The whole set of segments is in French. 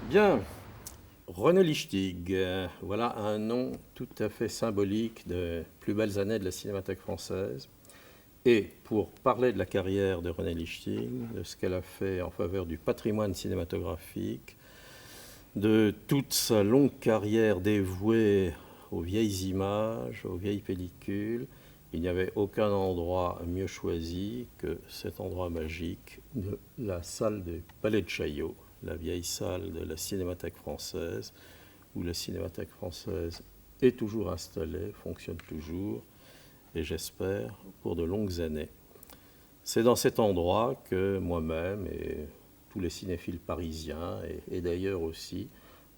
Bien, René Lichtig, voilà un nom tout à fait symbolique des plus belles années de la Cinémathèque française. Et pour parler de la carrière de René Lichtig, de ce qu'elle a fait en faveur du patrimoine cinématographique, de toute sa longue carrière dévouée aux vieilles images, aux vieilles pellicules, il n'y avait aucun endroit mieux choisi que cet endroit magique de la salle du Palais de Chaillot, la vieille salle de la Cinémathèque française, où la Cinémathèque française est toujours installée, fonctionne toujours, et j'espère pour de longues années. C'est dans cet endroit que moi-même et tous les cinéphiles parisiens, et d'ailleurs aussi,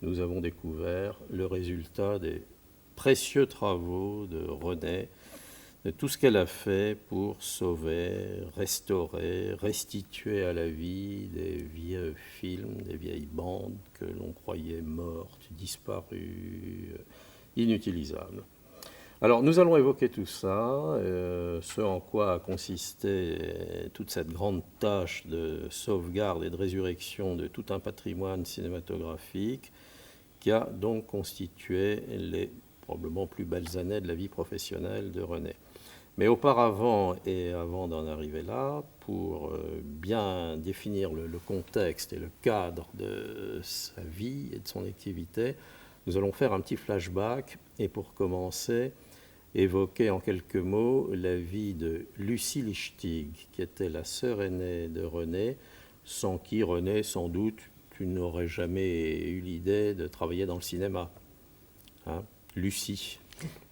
nous avons découvert le résultat des précieux travaux de René, de tout ce qu'elle a fait pour sauver, restaurer, restituer à la vie des vieux films, des vieilles bandes que l'on croyait mortes, disparues, inutilisables. Alors nous allons évoquer tout ça, ce en quoi a consisté toute cette grande tâche de sauvegarde et de résurrection de tout un patrimoine cinématographique qui a donc constitué les probablement plus belles années de la vie professionnelle de René. Mais auparavant, et avant d'en arriver là, pour bien définir le contexte et le cadre de sa vie et de son activité, nous allons faire un petit flashback et pour commencer, évoquer en quelques mots la vie de Lucie Lichtig, qui était la sœur aînée de René, sans qui René, sans doute, tu n'aurais jamais eu l'idée de travailler dans le cinéma. Hein, Lucie.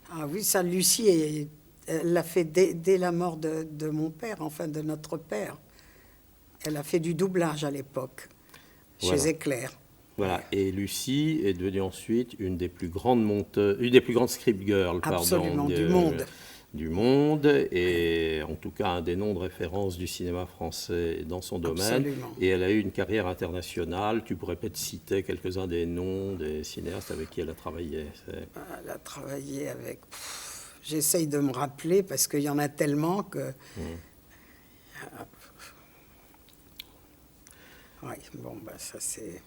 Ah oui, ça, Lucie, elle l'a fait dès la mort de mon père, enfin de notre père. Elle a fait du doublage à l'époque, Voilà. chez Éclair. Voilà, et Lucie est devenue ensuite une des plus grandes une des plus grandes script girls, Absolument, du monde. Du monde, et en tout cas un des noms de référence du cinéma français dans son domaine. Absolument. Et elle a eu une carrière internationale. Tu pourrais peut-être citer quelques-uns des noms des cinéastes avec qui elle a travaillé. Elle a travaillé avec... J'essaye de me rappeler parce qu'il y en a tellement que... Oui, bon, ben ça c'est...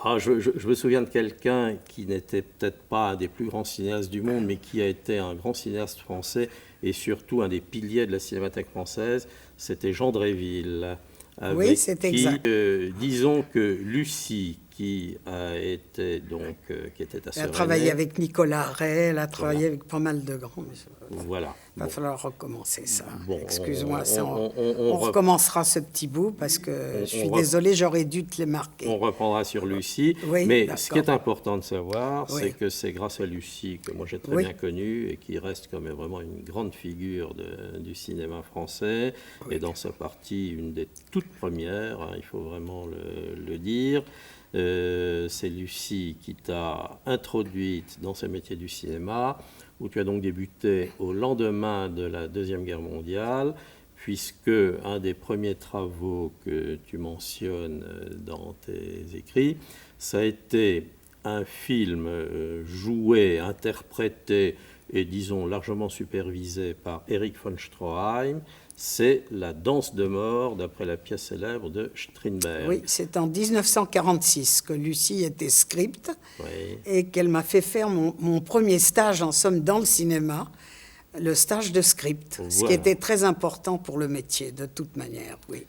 Ah, je me souviens de quelqu'un qui n'était peut-être pas un des plus grands cinéastes du monde, mais qui a été un grand cinéaste français et surtout un des piliers de la cinémathèque française, c'était Jean Dréville. Oui, c'est exact. Disons que Lucie, qui était à Elle a travaillé avec Nicolas Ray, elle a travaillé avec pas mal de grands. Voilà. Il va falloir recommencer ça. Bon, excuse-moi, on recommencera ce petit bout parce que je suis désolée, j'aurais dû te les marquer. On reprendra sur Lucie. Oui, mais ce qui est important de savoir, oui. c'est que c'est grâce à Lucie que moi j'ai très bien connue et qui reste comme vraiment une grande figure du cinéma français. Oui. Et dans sa partie, une des toutes premières, hein, il faut vraiment le dire. C'est Lucie qui t'a introduite dans ce métier du cinéma, où tu as donc débuté au lendemain de la Deuxième Guerre mondiale, puisque un des premiers travaux que tu mentionnes dans tes écrits, ça a été un film joué, interprété et disons largement supervisé par Erich von Stroheim. C'est La danse de mort, d'après la pièce célèbre de Strindberg. Oui, c'est en 1946 que Lucie était script, oui. Et qu'elle m'a fait faire mon premier stage, en somme, dans le cinéma, le stage de script, voilà. Ce qui était très important pour le métier, de toute manière, oui.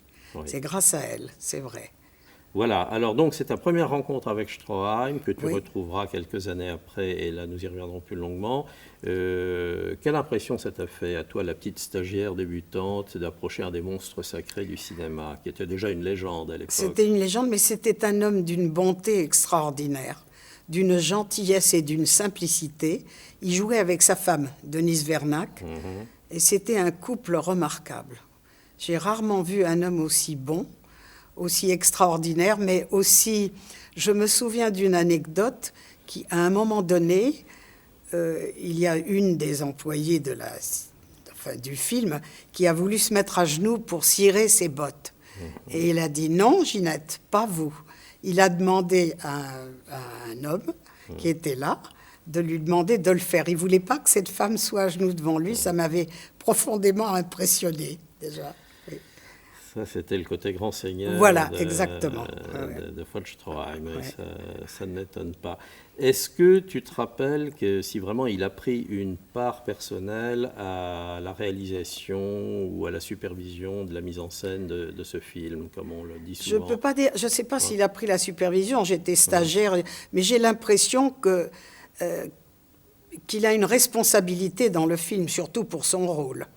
C'est grâce à elle, c'est vrai. Voilà, alors donc c'est ta première rencontre avec Stroheim que tu retrouveras quelques années après, et là nous y reviendrons plus longuement. Quelle impression ça t'a fait à toi, la petite stagiaire débutante, d'approcher un des monstres sacrés du cinéma, qui était déjà une légende à l'époque? C'était une légende, mais c'était un homme d'une bonté extraordinaire, d'une gentillesse et d'une simplicité. Il jouait avec sa femme, Denise Vernac, et c'était un couple remarquable. J'ai rarement vu un homme aussi bon, aussi extraordinaire, mais aussi, je me souviens d'une anecdote qui, à un moment donné, il y a une des employées du film qui a voulu se mettre à genoux pour cirer ses bottes. Et il a dit « Non, Ginette, pas vous ». Il a demandé à un homme qui était là de lui demander de le faire. Il ne voulait pas que cette femme soit à genoux devant lui. Ça m'avait profondément impressionné, déjà. Oui. Ça, c'était le côté grand seigneur Voilà, exactement. De von Stroheim. Ouais. Ça ne m'étonne pas. Est-ce que tu te rappelles que si vraiment il a pris une part personnelle à la réalisation ou à la supervision de la mise en scène de ce film, comme on le dit Je souvent? peux pas dire, je ne sais pas s'il a pris la supervision, j'étais stagiaire, mais j'ai l'impression qu'il a une responsabilité dans le film, surtout pour son rôle.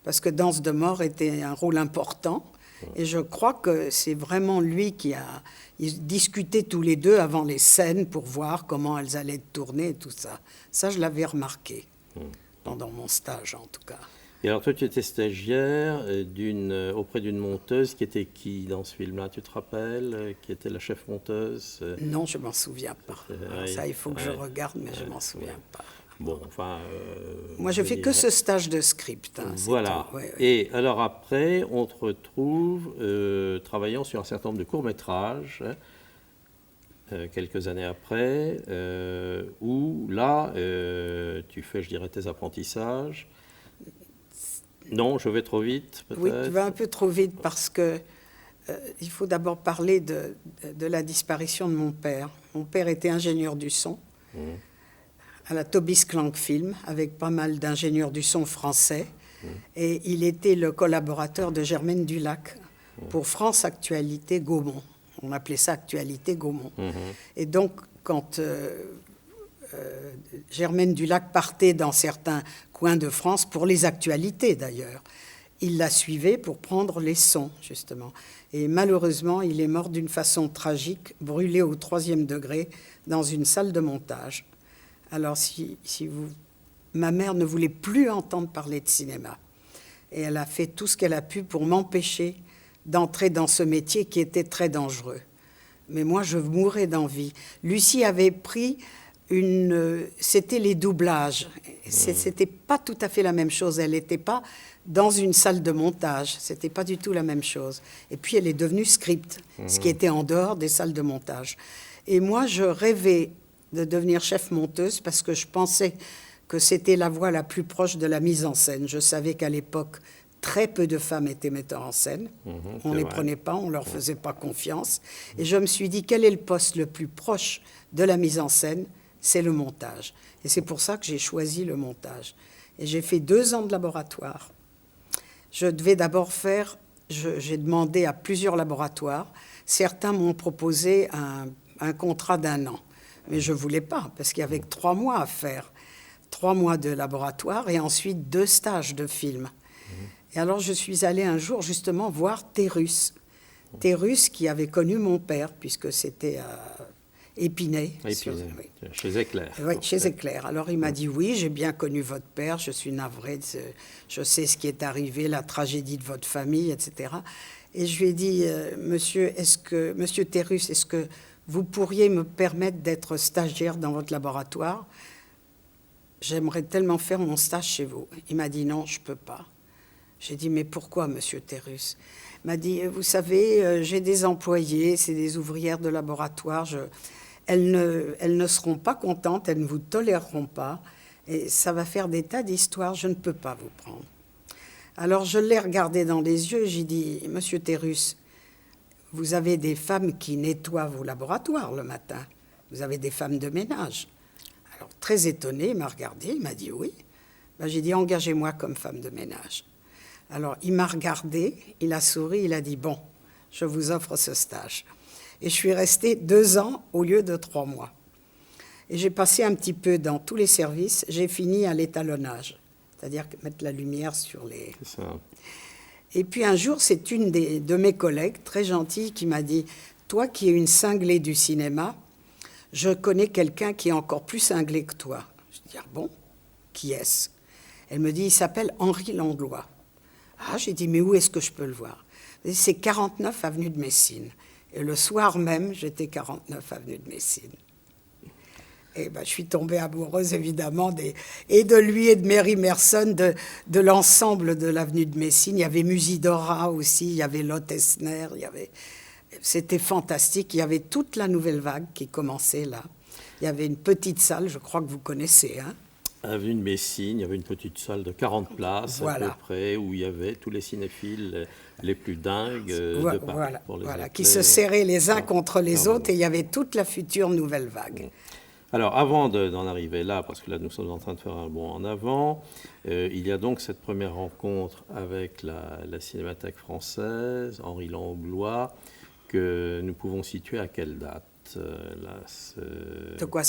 Parce que Danse de mort était un rôle important. Et je crois que c'est vraiment lui qui a... Ils discutaient tous les deux avant les scènes pour voir comment elles allaient être tournées et tout ça. Ça, je l'avais remarqué pendant mon stage, en tout cas. Et alors toi, tu étais stagiaire auprès d'une monteuse qui était qui dans ce film-là? Tu te rappelles? Qui était la chef monteuse? Non, je ne m'en souviens pas. Alors ça, il faut que je regarde, mais je ne m'en souviens pas. Bon, enfin... Moi, je fais que ce stage de script. Voilà. Et alors après, on te retrouve travaillant sur un certain nombre de courts-métrages, quelques années après, où là, tu fais, je dirais, tes apprentissages. Non, je vais trop vite, peut-être. Oui, tu vas un peu trop vite parce que il faut d'abord parler de la disparition de mon père. Mon père était ingénieur du son à la Tobis Clank Film, avec pas mal d'ingénieurs du son français. Et il était le collaborateur de Germaine Dulac pour France Actualité Gaumont. On appelait ça Actualité Gaumont. Et donc, quand Germaine Dulac partait dans certains coins de France, pour les actualités d'ailleurs, il la suivait pour prendre les sons, justement. Et malheureusement, il est mort d'une façon tragique, brûlé au 3e degré dans une salle de montage. Alors, ma mère ne voulait plus entendre parler de cinéma. Et elle a fait tout ce qu'elle a pu pour m'empêcher d'entrer dans ce métier qui était très dangereux. Mais moi, je mourais d'envie. Lucie avait pris c'était les doublages. C'était pas tout à fait la même chose. Elle n'était pas dans une salle de montage. C'était pas du tout la même chose. Et puis, elle est devenue script, ce qui était en dehors des salles de montage. Et moi, je rêvais de devenir chef monteuse parce que je pensais que c'était la voie la plus proche de la mise en scène. Je savais qu'à l'époque, très peu de femmes étaient metteurs en scène. On ne les prenait pas, on ne leur faisait pas confiance. Et je me suis dit, quel est le poste le plus proche de la mise en scène? C'est le montage. Et c'est pour ça que j'ai choisi le montage. Et j'ai fait 2 ans de laboratoire. Je devais d'abord j'ai demandé à plusieurs laboratoires. Certains m'ont proposé un contrat d'1 an. Mais je ne voulais pas, parce qu'il y avait 3 mois à faire. 3 mois de laboratoire et ensuite 2 stages de film. Et alors, je suis allée un jour, justement, voir Terrus. Terrus, qui avait connu mon père, puisque c'était à Épinay. Chez Éclair. Oui, chez Éclair. Alors, il m'a dit, oui, j'ai bien connu votre père, je suis navrée, je sais ce qui est arrivé, la tragédie de votre famille, etc. Et je lui ai dit, monsieur Terrus, est-ce que vous pourriez me permettre d'être stagiaire dans votre laboratoire? J'aimerais tellement faire mon stage chez vous. Il m'a dit non, je ne peux pas. J'ai dit mais pourquoi, monsieur Terrus? Il m'a dit, vous savez, j'ai des employés, c'est des ouvrières de laboratoire, elles ne seront pas contentes, elles ne vous toléreront pas, et ça va faire des tas d'histoires, je ne peux pas vous prendre. Alors je l'ai regardé dans les yeux, j'ai dit, monsieur Terrus, vous avez des femmes qui nettoient vos laboratoires le matin. Vous avez des femmes de ménage. Alors, très étonné, il m'a regardé, il m'a dit oui. Ben, j'ai dit, engagez-moi comme femme de ménage. Alors, il m'a regardé, il a souri, il a dit, bon, je vous offre ce stage. Et je suis restée 2 ans au lieu de 3 mois. Et j'ai passé un petit peu dans tous les services. J'ai fini à l'étalonnage, c'est-à-dire mettre la lumière sur les... C'est ça. Et puis un jour, c'est une de mes collègues, très gentille, qui m'a dit « Toi qui es une cinglée du cinéma, je connais quelqu'un qui est encore plus cinglé que toi. » Je dis « Ah bon? Qui est-ce » Elle me dit « Il s'appelle Henri Langlois. » Ah, j'ai dit « Mais où est-ce que je peux le voir ?» C'est 49 avenue de Messine. Et le soir même, j'étais 49 avenue de Messine. Et ben, je suis tombée amoureuse, évidemment, et de lui et de Mary Merson, de l'ensemble de l'avenue de Messine. Il y avait Musidora aussi, il y avait Lotte Esner, c'était fantastique. Il y avait toute la nouvelle vague qui commençait là. Il y avait une petite salle, je crois que vous connaissez, hein? Avenue de Messine, il y avait une petite salle de 40 places à peu Voilà. près, où il y avait tous les cinéphiles les plus dingues de Paris. Voilà, pour les voilà, qui appeler, se serraient les uns contre les permanent. autres, et il y avait toute la future nouvelle vague. Alors, avant d'en arriver là, parce que là, nous sommes en train de faire un bond en avant, il y a donc cette première rencontre avec la Cinémathèque française, Henri Langlois, que nous pouvons situer à quelle date De quoi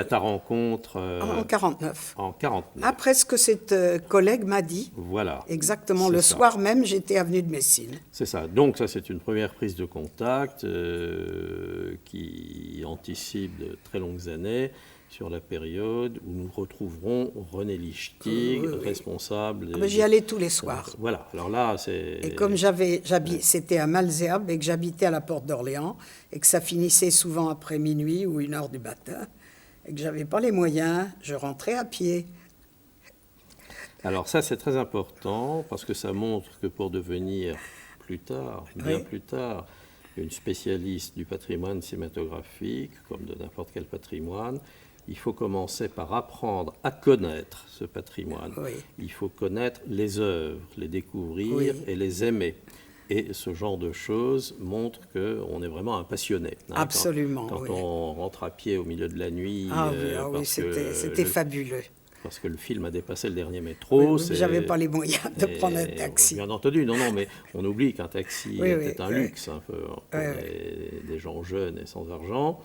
ta rencontre En 49. en 49. Après ce que cette collègue m'a dit, Voilà. exactement C'est le ça. soir même, j'étais avenue de Messine. C'est ça. Donc ça, c'est une première prise de contact qui anticipe de très longues années sur la période où nous retrouverons René Lichtig, Oui, oui. responsable. J'y allais tous les soirs. Voilà. Alors là, c'est. Et comme c'était à Malesherbes et que j'habitais à la Porte d'Orléans et que ça finissait souvent après minuit ou 1h du matin et que j'avais pas les moyens, je rentrais à pied. Alors ça, c'est très important parce que ça montre que pour devenir plus tard, bien Oui. plus tard, une spécialiste du patrimoine cinématographique, comme de n'importe quel patrimoine, il faut commencer par apprendre à connaître ce patrimoine. Oui. Il faut connaître les œuvres, les découvrir Oui. et les aimer. Et ce genre de choses montre qu'on est vraiment un passionné. Hein, Absolument, Quand oui. on rentre à pied au milieu de la nuit, Ah oui, parce que c'était fabuleux. parce que le film a dépassé le dernier métro. Oui, j'avais pas les moyens de prendre un taxi. Bien entendu, non, mais on oublie qu'un taxi Oui, était oui, un oui. luxe un peu pour Oui, des gens jeunes et sans argent.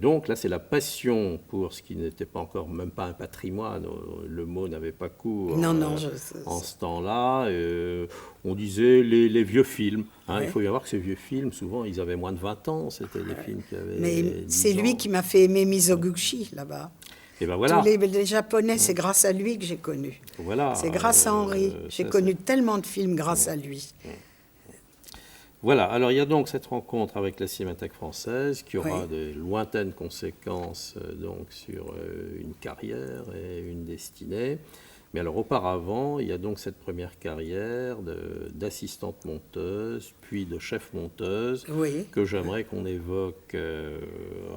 Donc là, c'est la passion pour ce qui n'était pas encore, même pas un patrimoine. Le mot n'avait pas cours Non, en ce temps-là. On disait les vieux films. Hein. Ouais. Il faut bien voir que ces vieux films, souvent, ils avaient moins de 20 ans. C'était des films qui avaient Mais 10 c'est lui ans. qui m'a fait aimer Mizoguchi là-bas. Et ben voilà. Tous les Japonais, c'est grâce à lui que j'ai connu. Voilà. C'est grâce à Henri. J'ai ça, connu tellement de films grâce à lui. Voilà, alors il y a donc cette rencontre avec la Cinémathèque française qui aura Oui. de lointaines conséquences donc, sur une carrière et une destinée. Mais alors auparavant, il y a donc cette première carrière d'assistante monteuse, puis de chef monteuse, Oui. que j'aimerais qu'on évoque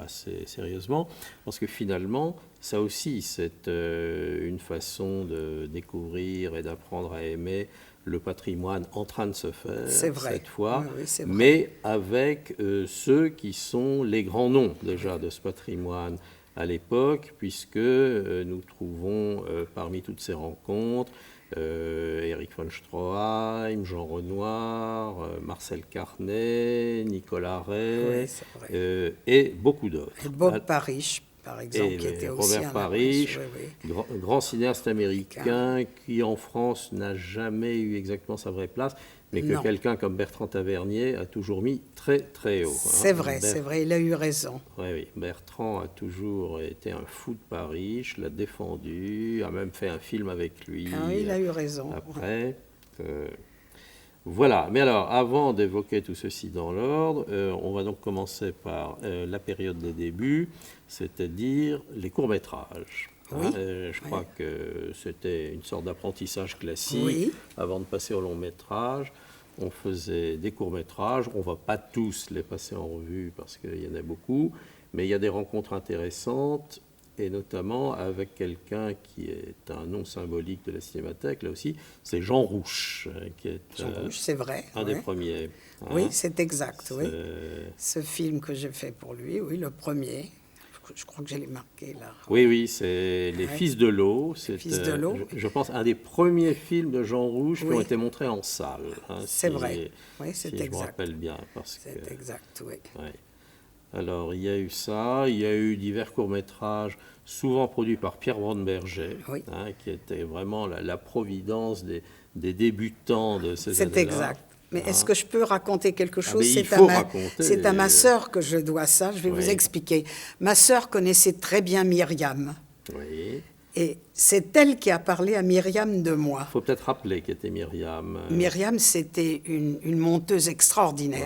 assez sérieusement, parce que finalement, ça aussi, c'est une façon de découvrir et d'apprendre à aimer le patrimoine en train de se faire C'est vrai. cette fois, Oui, oui, c'est vrai. mais avec ceux qui sont les grands noms déjà de ce patrimoine à l'époque, puisque nous trouvons parmi toutes ces rencontres Erich von Stroheim, Jean Renoir, Marcel Carnet, Nicolas Ray, Oui, c'est vrai. et beaucoup d'autres. Et Bob Parrish, par exemple, Et qui était aussi Robert un Parrish, oui. grand cinéaste américain qui en France n'a jamais eu exactement sa vraie place, mais que Non. quelqu'un comme Bertrand Tavernier a toujours mis très très haut. C'est vrai, il a eu raison. Oui, Bertrand a toujours été un fou de Parrish, l'a défendu, a même fait un film avec lui. Ah oui, il a eu raison. Après. Voilà, mais alors avant d'évoquer tout ceci dans l'ordre, on va donc commencer par la période des débuts, c'est-à-dire les courts-métrages. Oui. Je crois que c'était une sorte d'apprentissage classique. Oui. Avant de passer au long-métrage, on faisait des courts-métrages. On ne va pas tous les passer en revue parce qu'il y en a beaucoup, mais il y a des rencontres intéressantes, et notamment avec quelqu'un qui est un nom symbolique de la Cinémathèque, là aussi, c'est Jean Rouch, qui est Jean Rouch, c'est vrai. un des premiers. Oui, c'est exact, oui. C'est- Ce film que j'ai fait pour lui, oui, le premier. Je crois que je l'ai marqué là. Oui, c'est Les Fils de l'eau. C'est, Fils de l'eau. je pense, un des premiers films de Jean Rouch qui Oui. ont été montrés en salle. Hein, C'est vrai. Oui, si c'est je me exact. rappelle bien. Parce C'est que, exact, oui. ouais. Alors, il y a eu ça. Il y a eu divers courts-métrages, souvent produits par Pierre Bromberger, Oui. qui était vraiment la providence des débutants de ces C'est années-là. exact. Mais est-ce que je peux raconter quelque chose? mais il C'est faut raconter. c'est à ma sœur que je dois ça. Je vais Oui. vous expliquer. Ma sœur connaissait très bien Myriam. Oui. Et c'est elle qui a parlé à Myriam de moi. Il faut peut-être rappeler qu'était Myriam. Myriam, c'était une monteuse extraordinaire,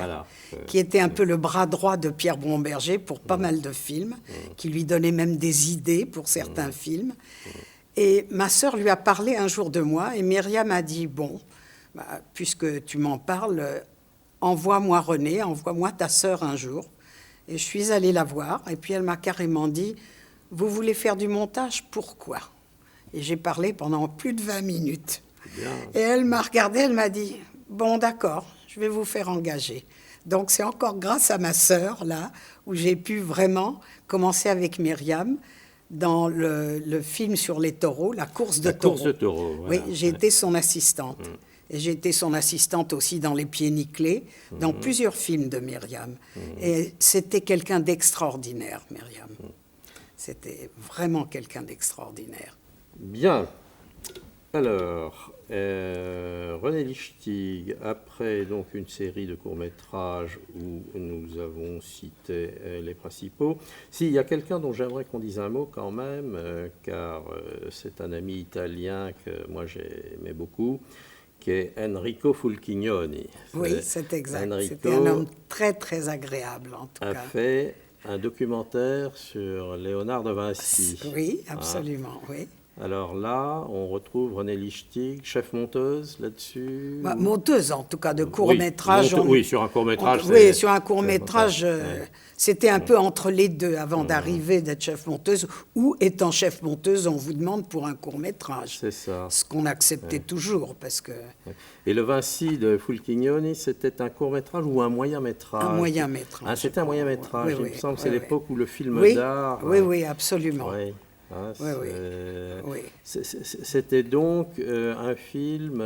Voilà. qui était un peu le bras droit de Pierre Bromberger pour pas mal de films, qui lui donnait même des idées pour certains films. Et ma sœur lui a parlé un jour de moi, et Myriam a dit, bon, bah, puisque tu m'en parles, envoie-moi René, envoie-moi ta sœur un jour. Et je suis allée la voir, et puis elle m'a carrément dit, vous voulez faire du montage, pourquoi? Et j'ai parlé pendant plus de 20 minutes. Bien. Et elle m'a regardée, elle m'a dit, bon d'accord, je vais vous faire engager. Donc c'est encore grâce à ma sœur, là, où j'ai pu vraiment commencer avec Myriam dans le film sur les taureaux, la course de taureaux. La course de taureaux, voilà. Oui, j'ai été son assistante. Et j'ai été son assistante aussi dans Les Pieds nickelés, dans plusieurs films de Myriam. Et c'était quelqu'un d'extraordinaire, Myriam. C'était vraiment quelqu'un d'extraordinaire. Bien. Alors, René Lichtig, après donc une série de courts-métrages où nous avons cité les principaux, il y a quelqu'un dont j'aimerais qu'on dise un mot quand même, car c'est un ami italien que moi j'aimais beaucoup, qui est Enrico Fulchignoni. Oui, c'est exact. Enrico c'était un homme très, très agréable, en tout a cas. fait un documentaire sur Léonard de Vinci. Oui, absolument, oui. Alors là, on retrouve René Lichtig, chef monteuse là-dessus. Bah, monteuse, en tout cas, de court-métrage. Oui, sur un court-métrage. Oui, sur un court-métrage, c'était un peu entre les deux avant d'arriver d'être chef monteuse. Ou étant chef monteuse, on vous demande pour un court-métrage. C'est ça. Ce qu'on acceptait toujours, parce que... Et le Vinci de Fulchignoni, c'était un court-métrage ou un moyen-métrage? Un moyen-métrage. C'était un moyen-métrage. Oui, Il oui, me semble que oui, c'est oui. l'époque où le film Oui, d'art... oui, absolument. Oui. Oui. C'était donc un film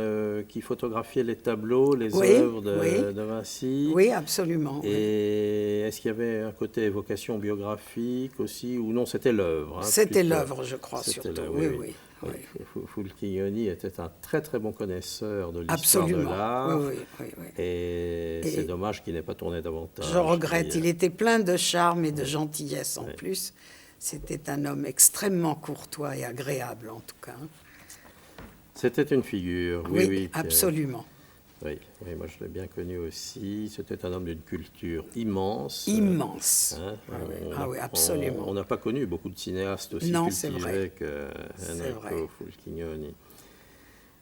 qui photographiait les tableaux, les œuvres de Vinci. Oui, absolument. Et est-ce qu'il y avait un côté évocation biographique aussi, ou non, c'était l'œuvre? C'était l'œuvre, je crois, surtout. Oui. Fulchignoni était un très très bon connaisseur de l'histoire de l'art. Oui. Et c'est dommage qu'il n'ait pas tourné davantage. Je regrette. Il était plein de charme et de gentillesse en plus. C'était un homme extrêmement courtois et agréable, en tout cas. C'était une figure, oui absolument. Oui, moi je l'ai bien connu aussi. C'était un homme d'une culture immense. Immense. Oui, absolument. On n'a pas connu beaucoup de cinéastes aussi cultivés que Enrico Fulchignoni.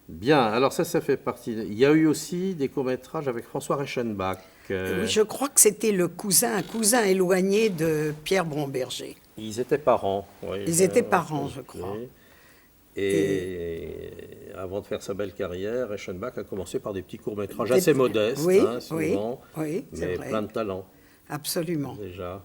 Bien, alors ça fait partie. Il y a eu aussi des courts-métrages avec François Reichenbach. Oui, je crois que c'était un cousin éloigné de Pierre Bromberger. Ils étaient parents. Oui, ils étaient parents, je crois. Et avant de faire sa belle carrière, Reichenbach a commencé par des petits courts-métrages assez modestes, souvent, mais plein de talent. Absolument. Déjà.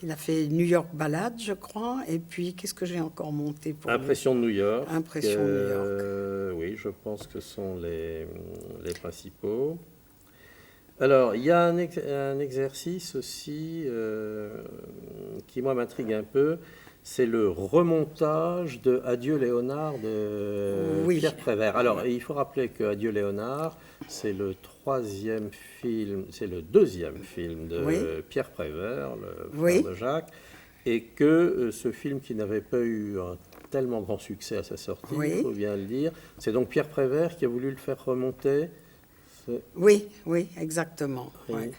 Il a fait New York Ballade, je crois, et puis qu'est-ce que j'ai encore monté pour Impression de New York. Impression de New York. Oui, je pense que ce sont les principaux. Alors, il y a un exercice aussi qui, moi, m'intrigue un peu. C'est le remontage de Adieu Léonard de Pierre Prévert. Alors, il faut rappeler que Adieu Léonard, c'est le deuxième film de Pierre Prévert, le frère de Jacques, et que ce film qui n'avait pas eu un tellement grand succès à sa sortie, il faut bien le dire, c'est donc Pierre Prévert qui a voulu le faire remonter. Oui, exactement. Oui.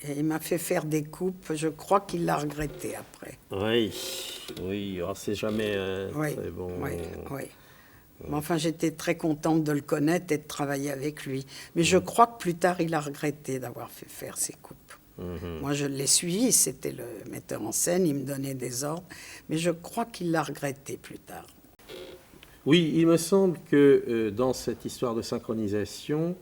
Et il m'a fait faire des coupes. Je crois qu'il l'a regretté après. Oui, c'est jamais très bon. Oui. Mais enfin, j'étais très contente de le connaître et de travailler avec lui. Mais je crois que plus tard, il a regretté d'avoir fait faire ces coupes. Moi, je l'ai suivi, c'était le metteur en scène, il me donnait des ordres. Mais je crois qu'il l'a regretté plus tard. Oui, il me semble que dans cette histoire de synchronisation,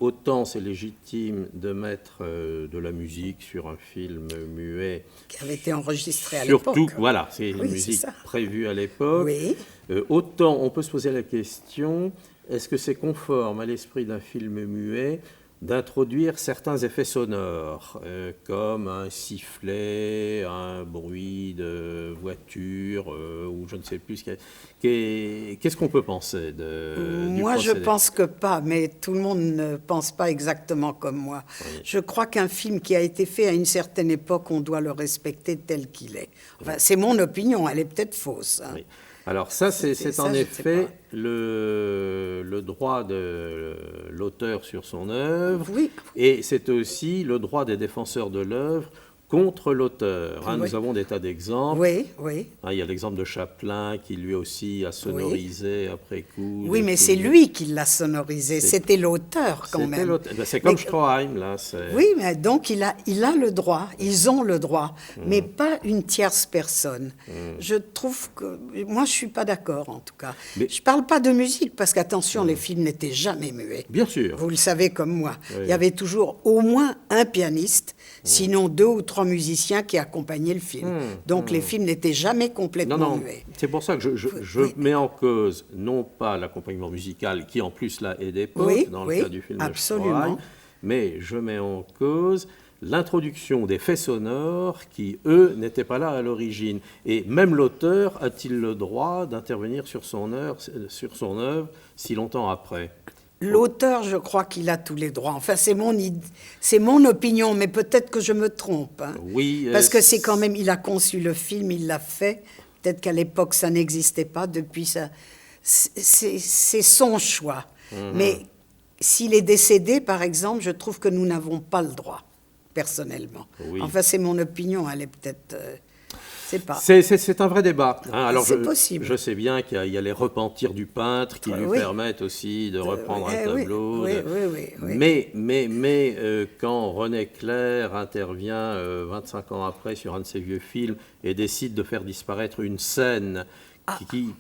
autant c'est légitime de mettre de la musique sur un film muet. Qui avait été enregistré à l'époque. Surtout, voilà, c'est une musique prévue à l'époque. Oui. Autant on peut se poser la question, est-ce que c'est conforme à l'esprit d'un film muet d'introduire certains effets sonores, comme un sifflet, un bruit de voiture, ou je ne sais plus. Qu'est-ce qu'on peut penser du Moi, procédé? je pense que pas, mais tout le monde ne pense pas exactement comme moi. Je crois qu'un film qui a été fait à une certaine époque, on doit le respecter tel qu'il est. Enfin, c'est mon opinion, elle est peut-être fausse. Hein. Alors ça, c'est en effet le droit de l'auteur sur son œuvre, et c'est aussi le droit des défenseurs de l'œuvre contre l'auteur. Oui. Nous avons des tas d'exemples. Oui, oui. Il y a l'exemple de Chaplin qui lui aussi a sonorisé après coup. Oui, mais c'est lui qui l'a sonorisé. C'était l'auteur quand même. C'est comme Stroheim, là. Oui, mais donc il a le droit, ils ont le droit, mais pas une tierce personne. Je trouve que... Moi, je ne suis pas d'accord, en tout cas. Mais- Je ne parle pas de musique, parce qu'attention, les films n'étaient jamais muets. Bien sûr. Vous le savez comme moi. Oui. Il y avait toujours au moins un pianiste, sinon 2 ou 3 musiciens qui accompagnaient le film. Donc les films n'étaient jamais complètement Non, muets. c'est pour ça que je mets en cause non pas l'accompagnement musical, qui en plus là est d'époque, Oui, dans oui, le cas du film absolument. de Stroheim, mais je mets en cause l'introduction des faits sonores qui, eux, n'étaient pas là à l'origine. Et même l'auteur a-t-il le droit d'intervenir sur son œuvre si longtemps après? L'auteur, je crois qu'il a tous les droits. Enfin, c'est mon opinion, mais peut-être que je me trompe. Hein. Oui. Parce que c'est quand même, il a conçu le film, il l'a fait. Peut-être qu'à l'époque, ça n'existait pas. Depuis, ça, c'est son choix. Mais s'il est décédé, par exemple, je trouve que nous n'avons pas le droit, personnellement. Oui. Enfin, c'est mon opinion, elle est peut-être... c'est pas... C'est un vrai débat. Alors, C'est possible. Je sais bien qu'il y a les repentirs du peintre qui lui Oui. permettent aussi de reprendre un tableau. Oui. Mais quand René Clair intervient 25 ans après sur un de ses vieux films et décide de faire disparaître une scène qui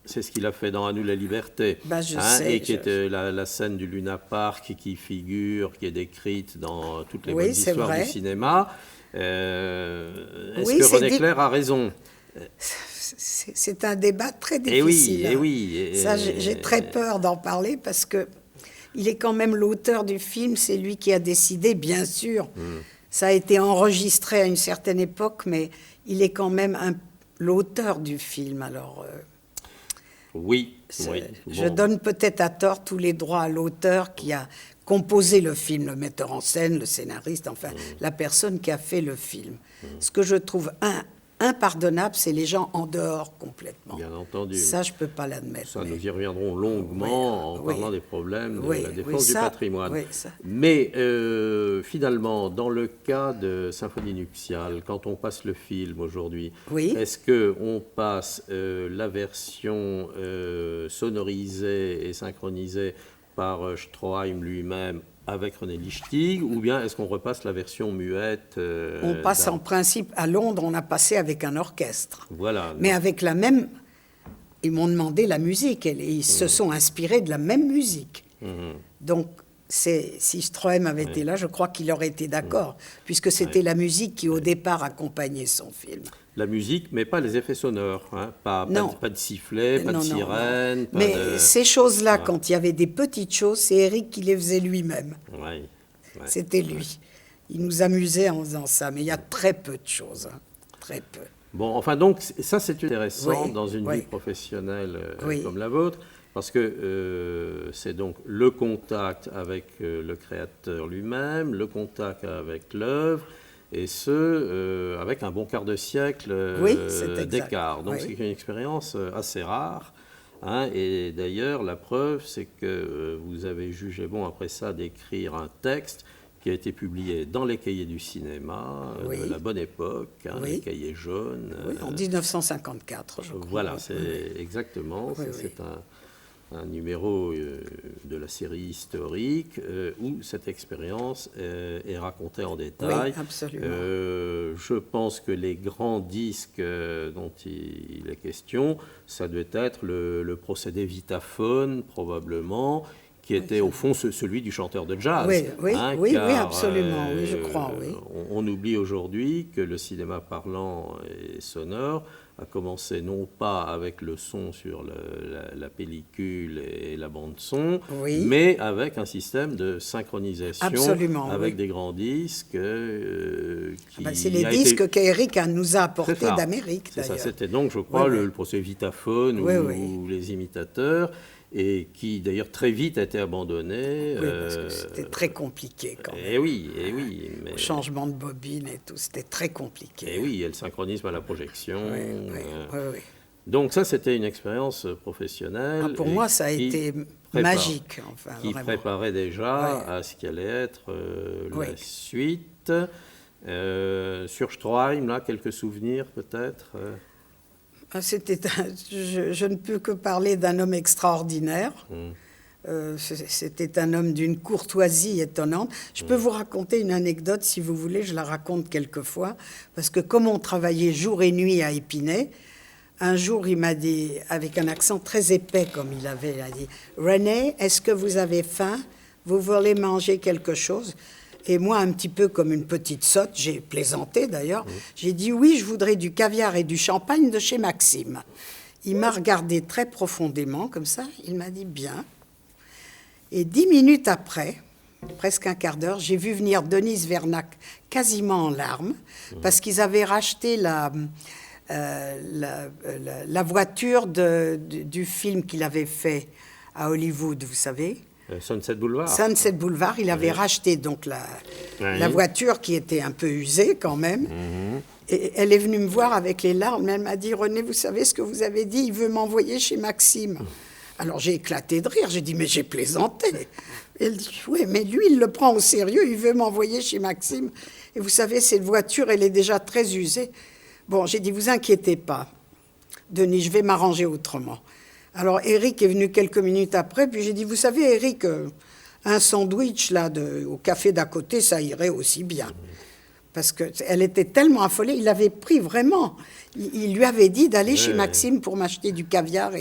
c'est ce qu'il a fait dans À nous la liberté, Je sais, et qui est la scène du Luna Park qui figure, qui est décrite dans toutes les bonnes histoires du cinéma. Est-ce que René Clair a raison? C'est un débat très difficile. Ça, j'ai très peur d'en parler parce que il est quand même l'auteur du film, c'est lui qui a décidé, bien sûr. Ça a été enregistré à une certaine époque, mais il est quand même l'auteur du film. Alors, je donne peut-être à tort tous les droits à l'auteur qui a composé le film, le metteur en scène, le scénariste, enfin, la personne qui a fait le film. Ce que je trouve impardonnable, c'est les gens en dehors complètement. Bien entendu. Ça, je ne peux pas l'admettre. Ça, nous y reviendrons longuement en parlant des problèmes de la défense du patrimoine. Ça. Mais finalement, dans le cas de Symphonie nuptiale, quand on passe le film aujourd'hui, est-ce qu'on passe la version sonorisée et synchronisée par Stroheim lui-même avec René Lichtig, ou bien est-ce qu'on repasse la version muette On passe en principe, à Londres, on a passé avec un orchestre. Voilà. Mais avec la même... Ils m'ont demandé la musique, et ils se sont inspirés de la même musique. Donc, si Stroheim avait été là, je crois qu'il aurait été d'accord, puisque c'était la musique qui, au départ, accompagnait son film. La musique, mais pas les effets sonores, pas de sifflet, pas de sirène. Mais ces choses-là, quand il y avait des petites choses, c'est Eric qui les faisait lui-même. C'était lui. Il nous amusait en faisant ça, mais il y a très peu de choses, très peu. Bon, enfin donc, ça c'est intéressant dans une vie professionnelle comme la vôtre, parce que c'est donc le contact avec le créateur lui-même, le contact avec l'œuvre, et ce, avec un bon quart de siècle d'écart. Donc c'est une expérience assez rare. Et d'ailleurs, la preuve, c'est que vous avez jugé bon après ça d'écrire un texte qui a été publié dans les cahiers du cinéma de la bonne époque, les cahiers jaunes. En 1954, je crois. Voilà, c'est exactement. C'est un numéro de la série historique où cette expérience est racontée en détail. Oui, absolument. Je pense que les grands disques dont il est question, ça doit être le procédé Vitaphone, probablement, qui était au fond celui du chanteur de jazz. Oui, absolument, je crois. On oublie aujourd'hui que le cinéma parlant et sonore a commencé non pas avec le son sur la pellicule et la bande-son, mais avec un système de synchronisation avec des grands disques. C'est les disques qu'Eric nous a apportés d'Amérique, d'ailleurs. C'était donc, je crois, le procédé Vitaphone ou les imitateurs, et qui d'ailleurs très vite a été abandonné. Parce que c'était très compliqué quand même. Mais... Le changement de bobine et tout, c'était très compliqué. Et le synchronisme à la projection. Oui. Donc ça, c'était une expérience professionnelle. Pour moi, ça a été magique. Enfin, qui préparait déjà à ce qui allait être la suite. Sur Stroheim, là, quelques souvenirs peut-être Je ne peux que parler d'un homme extraordinaire. C'était un homme d'une courtoisie étonnante. Je peux vous raconter une anecdote, si vous voulez, je la raconte quelquefois, parce que comme on travaillait jour et nuit à Épinay, un jour, il m'a dit, avec un accent très épais comme il a dit, « René, est-ce que vous avez faim? Vous voulez manger quelque chose ?» Et moi, un petit peu comme une petite sotte, j'ai plaisanté d'ailleurs, j'ai dit « Oui, je voudrais du caviar et du champagne de chez Maxime. » Il m'a regardé très profondément, comme ça, il m'a dit « Bien. » Et 10 minutes après, presque un quart d'heure, j'ai vu venir Denise Vernac quasiment en larmes, parce qu'ils avaient racheté la voiture du film qu'il avait fait à Hollywood, vous savez. Sunset Boulevard. Sunset Boulevard, il avait racheté donc la voiture qui était un peu usée quand même. Et elle est venue me voir avec les larmes. Elle m'a dit, René, vous savez ce que vous avez dit? Il veut m'envoyer chez Maxime. Alors j'ai éclaté de rire. J'ai dit, mais j'ai plaisanté. Elle dit, oui, mais lui, il le prend au sérieux. Il veut m'envoyer chez Maxime. Et vous savez, cette voiture, elle est déjà très usée. Bon, j'ai dit, vous inquiétez pas, Denis, je vais m'arranger autrement. Alors, Eric est venu quelques minutes après, puis j'ai dit, vous savez, Eric, un sandwich là, au café d'à côté, ça irait aussi bien. Parce qu'elle était tellement affolée, il avait pris vraiment. Il lui avait dit d'aller chez Maxime pour m'acheter du caviar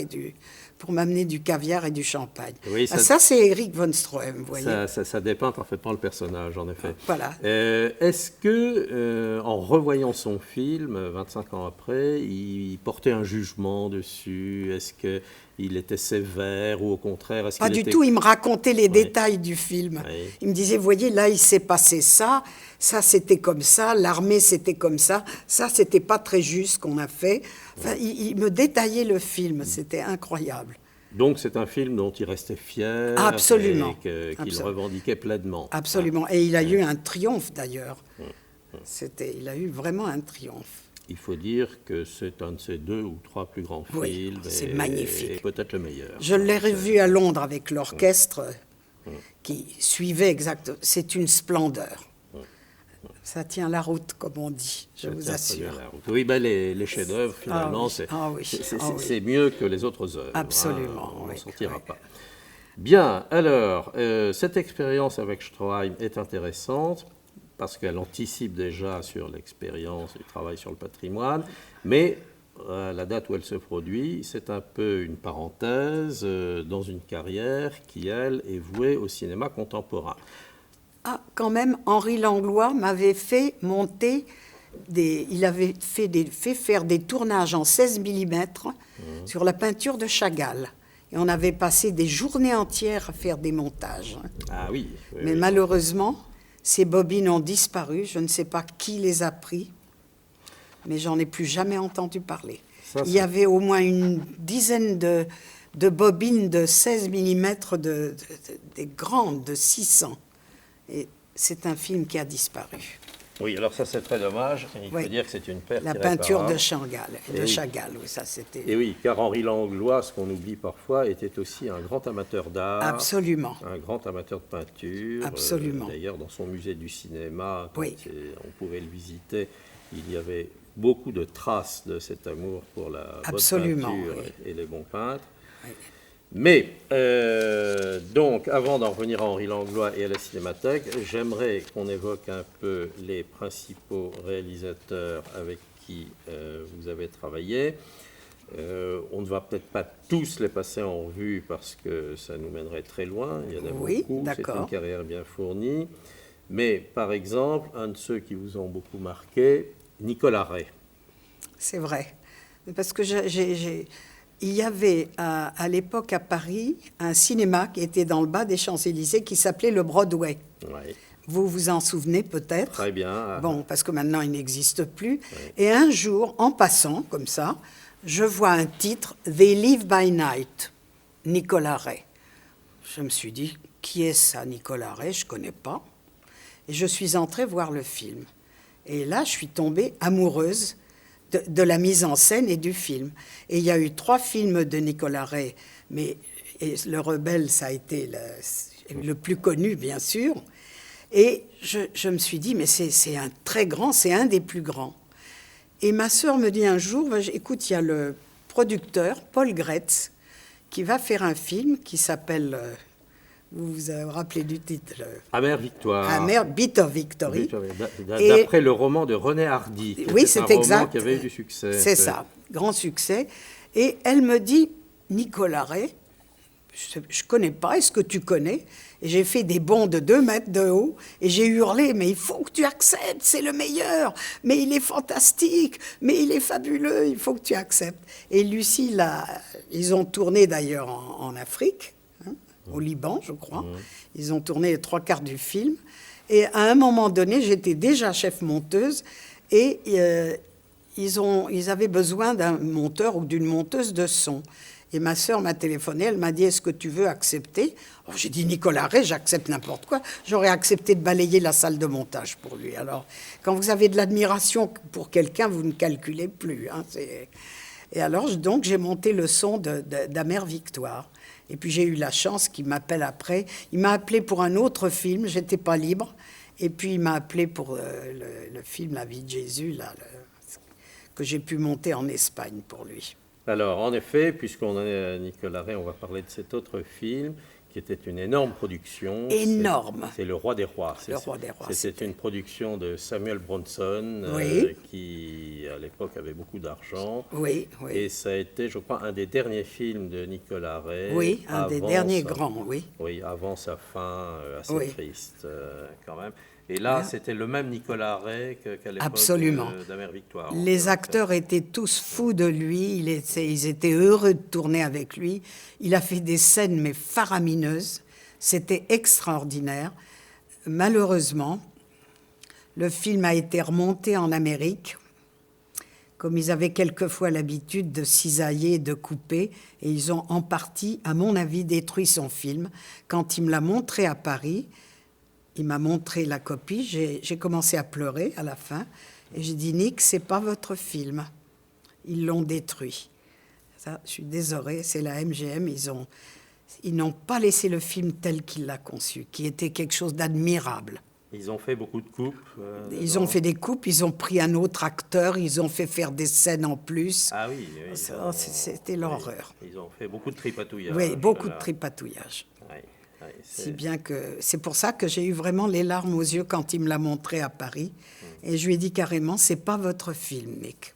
pour m'amener du caviar et du champagne. Oui, ça c'est Eric von Stroheim, vous voyez. Ça dépeint parfaitement le personnage, en effet. Voilà. Est-ce que, en revoyant son film, 25 ans après, il portait un jugement dessus? Est-ce qu'il était sévère ou au contraire Pas du tout, il me racontait les détails du film. Oui. Il me disait, vous voyez, là, il s'est passé ça c'était comme ça, l'armée c'était comme ça c'était pas très juste qu'on a fait. Enfin, il me détaillait le film, c'était incroyable. Donc c'est un film dont il restait fier. Absolument. Et qu'il revendiquait pleinement. Absolument, et il a eu un triomphe d'ailleurs. Il a eu vraiment un triomphe. Il faut dire que c'est un de ses 2 ou 3 plus grands films. C'est magnifique. Et peut-être le meilleur. Je l'ai revu à Londres avec l'orchestre qui suivait exactement. C'est une splendeur. Ça tient la route, comme on dit, je vous assure. Oui, ben les chefs-d'œuvre, finalement, c'est mieux que les autres œuvres. Absolument. On n'en sortira pas. Bien, alors, cette expérience avec Stroheim est intéressante parce qu'elle anticipe déjà sur l'expérience du travail sur le patrimoine, mais la date où elle se produit, c'est un peu une parenthèse dans une carrière qui, elle, est vouée au cinéma contemporain. Ah, quand même, Henri Langlois m'avait fait monter il avait fait faire des tournages en 16 mm sur la peinture de Chagall. Et on avait passé des journées entières à faire des montages. Ah oui. Mais malheureusement, ces bobines ont disparu. Je ne sais pas qui les a pris, mais j'en ai plus jamais entendu parler. Il y avait au moins une dizaine de bobines de 16 mm, des grandes, de 600. Et c'est un film qui a disparu. Oui, alors ça c'est très dommage. Il faut dire que c'est une perte irréparable. La peinture de Chagall, oui, ça c'était... Et oui, car Henri Langlois, ce qu'on oublie parfois, était aussi un grand amateur d'art. Absolument. Un grand amateur de peinture. Absolument. D'ailleurs, dans son musée du cinéma, quand on pouvait le visiter, il y avait beaucoup de traces de cet amour pour la bonne peinture et les bons peintres. Oui. Mais, donc, avant d'en revenir à Henri Langlois et à la Cinémathèque, j'aimerais qu'on évoque un peu les principaux réalisateurs avec qui vous avez travaillé. On ne va peut-être pas tous les passer en revue parce que ça nous mènerait très loin. Il y en a beaucoup, c'est une carrière bien fournie. Mais, par exemple, un de ceux qui vous ont beaucoup marqué, Nicolas Ray. C'est vrai, parce que il y avait à l'époque à Paris un cinéma qui était dans le bas des Champs-Élysées qui s'appelait le Broadway. Oui. Vous vous en souvenez peut-être? Très bien. Bon, parce que maintenant il n'existe plus. Oui. Et un jour, en passant comme ça, je vois un titre, They Live by Night, Nicolas Ray. Je me suis dit, qui est ça, Nicolas Ray? Je ne connais pas. Et je suis entrée voir le film. Et là, je suis tombée amoureuse de la mise en scène et du film. Et il y a eu 3 films de Nicolas Ray, mais Le Rebelle, ça a été le plus connu, bien sûr. Et je me suis dit, mais c'est un très grand, c'est un des plus grands. Et ma sœur me dit un jour, écoute, il y a le producteur, Paul Gretz, qui va faire un film qui s'appelle, vous vous rappelez du titre Amère Victoire. Amère, Bit of Victory. D'après le roman de René Hardy. Oui, c'est exact. Un roman qui avait eu du succès. C'est ça, grand succès. Et elle me dit, Nicolas Ray, je ne connais pas, est-ce que tu connais? Et j'ai fait des bonds de 2 mètres de haut et j'ai hurlé, mais il faut que tu acceptes, c'est le meilleur, mais il est fantastique, mais il est fabuleux, il faut que tu acceptes. Et Lucie, ils ont tourné d'ailleurs en Afrique, hein, au Liban, je crois. Ils ont tourné les 3/4 du film. Et à un moment donné, j'étais déjà chef monteuse et ils avaient besoin d'un monteur ou d'une monteuse de son. Et ma sœur m'a téléphoné, elle m'a dit, est-ce que tu veux accepter? Alors, j'ai dit, Nicolas Ray, j'accepte n'importe quoi. J'aurais accepté de balayer la salle de montage pour lui. Alors, quand vous avez de l'admiration pour quelqu'un, vous ne calculez plus. Hein, et alors, donc, j'ai monté le son d'Amère Victoire. Et puis, j'ai eu la chance qu'il m'appelle après. Il m'a appelé pour un autre film, j'étais pas libre. Et puis, il m'a appelé pour le film La vie de Jésus, là, que j'ai pu monter en Espagne pour lui. Alors, en effet, puisqu'on est à Nicolas Ray, on va parler de cet autre film qui était une énorme production. Énorme. C'est Le Roi des Rois. Le Roi des Rois. C'était une production de Samuel Bronson, oui. Qui, à l'époque, avait beaucoup d'argent. Oui, oui. Et ça a été, je crois, un des derniers films de Nicolas Ray. Oui, un des derniers grands, oui. Oui, avant sa fin assez triste, quand même. Et là, c'était le même Nicolas Ray qu'à l'époque d'Amère Victoire. Les acteurs étaient tous fous de lui, ils étaient heureux de tourner avec lui. Il a fait des scènes, mais faramineuses. C'était extraordinaire. Malheureusement, le film a été remonté en Amérique, comme ils avaient quelquefois l'habitude de cisailler, de couper, et ils ont en partie, à mon avis, détruit son film. Quand il me l'a montré à Paris, il m'a montré la copie, j'ai commencé à pleurer à la fin, et j'ai dit, Nick, c'est pas votre film. Ils l'ont détruit. Ça, je suis désolée, c'est la MGM, ils n'ont pas laissé le film tel qu'il l'a conçu, qui était quelque chose d'admirable. Ils ont fait beaucoup de coupes. Ils ont fait des coupes, ils ont pris un autre acteur, ils ont fait faire des scènes en plus. Ah oui, c'était l'horreur. Ils ont fait beaucoup de tripatouillage. Oui, beaucoup de tripatouillage. Oui. Si bien que c'est pour ça que j'ai eu vraiment les larmes aux yeux quand il me l'a montré à Paris. Et je lui ai dit carrément, c'est pas votre film, Nick.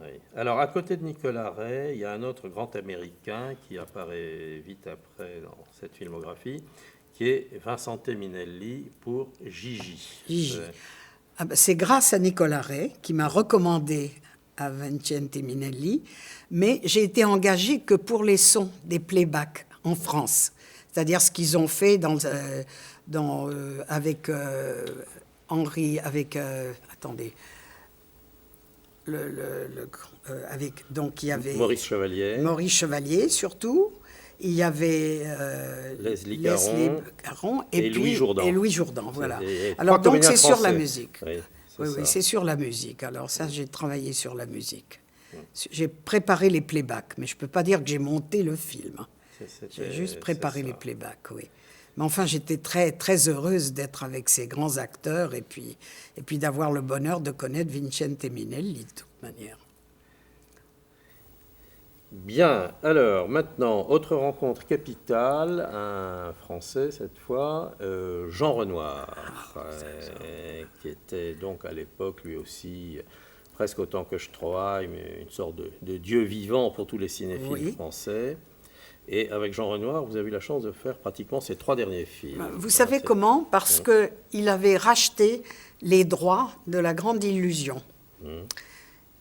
Oui. Alors, à côté de Nicolas Ray, il y a un autre grand Américain qui apparaît vite après dans cette filmographie, qui est Vincente Minnelli pour Gigi. Gigi. C'est grâce à Nicolas Ray qui m'a recommandé à Vincente Minnelli, mais j'ai été engagée que pour les sons des playbacks en France, c'est-à-dire ce qu'ils ont fait avec Henri, attendez, donc il y avait Maurice Chevalier surtout, il y avait Leslie Caron et Louis Jourdan, voilà. Alors donc c'est sur la musique. Oui, c'est sur la musique. Alors ça, j'ai travaillé sur la musique. J'ai préparé les playbacks, mais je ne peux pas dire que j'ai monté le film. J'ai juste préparé les playbacks, oui. Mais enfin, j'étais très, très heureuse d'être avec ces grands acteurs et puis d'avoir le bonheur de connaître Vincente Minnelli, de toute manière. Bien, alors maintenant, autre rencontre capitale, un Français cette fois, Jean Renoir, qui était donc à l'époque lui aussi presque autant que Stroheim, une sorte de dieu vivant pour tous les cinéphiles français. Et avec Jean Renoir, vous avez eu la chance de faire pratiquement ses 3 derniers films. Vous savez comment? Parce qu'il avait racheté les droits de La Grande Illusion.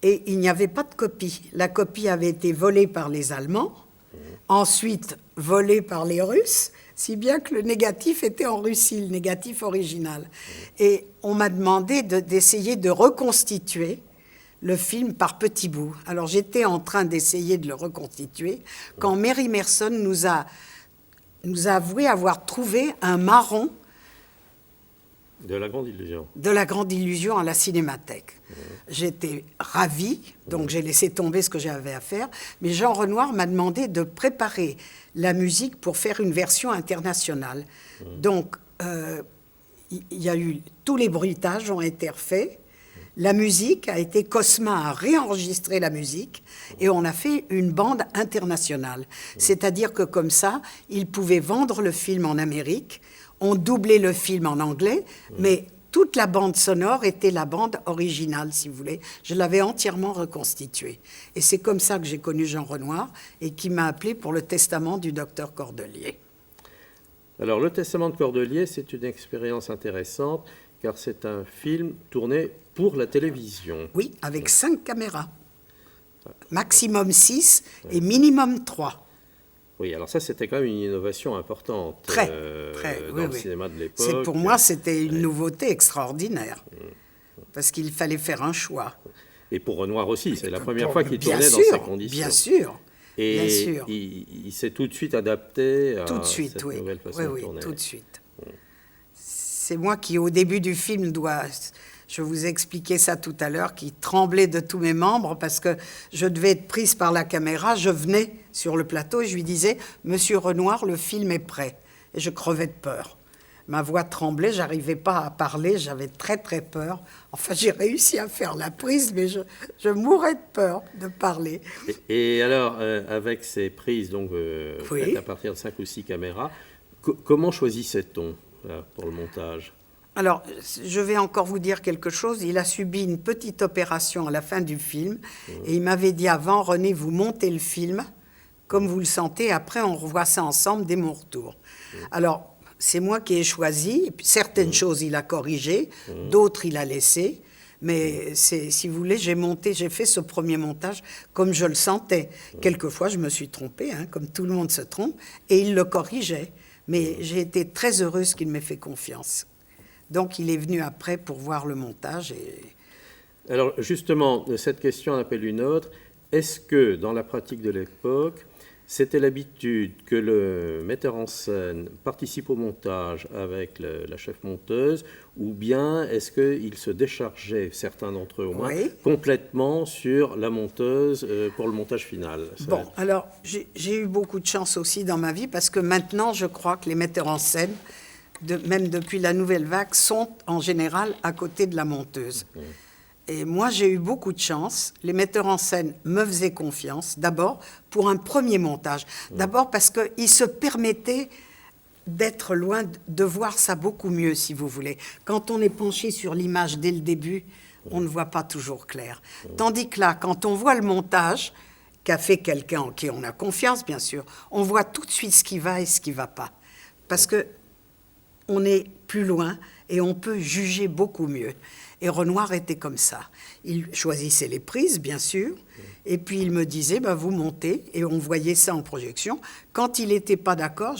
Et il n'y avait pas de copie. La copie avait été volée par les Allemands, ensuite volée par les Russes, si bien que le négatif était en Russie, le négatif original. Et on m'a demandé d'essayer de reconstituer le film par petits bouts. Alors j'étais en train d'essayer de le reconstituer quand Mary Merson nous a avoué avoir trouvé un marron de La Grande Illusion. De La Grande Illusion à la Cinémathèque. J'étais ravie, donc j'ai laissé tomber ce que j'avais à faire. Mais Jean Renoir m'a demandé de préparer la musique pour faire une version internationale. Donc, il y a eu, tous les bruitages ont été refaits. La musique a été, Cosma a réenregistré la musique et on a fait une bande internationale. C'est-à-dire que comme ça, ils pouvaient vendre le film en Amérique, on doublait le film en anglais, mais toute la bande sonore était la bande originale, si vous voulez. Je l'avais entièrement reconstituée. Et c'est comme ça que j'ai connu Jean Renoir et qui m'a appelé pour le testament du docteur Cordelier. Alors, le testament de Cordelier, c'est une expérience intéressante, car c'est un film tourné pour la télévision. Oui, avec 5 caméras. Maximum 6 et minimum 3. Oui, alors ça, c'était quand même une innovation importante Très, dans le cinéma de l'époque. Pour moi, c'était une nouveauté extraordinaire, parce qu'il fallait faire un choix. Et pour Renoir aussi, c'est la première fois qu'il tournait dans ces conditions. Bien sûr. Et bien sûr. il s'est tout de suite adapté à cette nouvelle façon de tourner. Oui, tout de suite. C'est moi qui, au début du film, je vous ai expliqué ça tout à l'heure, qui tremblait de tous mes membres parce que je devais être prise par la caméra. Je venais sur le plateau et je lui disais « Monsieur Renoir, le film est prêt ». Et je crevais de peur. Ma voix tremblait, j'arrivais pas à parler, j'avais très très peur. Enfin, j'ai réussi à faire la prise, mais je mourais de peur de parler. Et alors, avec ces prises donc, faites à partir de 5 ou 6 caméras, comment choisissait-on pour le montage ? Alors, je vais encore vous dire quelque chose. Il a subi une petite opération à la fin du film. Et il m'avait dit avant, René, vous montez le film comme vous le sentez. Après, on revoit ça ensemble dès mon retour. Alors, c'est moi qui ai choisi. Certaines choses, il a corrigées. D'autres, il a laissées. Mais si vous voulez, j'ai fait ce premier montage comme je le sentais. Quelquefois, je me suis trompée, comme tout le monde se trompe. Et il le corrigeait. Mais j'ai été très heureuse qu'il m'ait fait confiance. Donc, il est venu après pour voir le montage. Alors, justement, cette question en appelle une autre. Est-ce que, dans la pratique de l'époque, c'était l'habitude que le metteur en scène participe au montage avec la chef monteuse, ou bien est-ce qu'il se déchargeait, certains d'entre eux au moins, complètement sur la monteuse pour le montage final? Bon, alors, j'ai eu beaucoup de chance aussi dans ma vie, parce que maintenant, je crois que les metteurs en scène, même depuis la nouvelle vague, sont en général à côté de la monteuse. Et moi, j'ai eu beaucoup de chance. Les metteurs en scène me faisaient confiance, d'abord pour un premier montage. D'abord parce qu'ils se permettaient d'être loin, de voir ça beaucoup mieux, si vous voulez. Quand on est penché sur l'image dès le début, on ne voit pas toujours clair. Tandis que là, quand on voit le montage qu'a fait quelqu'un en qui on a confiance, bien sûr, on voit tout de suite ce qui va et ce qui ne va pas. Parce que on est plus loin et on peut juger beaucoup mieux. Et Renoir était comme ça. Il choisissait les prises, bien sûr, et puis il me disait, vous montez, et on voyait ça en projection. Quand il n'était pas d'accord,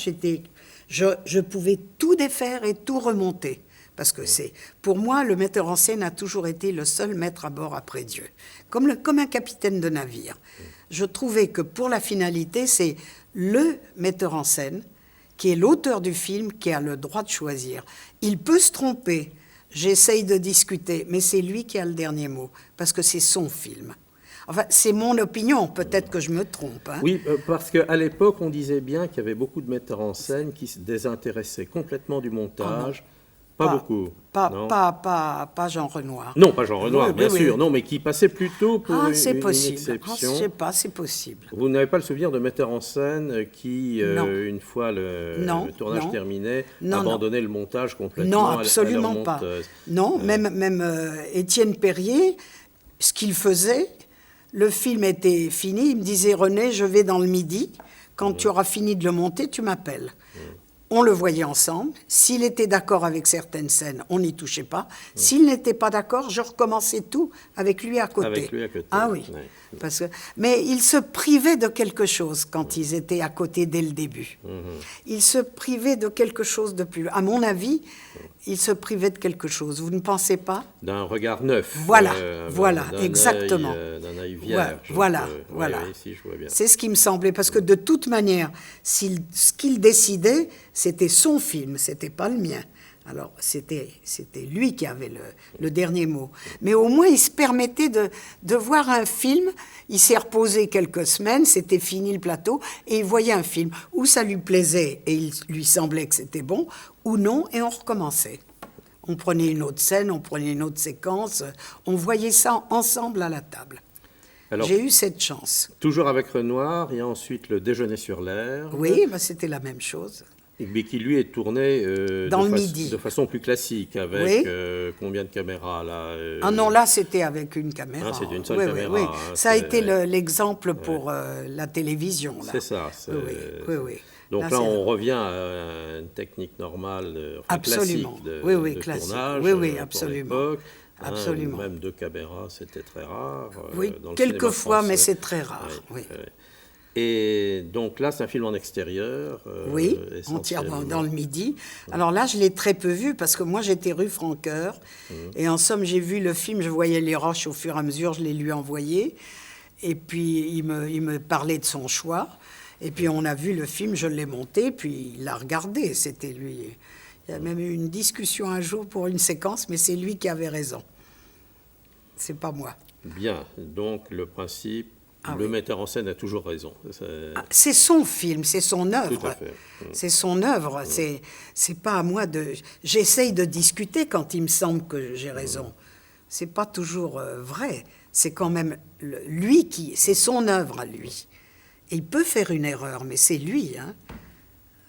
je pouvais tout défaire et tout remonter. Parce que pour moi, le metteur en scène a toujours été le seul maître à bord après Dieu, comme un capitaine de navire. Je trouvais que pour la finalité, c'est le metteur en scène qui est l'auteur du film, qui a le droit de choisir. Il peut se tromper, j'essaye de discuter, mais c'est lui qui a le dernier mot, parce que c'est son film. Enfin, c'est mon opinion, peut-être que je me trompe. Oui, parce qu'à l'époque, on disait bien qu'il y avait beaucoup de metteurs en scène qui se désintéressaient complètement du montage. Pas beaucoup. Pas Jean Renoir. Non, pas Jean Renoir, bien sûr. Non, mais qui passait plutôt pour une exception. Je ne sais pas, c'est possible. Vous n'avez pas le souvenir de metteurs en scène qui, une fois le tournage terminé, abandonnait le montage complètement? Non, absolument pas. Non, même Étienne Perrier, ce qu'il faisait, le film était fini, il me disait « René, je vais dans le Midi, quand tu auras fini de le monter, tu m'appelles ». On le voyait ensemble. S'il était d'accord avec certaines scènes, on n'y touchait pas. S'il n'était pas d'accord, je recommençais tout avec lui à côté. Avec lui à côté. Ah oui. Mais il se privait de quelque chose quand ils étaient à côté dès le début. Il se privait de quelque chose de plus... À mon avis, il se privait de quelque chose. Vous ne pensez pas? D'un regard neuf. Voilà, exactement. D'un œil vierge. Voilà. Oui, si, je vois bien. C'est ce qui me semblait, parce que de toute manière, ce qu'il décidait, c'était son film, c'était pas le mien. Alors, c'était lui qui avait le dernier mot. Mais au moins, il se permettait de voir un film. Il s'est reposé quelques semaines, c'était fini le plateau, et il voyait un film. Ou ça lui plaisait et il lui semblait que c'était bon, ou non, et on recommençait. On prenait une autre scène, on prenait une autre séquence, on voyait ça ensemble à la table. J'ai eu cette chance. Toujours avec Renoir, il y a ensuite Le Déjeuner sur l'herbe. Oui, bah, c'était la même chose. Mais qui, lui, est tourné dans le Midi. De façon plus classique, avec combien de caméras là Ah non, là, c'était avec une caméra. Ah, c'est une seule caméra. Oui. Ça a été l'exemple pour la télévision. C'est ça. Oui. Donc là, on revient à une technique normale, absolument. classique de classique. tournage. Oui, absolument. Absolument. Même 2 caméras, c'était très rare. Oui, quelquefois, mais c'est très rare. Oui. Et donc là, c'est un film en extérieur. Oui, entièrement dans le Midi. Alors là, je l'ai très peu vu parce que moi, j'étais rue Francoeur. Et en somme, j'ai vu le film, je voyais les roches au fur et à mesure, je les lui envoyais. Et puis, il me parlait de son choix. Et puis, on a vu le film, je l'ai monté, puis il l'a regardé. C'était lui. Il y a même eu une discussion un jour pour une séquence, mais c'est lui qui avait raison. C'est pas moi. Bien, donc le principe... le metteur en scène a toujours raison. C'est son film, c'est son œuvre. Tout à fait. C'est son œuvre. C'est pas à moi de. J'essaye de discuter quand il me semble que j'ai raison. C'est pas toujours vrai. C'est quand même lui qui. C'est son œuvre à lui. Et il peut faire une erreur, mais c'est lui. Hein.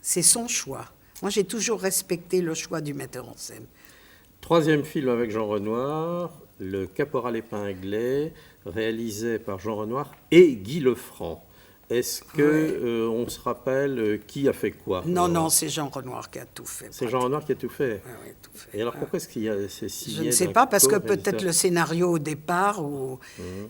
C'est son choix. Moi, j'ai toujours respecté le choix du metteur en scène. 3e film avec Jean Renoir, Le Caporal épinglé, réalisé par Jean Renoir et Guy Lefranc. Est-ce que on se rappelle qui a fait quoi? Non, c'est Jean Renoir qui a tout fait. C'est Jean Renoir qui a tout fait. Oui, tout fait. Et alors pourquoi est-ce qu'il y a ces signes? Je ne sais pas, parce que peut-être le scénario au départ,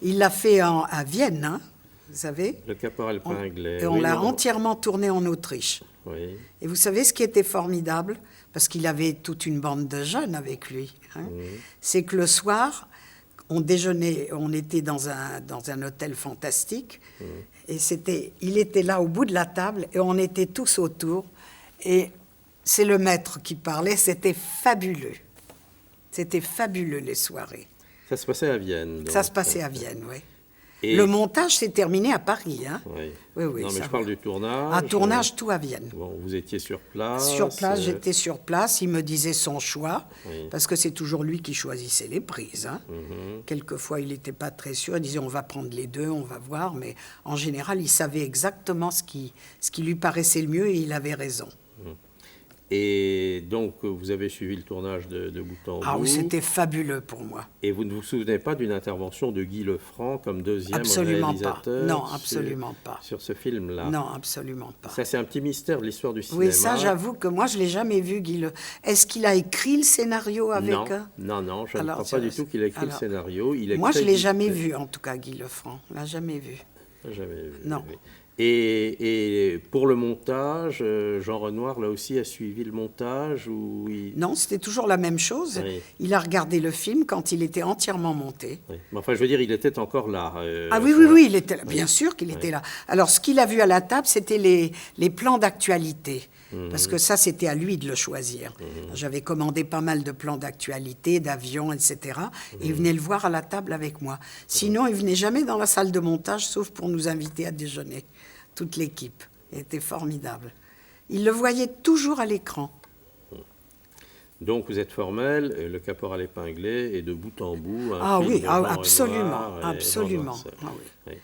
il l'a fait à Vienne, hein, vous savez. Le Caporal épinglé. Et on l'a entièrement tourné en Autriche. Oui. Et vous savez ce qui était formidable, parce qu'il avait toute une bande de jeunes avec lui, hein, c'est que le soir, on déjeunait, on était dans un hôtel fantastique, et il était là au bout de la table, et on était tous autour, et c'est le maître qui parlait, c'était fabuleux. C'était fabuleux, les soirées. Ça se passait à Vienne. Donc. Ça se passait à Vienne, oui. Et le montage s'est terminé à Paris. Hein. Oui, non, mais je parle du tournage. Un tournage, tout à Vienne. Bon, vous étiez sur place. Sur place, j'étais sur place. Il me disait son choix, parce que c'est toujours lui qui choisissait les prises. Hein. Quelquefois, il n'était pas très sûr. Il disait, on va prendre les deux, on va voir. Mais en général, il savait exactement ce qui lui paraissait le mieux et il avait raison. Et donc, vous avez suivi le tournage de bout en bout. Ah oui, c'était fabuleux pour moi. Et vous ne vous souvenez pas d'une intervention de Guy Lefranc comme deuxième absolument réalisateur? Non, absolument pas. Sur ce film-là? Non, absolument pas. Ça, c'est un petit mystère de l'histoire du cinéma. Oui, ça, j'avoue que moi, je ne l'ai jamais vu, Guy Lefranc. Est-ce qu'il a écrit le scénario avec... Non, je ne crois pas du tout qu'il ait écrit le scénario. Moi, je ne l'ai jamais vu, en tout cas, Guy Lefranc. Je ne l'ai jamais vu. Jamais vu. Non. Oui. Et pour le montage, Jean Renoir, là aussi, a suivi le montage ou Non, c'était toujours la même chose. Oui. Il a regardé le film quand il était entièrement monté. Oui. Mais enfin, je veux dire, il était encore là. Oui, il était là. Bien sûr qu'il était là. Alors, ce qu'il a vu à la table, c'était les plans d'actualité. Parce que ça, c'était à lui de le choisir. J'avais commandé pas mal de plans d'actualité, d'avions, etc. Et il venait le voir à la table avec moi. Sinon, il venait jamais dans la salle de montage, sauf pour nous inviter à déjeuner. Toute l'équipe. Il était formidable. Il le voyait toujours à l'écran. Donc, vous êtes formel, le caporal épinglé, et de bout en bout... absolument.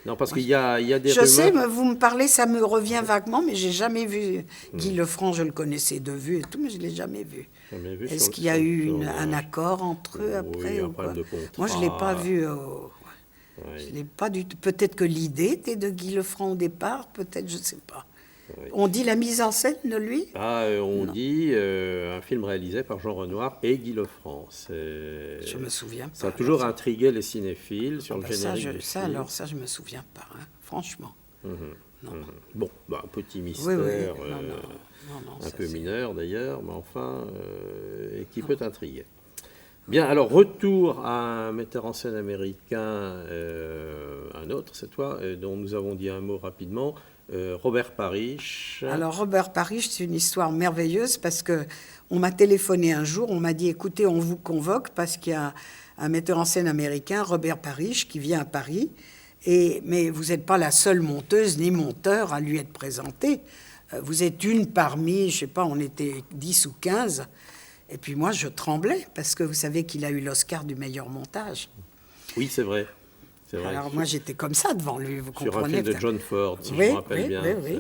Non, parce qu'il y a des Je sais, vous me parlez, ça me revient vaguement, mais j'ai jamais vu Guy Lefranc, je le connaissais de vue et tout, mais je ne l'ai jamais vu. Est-ce qu'il y a eu un accord entre eux après ou quoi? Moi, je ne l'ai pas vu... Je n'ai pas du tout. Peut-être que l'idée était de Guy Lefranc au départ, peut-être, je ne sais pas. On dit la mise en scène de lui? On dit un film réalisé par Jean Renoir et Guy Lefranc. Je me souviens pas. Ça a toujours intrigué les cinéphiles sur le générique du film. Ça, je me souviens pas, hein, franchement. Bon, un petit mystère, un peu mineur d'ailleurs, mais enfin, et qui peut intriguer. Bien, alors retour à un metteur en scène américain, un autre cette fois, dont nous avons dit un mot rapidement, Robert Parish. Alors Robert Parish, c'est une histoire merveilleuse parce que on m'a téléphoné un jour, on m'a dit écoutez, on vous convoque parce qu'il y a un metteur en scène américain, Robert Parish, qui vient à Paris, mais vous n'êtes pas la seule monteuse ni monteur à lui être présenté. Vous êtes une parmi, je ne sais pas, on était 10 ou 15. Et puis moi, je tremblais parce que vous savez qu'il a eu l'Oscar du meilleur montage. Oui, c'est vrai. Alors moi, j'étais comme ça devant lui, vous comprenez. Sur un film de John Ford, si oui, je me rappelle bien. Oui.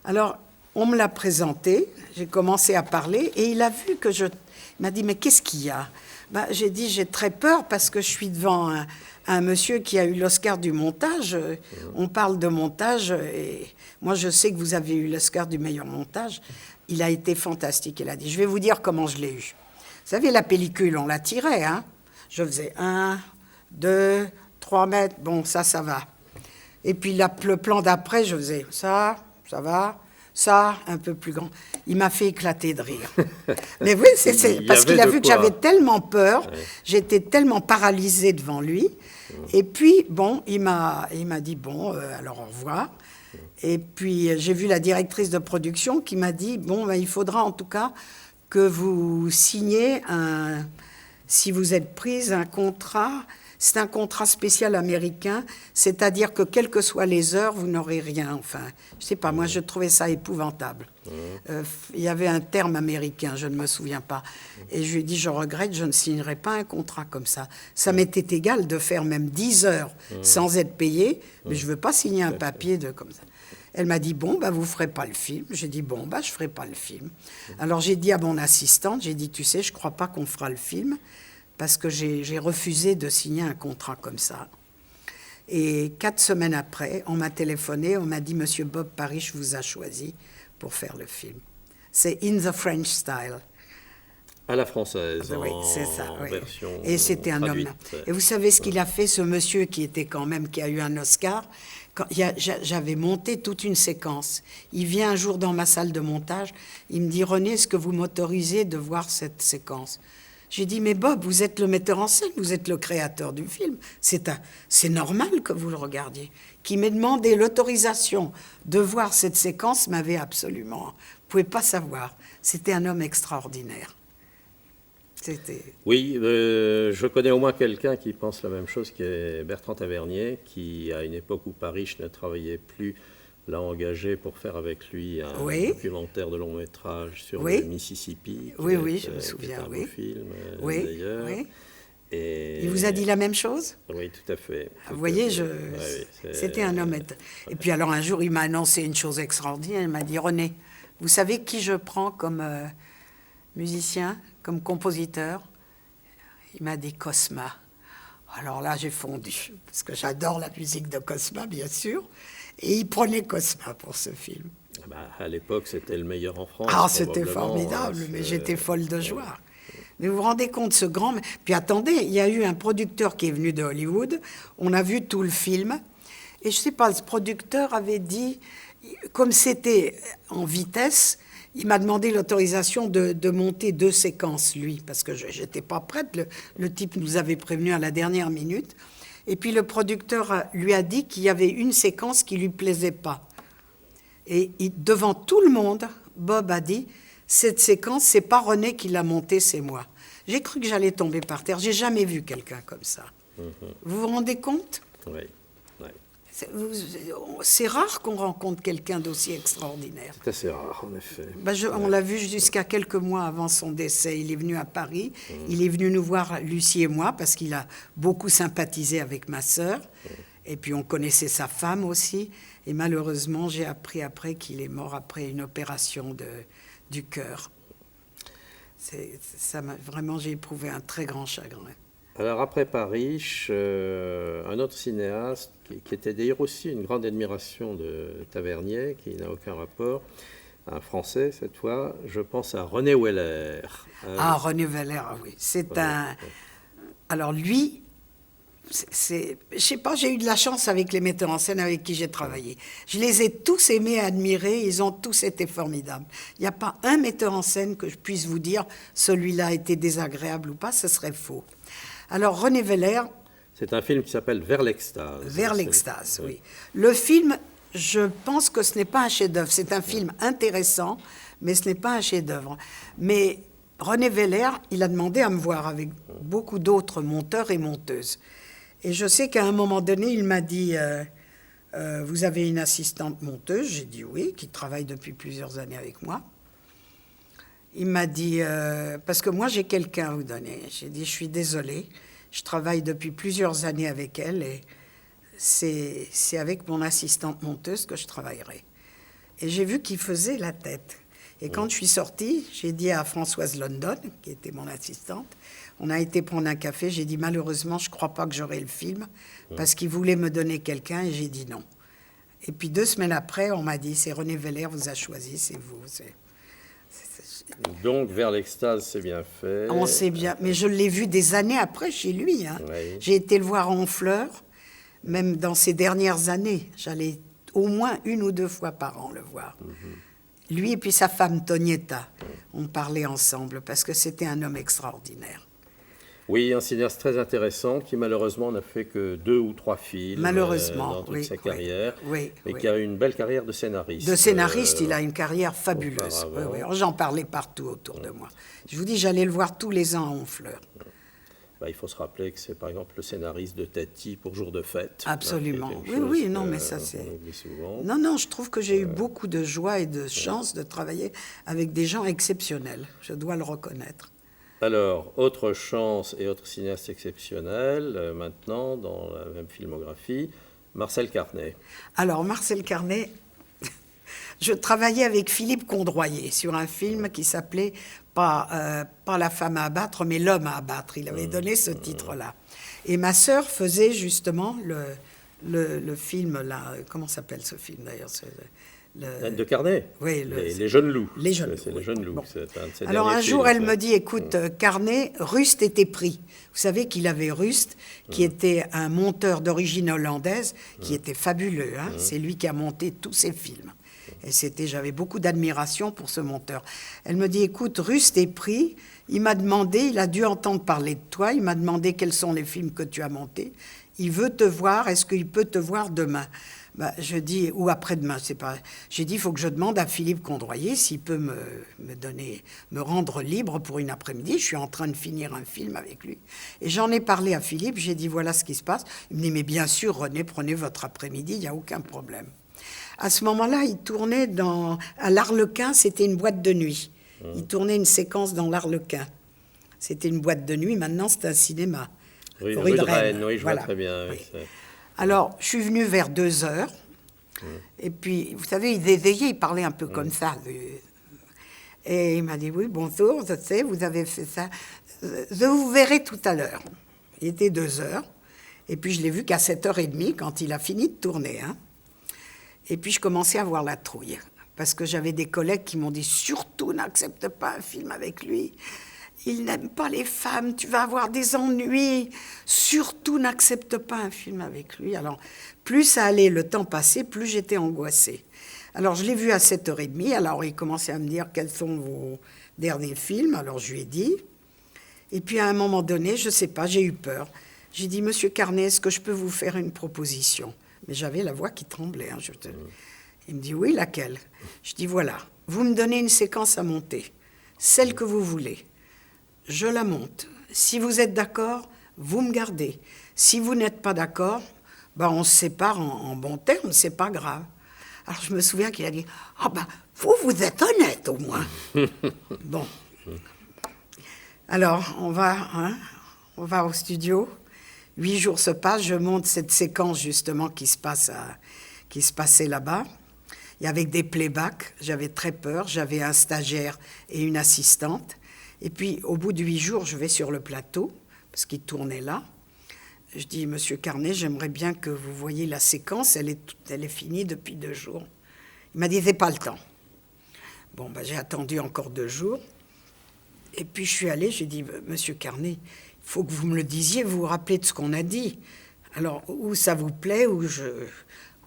Alors, on me l'a présenté, j'ai commencé à parler, et il a vu que il m'a dit, mais qu'est-ce qu'il y a? J'ai dit, j'ai très peur parce que je suis devant un monsieur qui a eu l'Oscar du montage. On parle de montage, et moi, je sais que vous avez eu l'Oscar du meilleur montage. Il a été fantastique. Il a dit, je vais vous dire comment je l'ai eu. Vous savez, la pellicule, on la tirait, hein. Je faisais 1, 2, 3 mètres, bon, ça va. Et puis le plan d'après, je faisais ça va, ça, un peu plus grand. Il m'a fait éclater de rire. Mais oui, c'est parce qu'il a vu que j'avais tellement peur, j'étais tellement paralysée devant lui. Et puis, bon, il m'a dit, bon, alors au revoir. Et puis, j'ai vu la directrice de production qui m'a dit, bon, il faudra en tout cas que vous signiez si vous êtes prise, un contrat. C'est un contrat spécial américain, c'est-à-dire que quelles que soient les heures, vous n'aurez rien. Enfin, je sais pas, moi je trouvais ça épouvantable. Il y avait un terme américain, je ne me souviens pas. Et je lui ai dit, je regrette, je ne signerai pas un contrat comme ça. Ça m'était égal de faire même 10 heures sans être payé, mais je ne veux pas signer un papier comme ça. Elle m'a dit, bon, vous ne ferez pas le film. J'ai dit, bon, je ne ferai pas le film. Alors j'ai dit à mon assistante, j'ai dit, tu sais, je ne crois pas qu'on fera le film, parce que j'ai refusé de signer un contrat comme ça. Et 4 semaines après, on m'a téléphoné, on m'a dit « Monsieur Bob Parish vous a choisi pour faire le film ». C'est « In the French Style ». À la française, Oui, c'est ça, oui. version Et c'était un homme. Et vous savez ce qu'il a fait, ce monsieur qui a eu un Oscar? J'avais monté toute une séquence. Il vient un jour dans ma salle de montage, il me dit « René, est-ce que vous m'autorisez de voir cette séquence ?» J'ai dit, mais Bob, vous êtes le metteur en scène, vous êtes le créateur du film. C'est normal que vous le regardiez. Qui m'ait demandé l'autorisation de voir cette séquence m'avait absolument... Vous ne pouvez pas savoir. C'était un homme extraordinaire. Oui, je connais au moins quelqu'un qui pense la même chose, qui est Bertrand Tavernier, qui, à une époque où Parish ne travaillait plus, l'a engagé pour faire avec lui un documentaire de long métrage sur le Mississippi. Oui, je me souviens. Un beau film, d'ailleurs. Oui. Et... Il vous a dit la même chose? Oui, tout à fait. Vous voyez, c'était un homme... Et puis alors un jour, il m'a annoncé une chose extraordinaire. Il m'a dit, René, vous savez qui je prends comme musicien, comme compositeur? Il m'a dit Cosma. Alors là, j'ai fondu, parce que j'adore la musique de Cosma, bien sûr. Et il prenait Cosma pour ce film. À l'époque, c'était le meilleur en France. Ah, c'était formidable, mais j'étais folle de joie. Mais vous vous rendez compte, ce grand... Puis attendez, il y a eu un producteur qui est venu de Hollywood, on a vu tout le film, et je ne sais pas, ce producteur avait dit, comme c'était en vitesse, il m'a demandé l'autorisation de monter 2 séquences, lui, parce que je n'étais pas prête, le type nous avait prévenu à la dernière minute. Et puis le producteur lui a dit qu'il y avait une séquence qui ne lui plaisait pas. Et devant tout le monde, Bob a dit, cette séquence, c'est pas René qui l'a montée, c'est moi. J'ai cru que j'allais tomber par terre. J'ai jamais vu quelqu'un comme ça. Vous vous rendez compte? Oui. C'est rare qu'on rencontre quelqu'un d'aussi extraordinaire. C'est assez rare, en effet. On l'a vu jusqu'à quelques mois avant son décès. Il est venu à Paris. Il est venu nous voir, Lucie et moi, parce qu'il a beaucoup sympathisé avec ma sœur. Et puis on connaissait sa femme aussi. Et malheureusement, j'ai appris après qu'il est mort après une opération du cœur. Vraiment, j'ai éprouvé un très grand chagrin. Alors après Parish, un autre cinéaste qui était d'ailleurs aussi une grande admiration de Tavernier, qui n'a aucun rapport, un Français cette fois, je pense à René Weller. René Weller, oui. Alors lui, je sais pas, j'ai eu de la chance avec les metteurs en scène avec qui j'ai travaillé. Je les ai tous aimés et admirés, ils ont tous été formidables. Il n'y a pas un metteur en scène que je puisse vous dire, celui-là a été désagréable ou pas, ce serait faux. Alors René Weller... C'est un film qui s'appelle Vers l'extase. Vers l'extase, oui. Le film, Je pense que ce n'est pas un chef-d'œuvre. C'est un film intéressant, mais ce n'est pas un chef-d'œuvre. Mais René Veller, il a demandé à me voir avec beaucoup d'autres monteurs et monteuses. Et je sais qu'à un moment donné, il m'a dit vous avez une assistante monteuse? J'ai dit oui, qui travaille depuis plusieurs années avec moi. Il m'a dit parce que moi j'ai quelqu'un à vous donner. J'ai dit je suis désolée, je travaille depuis plusieurs années avec elle et c'est avec mon assistante monteuse que je travaillerai. Et j'ai vu qu'il faisait la tête. Et quand je suis sortie, j'ai dit à Françoise London, qui était mon assistante, on a été prendre un café, j'ai dit malheureusement, je ne crois pas que j'aurai le film, parce qu'il voulait me donner quelqu'un, et j'ai dit non. Et puis 2 semaines après, on m'a dit, c'est René Veller vous a choisi, c'est vous. Donc, Vers l'extase, c'est bien fait. On sait bien, mais je l'ai vu des années après chez lui. Hein. Oui. J'ai été le voir en Honfleur, même dans ces dernières années. J'allais au moins 1 ou 2 fois par an le voir. Lui et puis sa femme Tonietta, on parlait ensemble parce que c'était un homme extraordinaire. Oui, un cinéaste très intéressant qui malheureusement n'a fait que 2 ou 3 films Malheureusement, dans toute oui, sa carrière, oui, mais oui. qui a eu une belle carrière de scénariste. De scénariste, il a une carrière fabuleuse. Oui, auparavant. oui. J'en parlais partout autour de moi. Je vous dis, j'allais le voir tous les ans à Honfleur. Il faut se rappeler que c'est par exemple le scénariste de Tati pour Jour de fête. Absolument. Quelque Oui, chose oui, non, que mais ça c'est... on oublie souvent. Non, non, je trouve que j'ai eu beaucoup de joie et de chance de travailler avec des gens exceptionnels. Je dois le reconnaître. Alors, autre chance et autre cinéaste exceptionnel, maintenant, dans la même filmographie, Marcel Carnet. Alors, Marcel Carnet, je travaillais avec Philippe Condroyer sur un film qui s'appelait pas La femme à abattre, mais L'homme à abattre. Il avait donné ce titre-là. Et ma sœur faisait justement le film, là, comment s'appelle ce film d'ailleurs? De Carnet. Oui, les Jeunes Loups. Les Jeunes C'est Loups, les Jeunes oui. Loups. Bon. C'est un de ses Alors un derniers jour, films, elle ça. me dit, écoute, Carnet, Rust était pris. Vous savez qu'il avait Rust, qui était un monteur d'origine hollandaise, qui était fabuleux. Hein. C'est lui qui a monté tous ses films. Et j'avais beaucoup d'admiration pour ce monteur. Elle me dit, écoute, Rust est pris. Il m'a demandé, il a dû entendre parler de toi. Il m'a demandé quels sont les films que tu as montés. Il veut te voir. Est-ce qu'il peut te voir demain? Je dis, ou après-demain, c'est pas. J'ai dit, il faut que je demande à Philippe Condroyer s'il peut me rendre libre pour une après-midi. Je suis en train de finir un film avec lui. Et j'en ai parlé à Philippe, j'ai dit, voilà ce qui se passe. Il me dit, mais bien sûr, René, prenez votre après-midi, il n'y a aucun problème. À ce moment-là, il tournait à l'Arlequin, c'était une boîte de nuit. Il tournait une séquence dans l'Arlequin. C'était une boîte de nuit, maintenant c'est un cinéma. Rue de Rennes, oui, je vois très bien. Oui. Oui, alors, je suis venue vers 2h. Et puis, vous savez, il éveillait, il parlait un peu comme ça. Et il m'a dit, oui, bonjour, je sais, vous avez fait ça. Je vous verrai tout à l'heure. Il était 2h. Et puis, je l'ai vu qu'à 7h30, quand il a fini de tourner. Hein. Et puis, je commençais à avoir la trouille. Parce que j'avais des collègues qui m'ont dit, surtout, n'accepte pas un film avec lui. Il n'aime pas les femmes, tu vas avoir des ennuis. Surtout, n'accepte pas un film avec lui. Alors, plus ça allait, le temps passait, plus j'étais angoissée. Alors, je l'ai vu à 7h30. Alors, il commençait à me dire quels sont vos derniers films. Alors, je lui ai dit. Et puis, à un moment donné, je ne sais pas, j'ai eu peur. J'ai dit, Monsieur Carnet, est-ce que je peux vous faire une proposition? Mais j'avais la voix qui tremblait. Hein, Il me dit, oui, laquelle? Je dis, voilà, vous me donnez une séquence à monter, celle que vous voulez. Je la monte. Si vous êtes d'accord, vous me gardez. Si vous n'êtes pas d'accord, on se sépare en bons termes, c'est pas grave. Alors je me souviens qu'il a dit, vous êtes honnête au moins. Bon. Alors on va au studio. 8 jours se passent, je monte cette séquence justement qui se passait là-bas. Et avec des playbacks, j'avais très peur. J'avais un stagiaire et une assistante. Et puis, au bout de 8 jours, je vais sur le plateau, parce qu'il tournait là. Je dis, Monsieur Carnet, j'aimerais bien que vous voyiez la séquence, elle est finie depuis 2 jours. Il m'a dit, c'est pas le temps. Bon, j'ai attendu encore 2 jours. Et puis, je suis allée, j'ai dit, Monsieur Carnet, il faut que vous me le disiez, vous vous rappelez de ce qu'on a dit. Alors, ou ça vous plaît, ou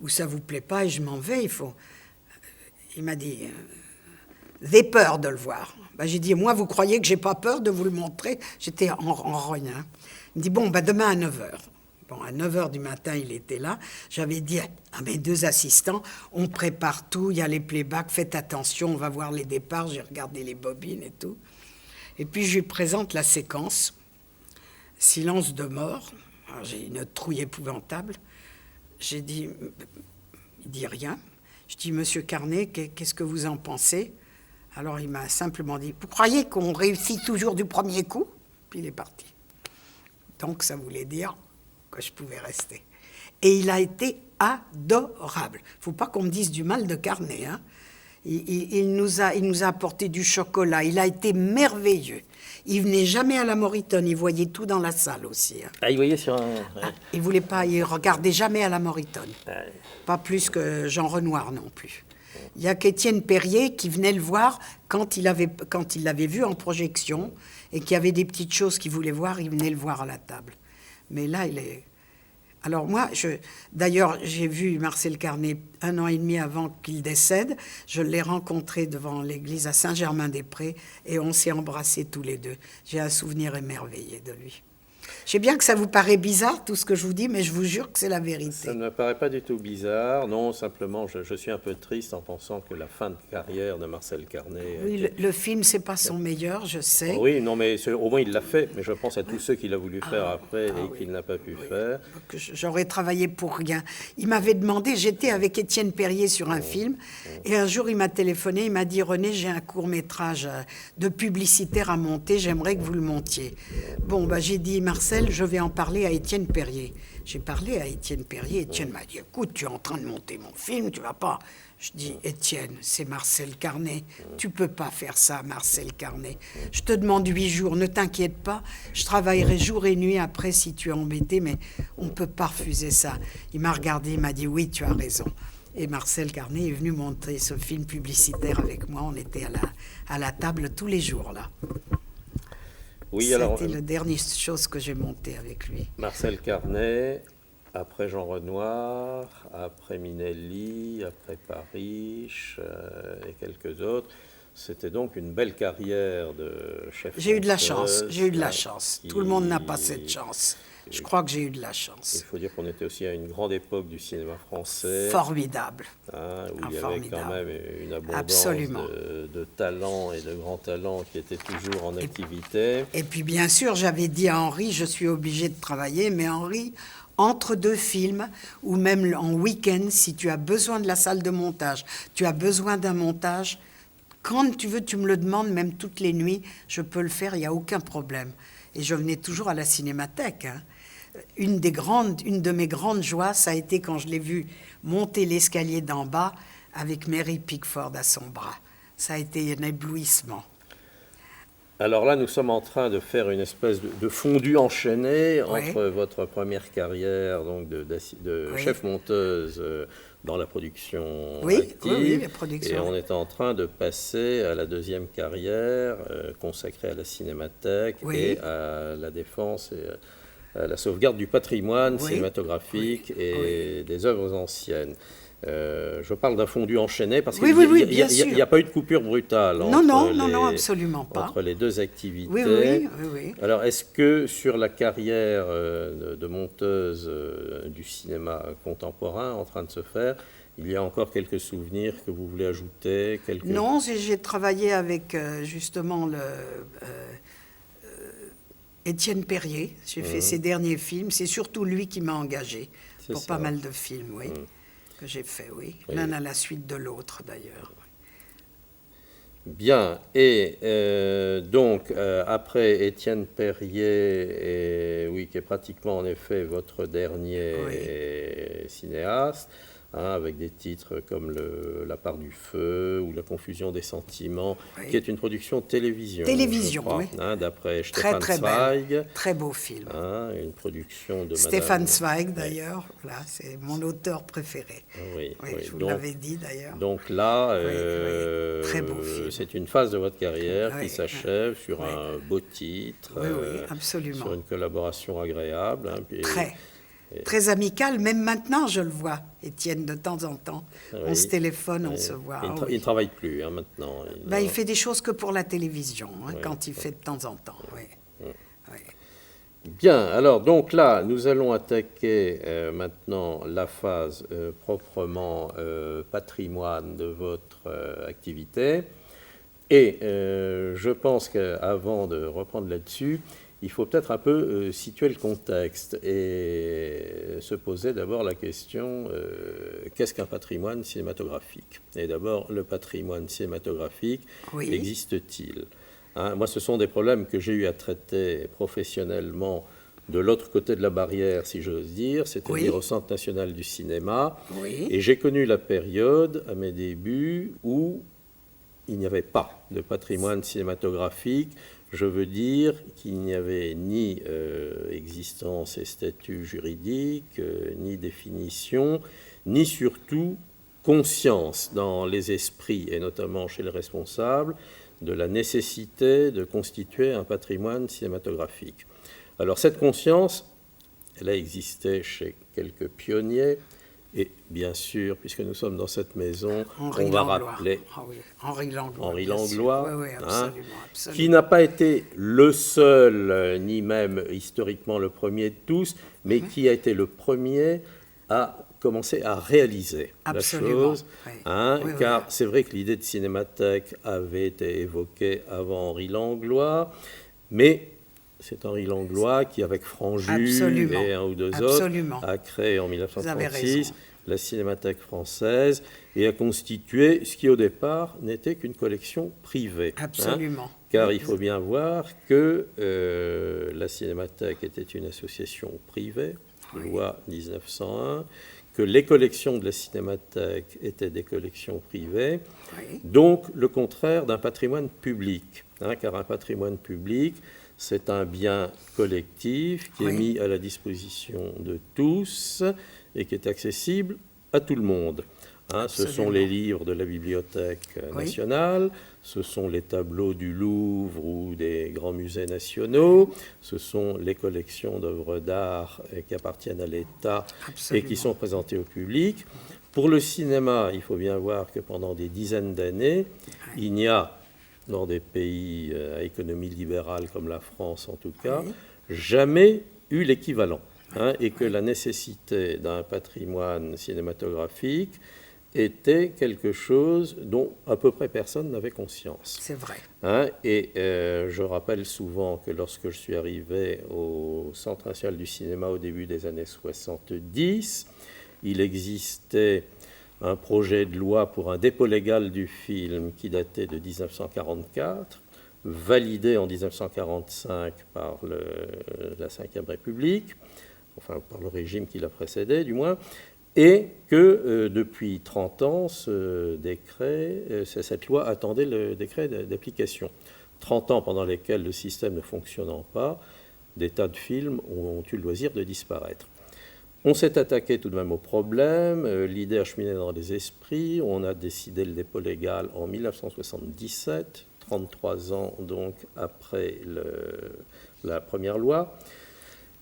ça vous plaît pas, et je m'en vais, il faut... Il m'a dit, j'ai peur de le voir. J'ai dit, moi, vous croyez que j'ai pas peur de vous le montrer? J'étais en rogne. Hein. Il me dit, demain à 9h. Bon, à 9 h du matin, il était là. J'avais dit à mes 2 assistants, on prépare tout, il y a les playbacks, faites attention, on va voir les départs. J'ai regardé les bobines et tout. Et puis, je lui présente la séquence. Silence de mort. Alors, j'ai une trouille épouvantable. J'ai dit, il dit rien. Je dis, Monsieur Carnet, qu'est-ce que vous en pensez? Alors, il m'a simplement dit, vous croyez qu'on réussit toujours du premier coup? Puis il est parti. Donc, ça voulait dire que je pouvais rester. Et il a été adorable. Il ne faut pas qu'on me dise du mal de Carnet, hein. Il nous a apporté du chocolat. Il a été merveilleux. Il venait jamais à la Moritone. Il voyait tout dans la salle aussi, hein. Ah, il voyait sur un... Ouais. Il voulait pas. Il regardait jamais à la Moritone. Ouais. Pas plus que Jean Renoir non plus. Il y a qu'Étienne Perrier qui venait le voir quand il l'avait vu en projection et qu'il y avait des petites choses qu'il voulait voir, il venait le voir à la table. Mais là, il est... Alors moi, d'ailleurs, j'ai vu Marcel Carnet 1 an et demi avant qu'il décède. Je l'ai rencontré devant l'église à Saint-Germain-des-Prés et on s'est embrassés tous les deux. J'ai un souvenir émerveillé de lui. Je sais bien que ça vous paraît bizarre, tout ce que je vous dis, mais je vous jure que c'est la vérité. Ça ne me paraît pas du tout bizarre. Non, simplement, je suis un peu triste en pensant que la fin de carrière de Marcel Carnet... Oui, le film, c'est pas son meilleur, je sais. Oui, non, mais au moins il l'a fait. Mais je pense à tous ceux qu'il a voulu faire après et qu'il n'a pas pu faire. J'aurais travaillé pour rien. Il m'avait demandé, j'étais avec Étienne Perrier sur un film, et un jour il m'a téléphoné, il m'a dit, René, j'ai un court-métrage de publicitaire à monter, j'aimerais que vous le montiez. Bon, j'ai dit, Marcel, je vais en parler à Étienne Perrier. J'ai parlé à Étienne Perrier. Étienne m'a dit, écoute, tu es en train de monter mon film, tu vas pas... Je dis, Étienne, c'est Marcel Carnet. Tu peux pas faire ça, Marcel Carnet. Je te demande 8 jours, ne t'inquiète pas. Je travaillerai jour et nuit après si tu es embêté, mais on peut pas refuser ça. Il m'a regardé, il m'a dit, oui, tu as raison. Et Marcel Carnet est venu monter ce film publicitaire avec moi. On était à la table tous les jours, là. Oui, alors, c'était la dernière chose que j'ai montée avec lui. Marcel Carnet, après Jean Renoir, après Minelli, après Parish et quelques autres. C'était donc une belle carrière de chef. J'ai eu de la chance, j'ai eu de la chance. Tout le monde n'a pas cette chance. Je crois que j'ai eu de la chance. Il faut dire qu'on était aussi à une grande époque du cinéma français. Formidable. Où il y avait quand même une abondance de talents et de grands talents qui étaient toujours en activité. Et puis bien sûr, j'avais dit à Henri, je suis obligé de travailler, mais Henri, entre 2 films, ou même en week-end, si tu as besoin de la salle de montage, tu as besoin d'un montage, quand tu veux, tu me le demandes, même toutes les nuits, je peux le faire, il n'y a aucun problème. Et je venais toujours à la Cinémathèque, hein. Une de mes grandes joies, ça a été quand je l'ai vu monter l'escalier d'en bas avec Mary Pickford à son bras. Ça a été un éblouissement. Alors là, nous sommes en train de faire une espèce de fondu enchaîné entre votre première carrière donc de chef monteuse dans la production active, la production. Et on est en train de passer à la deuxième carrière consacrée à la Cinémathèque et à la défense et à la sauvegarde du patrimoine cinématographique et des œuvres anciennes. Je parle d'un fondu enchaîné parce qu'il n'y a pas eu de coupure brutale non, absolument pas. entre les deux activités. Oui. Alors, est-ce que sur la carrière de monteuse du cinéma contemporain en train de se faire, il y a encore quelques souvenirs que vous voulez ajouter? Non, j'ai travaillé avec justement Étienne Perrier. J'ai fait ses derniers films. C'est surtout lui qui m'a engagé pour pas mal de films, que j'ai fait, l'un à la suite de l'autre, d'ailleurs. Bien. Et donc, après Étienne Perrier, qui est pratiquement en effet votre dernier cinéaste, avec des titres comme La part du feu ou La confusion des sentiments, qui est une production télévision. Télévision, d'après Stefan Zweig. Très beau film. Une production de Stefan Zweig, d'ailleurs, voilà, c'est mon auteur préféré. Je vous l'avais dit, d'ailleurs. Donc là, très beau film. c'est une phase de votre carrière qui s'achève sur un beau titre, absolument. sur une collaboration agréable. Très amical, même maintenant je le vois, Étienne, de temps en temps. On se téléphone, on se voit. Il ne travaille plus maintenant. Il fait des choses que pour la télévision, quand il fait de temps en temps. Bien, alors donc là, nous allons attaquer maintenant la phase proprement patrimoine de votre activité. Et je pense qu'avant de reprendre là-dessus, il faut peut-être un peu situer le contexte et se poser d'abord la question qu'est-ce qu'un patrimoine cinématographique? Et d'abord, le patrimoine cinématographique, Oui. existe-t-il? Hein, moi, ce sont des problèmes que j'ai eu à traiter professionnellement de l'autre côté de la barrière, si j'ose dire, c'est-à-dire Oui. au Centre national du cinéma. Oui. Et j'ai connu la période, à mes débuts, où il n'y avait pas de patrimoine cinématographique. Je veux dire qu'il n'y avait ni existence et statut juridique, ni définition, ni surtout conscience dans les esprits, et notamment chez les responsables, de la nécessité de constituer un patrimoine cinématographique. Alors cette conscience, elle a existé chez quelques pionniers, et bien sûr, puisque nous sommes dans cette maison, Henri on va Langlois. rappeler Ah oui, Henri Langlois. Henri bien Langlois, sûr. Oui, oui, absolument, absolument. qui n'a pas été le seul, ni même historiquement le premier de tous, mais qui a été le premier à commencer à réaliser Absolument, la chose. oui. Oui, Oui, car oui. c'est vrai que l'idée de cinémathèque avait été évoquée avant Henri Langlois, mais c'est Henri Langlois qui, avec Franju Absolument. et un ou deux Absolument. autres, a créé en Vous avez 1936 raison. la Cinémathèque française et a constitué ce qui au départ n'était qu'une collection privée. Absolument. Car Oui. il faut bien voir que la Cinémathèque était une association privée, loi 1901, que les collections de la Cinémathèque étaient des collections privées, Oui. donc le contraire d'un patrimoine public, car un patrimoine public, c'est un bien collectif qui est Oui. mis à la disposition de tous et qui est accessible à tout le monde. Ce sont les livres de la Bibliothèque nationale, ce sont les tableaux du Louvre ou des grands musées nationaux, ce sont les collections d'œuvres d'art qui appartiennent à l'État et qui sont présentées au public. Pour le cinéma, il faut bien voir que pendant des dizaines d'années, il n'y a, dans des pays à économie libérale comme la France en tout cas, jamais eu l'équivalent. Et que la nécessité d'un patrimoine cinématographique était quelque chose dont à peu près personne n'avait conscience. C'est vrai. Et je rappelle souvent que lorsque je suis arrivé au Centre national du cinéma au début des années 70, il existait un projet de loi pour un dépôt légal du film qui datait de 1944, validé en 1945 par la Ve République, enfin par le régime qui la précédait du moins, et que depuis 30 ans, cette loi attendait le décret d'application. 30 ans pendant lesquels le système ne fonctionnant pas, des tas de films ont eu le loisir de disparaître. On s'est attaqué tout de même au problème, l'idée a cheminé dans les esprits, on a décidé le dépôt légal en 1977, 33 ans donc après la première loi.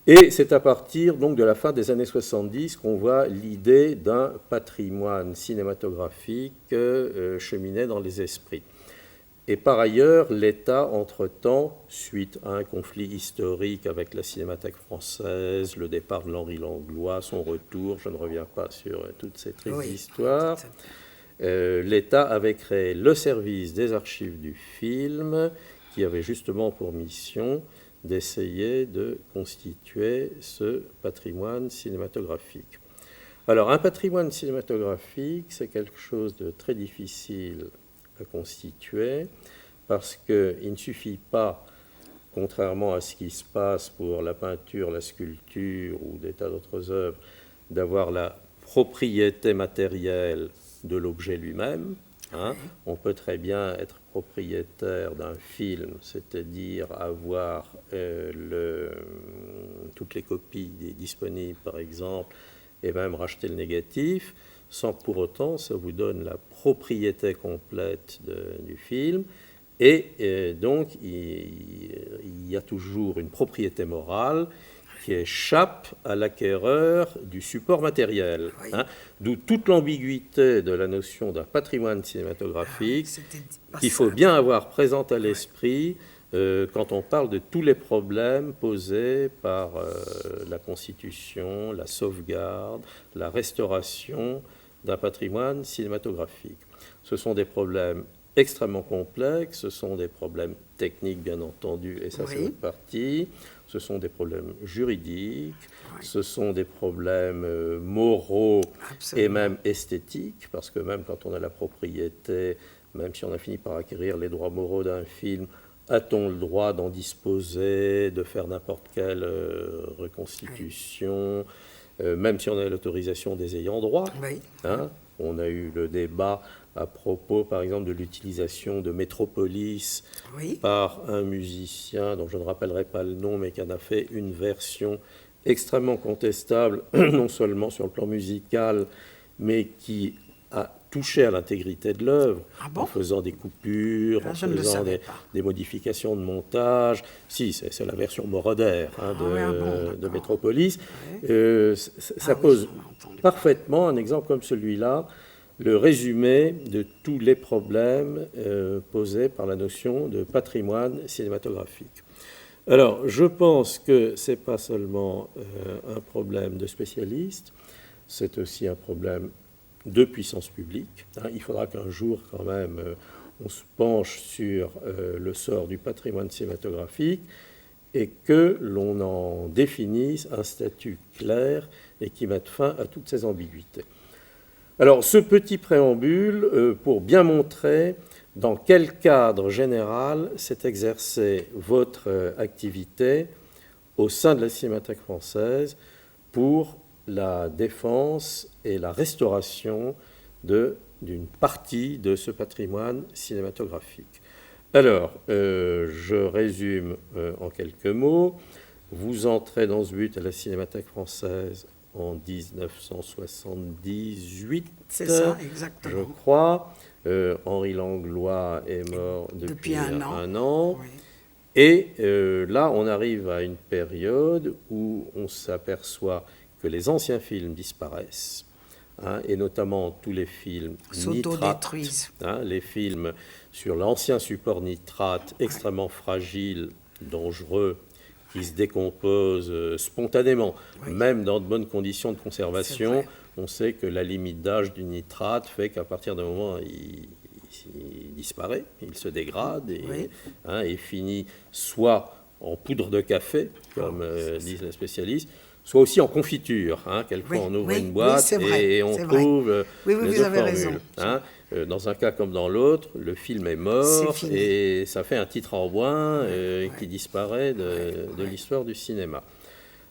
Et c'est à partir donc de la fin des années 70 qu'on voit l'idée d'un patrimoine cinématographique cheminer dans les esprits. Et par ailleurs, l'État, entre-temps, suite à un conflit historique avec la Cinémathèque française, le départ de Henri Langlois, son retour, je ne reviens pas sur toutes ces tristes histoires, l'État avait créé le service des archives du film, qui avait justement pour mission d'essayer de constituer ce patrimoine cinématographique. Alors, un patrimoine cinématographique, c'est quelque chose de très difficile à constituer, parce qu'il ne suffit pas, contrairement à ce qui se passe pour la peinture, la sculpture ou des tas d'autres œuvres, d'avoir la propriété matérielle de l'objet lui-même. On peut très bien être propriétaire d'un film, c'est-à-dire avoir toutes les copies disponibles, par exemple, et même racheter le négatif, sans que pour autant ça vous donne la propriété complète du film. Et donc, il y a toujours une propriété morale qui échappe à l'acquéreur du support matériel. D'où toute l'ambiguïté de la notion d'un patrimoine cinématographique qu'il faut bien avoir présente à l'esprit quand on parle de tous les problèmes posés par la constitution, la sauvegarde, la restauration d'un patrimoine cinématographique. Ce sont des problèmes extrêmement complexes, ce sont des problèmes techniques bien entendu, et ça c'est une partie, ce sont des problèmes juridiques, ce sont des problèmes moraux et même esthétiques, parce que même quand on a la propriété, même si on a fini par acquérir les droits moraux d'un film, a-t-on le droit d'en disposer, de faire n'importe quelle reconstitution, même si on a l'autorisation des ayants droit, hein? On a eu le débat à propos, par exemple, de l'utilisation de Métropolis par un musicien dont je ne rappellerai pas le nom, mais qui en a fait une version extrêmement contestable, non seulement sur le plan musical, mais qui a touché à l'intégrité de l'œuvre, en faisant des coupures, en faisant des modifications de montage. Si, c'est la version Moroder de Métropolis. Ça pose parfaitement un exemple comme celui-là, le résumé de tous les problèmes posés par la notion de patrimoine cinématographique. Alors, je pense que ce n'est pas seulement un problème de spécialistes, c'est aussi un problème de puissance publique. Il faudra qu'un jour, quand même, on se penche sur le sort du patrimoine cinématographique et que l'on en définisse un statut clair et qui mette fin à toutes ces ambiguïtés. Alors, ce petit préambule, pour bien montrer dans quel cadre général s'est exercée votre activité au sein de la Cinémathèque française pour la défense et la restauration d'une partie de ce patrimoine cinématographique. Alors, je résume en quelques mots. Vous entrez dans ce but à la Cinémathèque française en 1978. C'est ça, exactement. Je crois. Henri Langlois est mort depuis un an. Oui. Et là, on arrive à une période où on s'aperçoit que les anciens films disparaissent, et notamment tous les films nitrates, les films sur l'ancien support nitrate extrêmement fragile, dangereux, qui se décomposent spontanément, même dans de bonnes conditions de conservation. On sait que la limite d'âge du nitrate fait qu'à partir d'un moment, il disparaît, il se dégrade et finit soit en poudre de café, comme disent les spécialistes, soit aussi en confiture. Quelquefois, on ouvre une boîte et on trouve les deux formules. Dans un cas comme dans l'autre, le film est mort et ça fait un titre en bois qui disparaît de l'histoire du cinéma.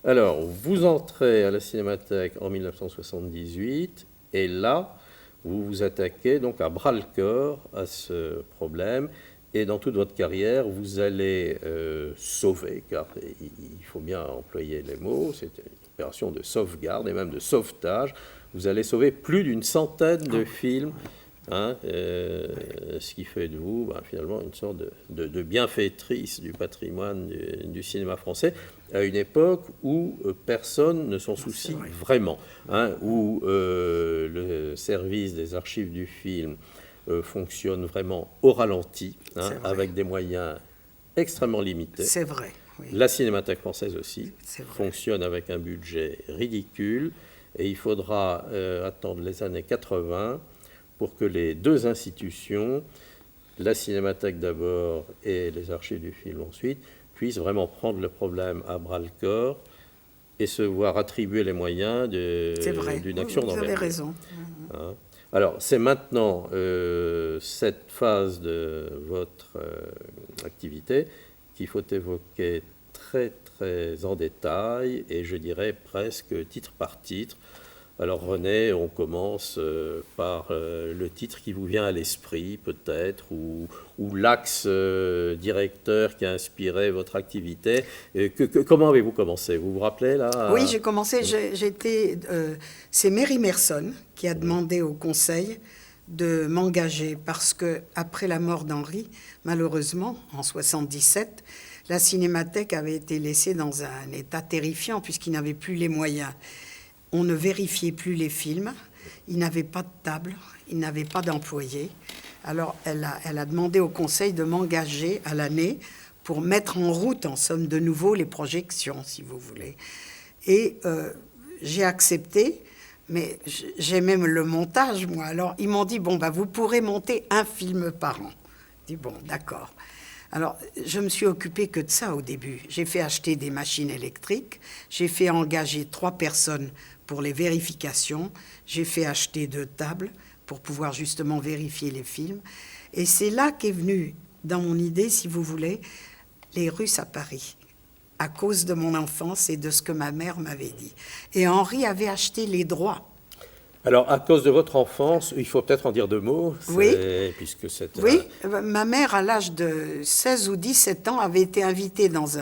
Alors, vous entrez à la Cinémathèque en 1978 et là, vous vous attaquez donc à bras-le-corps à ce problème. Et dans toute votre carrière, vous allez sauver, car il faut bien employer les mots, c'est une opération de sauvegarde et même de sauvetage. Vous allez sauver plus d'une centaine de films, ce qui fait de vous finalement une sorte de bienfaitrice du patrimoine du cinéma français, à une époque où personne ne s'en soucie vraiment, où le service des archives du film fonctionne vraiment au ralenti, avec des moyens extrêmement limités. C'est vrai. Oui. La Cinémathèque française aussi fonctionne avec un budget ridicule et il faudra attendre les années 80 pour que les deux institutions, la Cinémathèque d'abord et les archives du film ensuite, puissent vraiment prendre le problème à bras-le-corps et se voir attribuer les moyens d'une action d'envergure. Vous avez raison. Alors, c'est maintenant cette phase de votre activité qu'il faut évoquer très, très en détail et je dirais presque titre par titre. Alors, René, on commence par le titre qui vous vient à l'esprit, peut-être, ou l'axe directeur qui a inspiré votre activité. Comment avez-vous commencé? Vous vous rappelez, là? Oui, j'ai commencé, c'est Mary Merson qui a demandé au Conseil de m'engager parce qu'après la mort d'Henri, malheureusement, en 1977, la Cinémathèque avait été laissée dans un état terrifiant puisqu'il n'avait plus les moyens. On ne vérifiait plus les films, il n'avait pas de table, il n'avait pas d'employés. Alors, elle a demandé au Conseil de m'engager à l'année pour mettre en route, en somme, de nouveau les projections, si vous voulez. Et j'ai accepté, mais j'aimais le montage, moi. Alors, ils m'ont dit, bon, bah, vous pourrez monter un film par an. J'ai dit, bon, d'accord. Alors, je me suis occupée que de ça au début. J'ai fait acheter des machines électriques, j'ai fait engager 3 personnes pour les vérifications, j'ai fait acheter 2 tables pour pouvoir justement vérifier les films. Et c'est là qu'est venue, dans mon idée, si vous voulez, les Russes à Paris, à cause de mon enfance et de ce que ma mère m'avait dit. Et Henri avait acheté les droits. Alors, à cause de votre enfance, il faut peut-être en dire 2 mots. Oui. Puisque c'est Oui, ma mère, à l'âge de 16 ou 17 ans, avait été invitée dans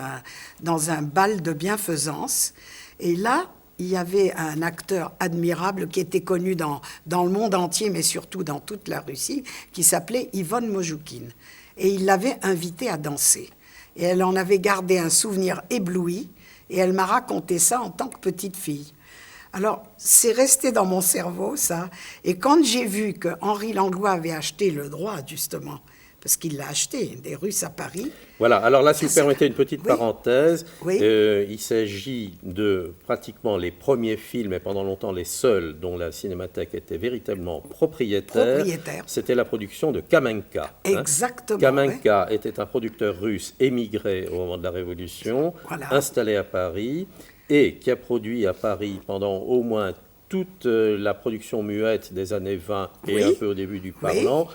un bal de bienfaisance. Et là, il y avait un acteur admirable qui était connu dans le monde entier, mais surtout dans toute la Russie, qui s'appelait Ivan Mojoukine. Et il l'avait invitée à danser. Et elle en avait gardé un souvenir ébloui, et elle m'a raconté ça en tant que petite fille. Alors, c'est resté dans mon cerveau, ça. Et quand j'ai vu que Henri Langlois avait acheté le droit, justement, parce qu'il l'a acheté, des Russes à Paris. Voilà, alors là, si vous permettez une petite parenthèse, oui. Il s'agit de pratiquement les premiers films, et pendant longtemps les seuls, dont la Cinémathèque était véritablement propriétaire. C'était la production de Kamenka. Exactement. Kamenka était un producteur russe émigré au moment de la Révolution, installé à Paris, et qui a produit à Paris pendant au moins toute la production muette des années 20 et un peu au début du parlant,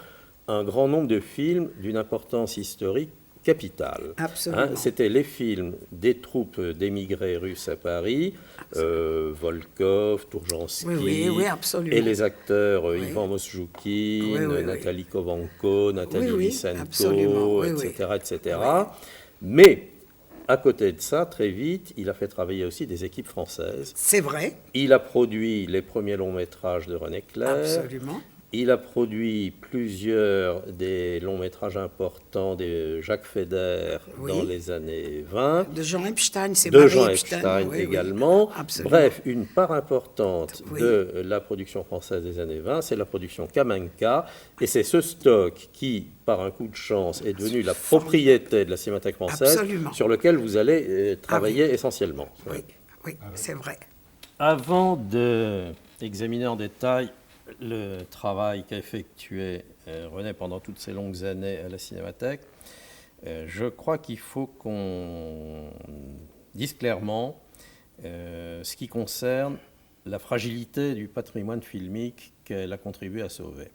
un grand nombre de films d'une importance historique capitale. Absolument. C'était les films des troupes d'émigrés russes à Paris, Volkov, Tourjansky, et les acteurs Ivan Mosjoukine, Nathalie Kovanko, Nathalie Lysenko, etc. Mais à côté de ça, très vite, il a fait travailler aussi des équipes françaises. C'est vrai. Il a produit les premiers longs métrages de René Clair. Absolument. Il a produit plusieurs des longs métrages importants de Jacques Feder dans les années 20. De Jean Epstein, c'est de Jean Epstein également. Bref, une part importante de la production française des années 20, c'est la production Kamenka. Et c'est ce stock qui, par un coup de chance, est devenu la propriété de la Cinémathèque française, sur lequel vous allez travailler essentiellement. Oui, c'est vrai. Avant d'examiner en détail le travail qu'a effectué René pendant toutes ces longues années à la Cinémathèque, je crois qu'il faut qu'on dise clairement ce qui concerne la fragilité du patrimoine filmique qu'elle a contribué à sauver.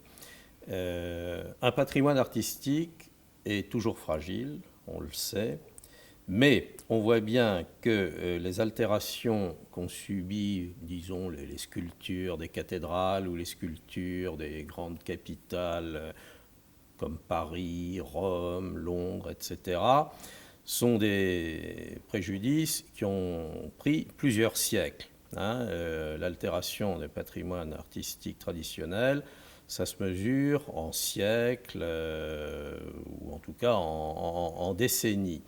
Un patrimoine artistique est toujours fragile, on le sait, mais on voit bien que les altérations qu'ont subies, disons, les sculptures des cathédrales ou les sculptures des grandes capitales comme Paris, Rome, Londres, etc., sont des préjudices qui ont pris plusieurs siècles. L'altération des patrimoines artistiques traditionnels, ça se mesure en siècles, ou en tout cas en décennies.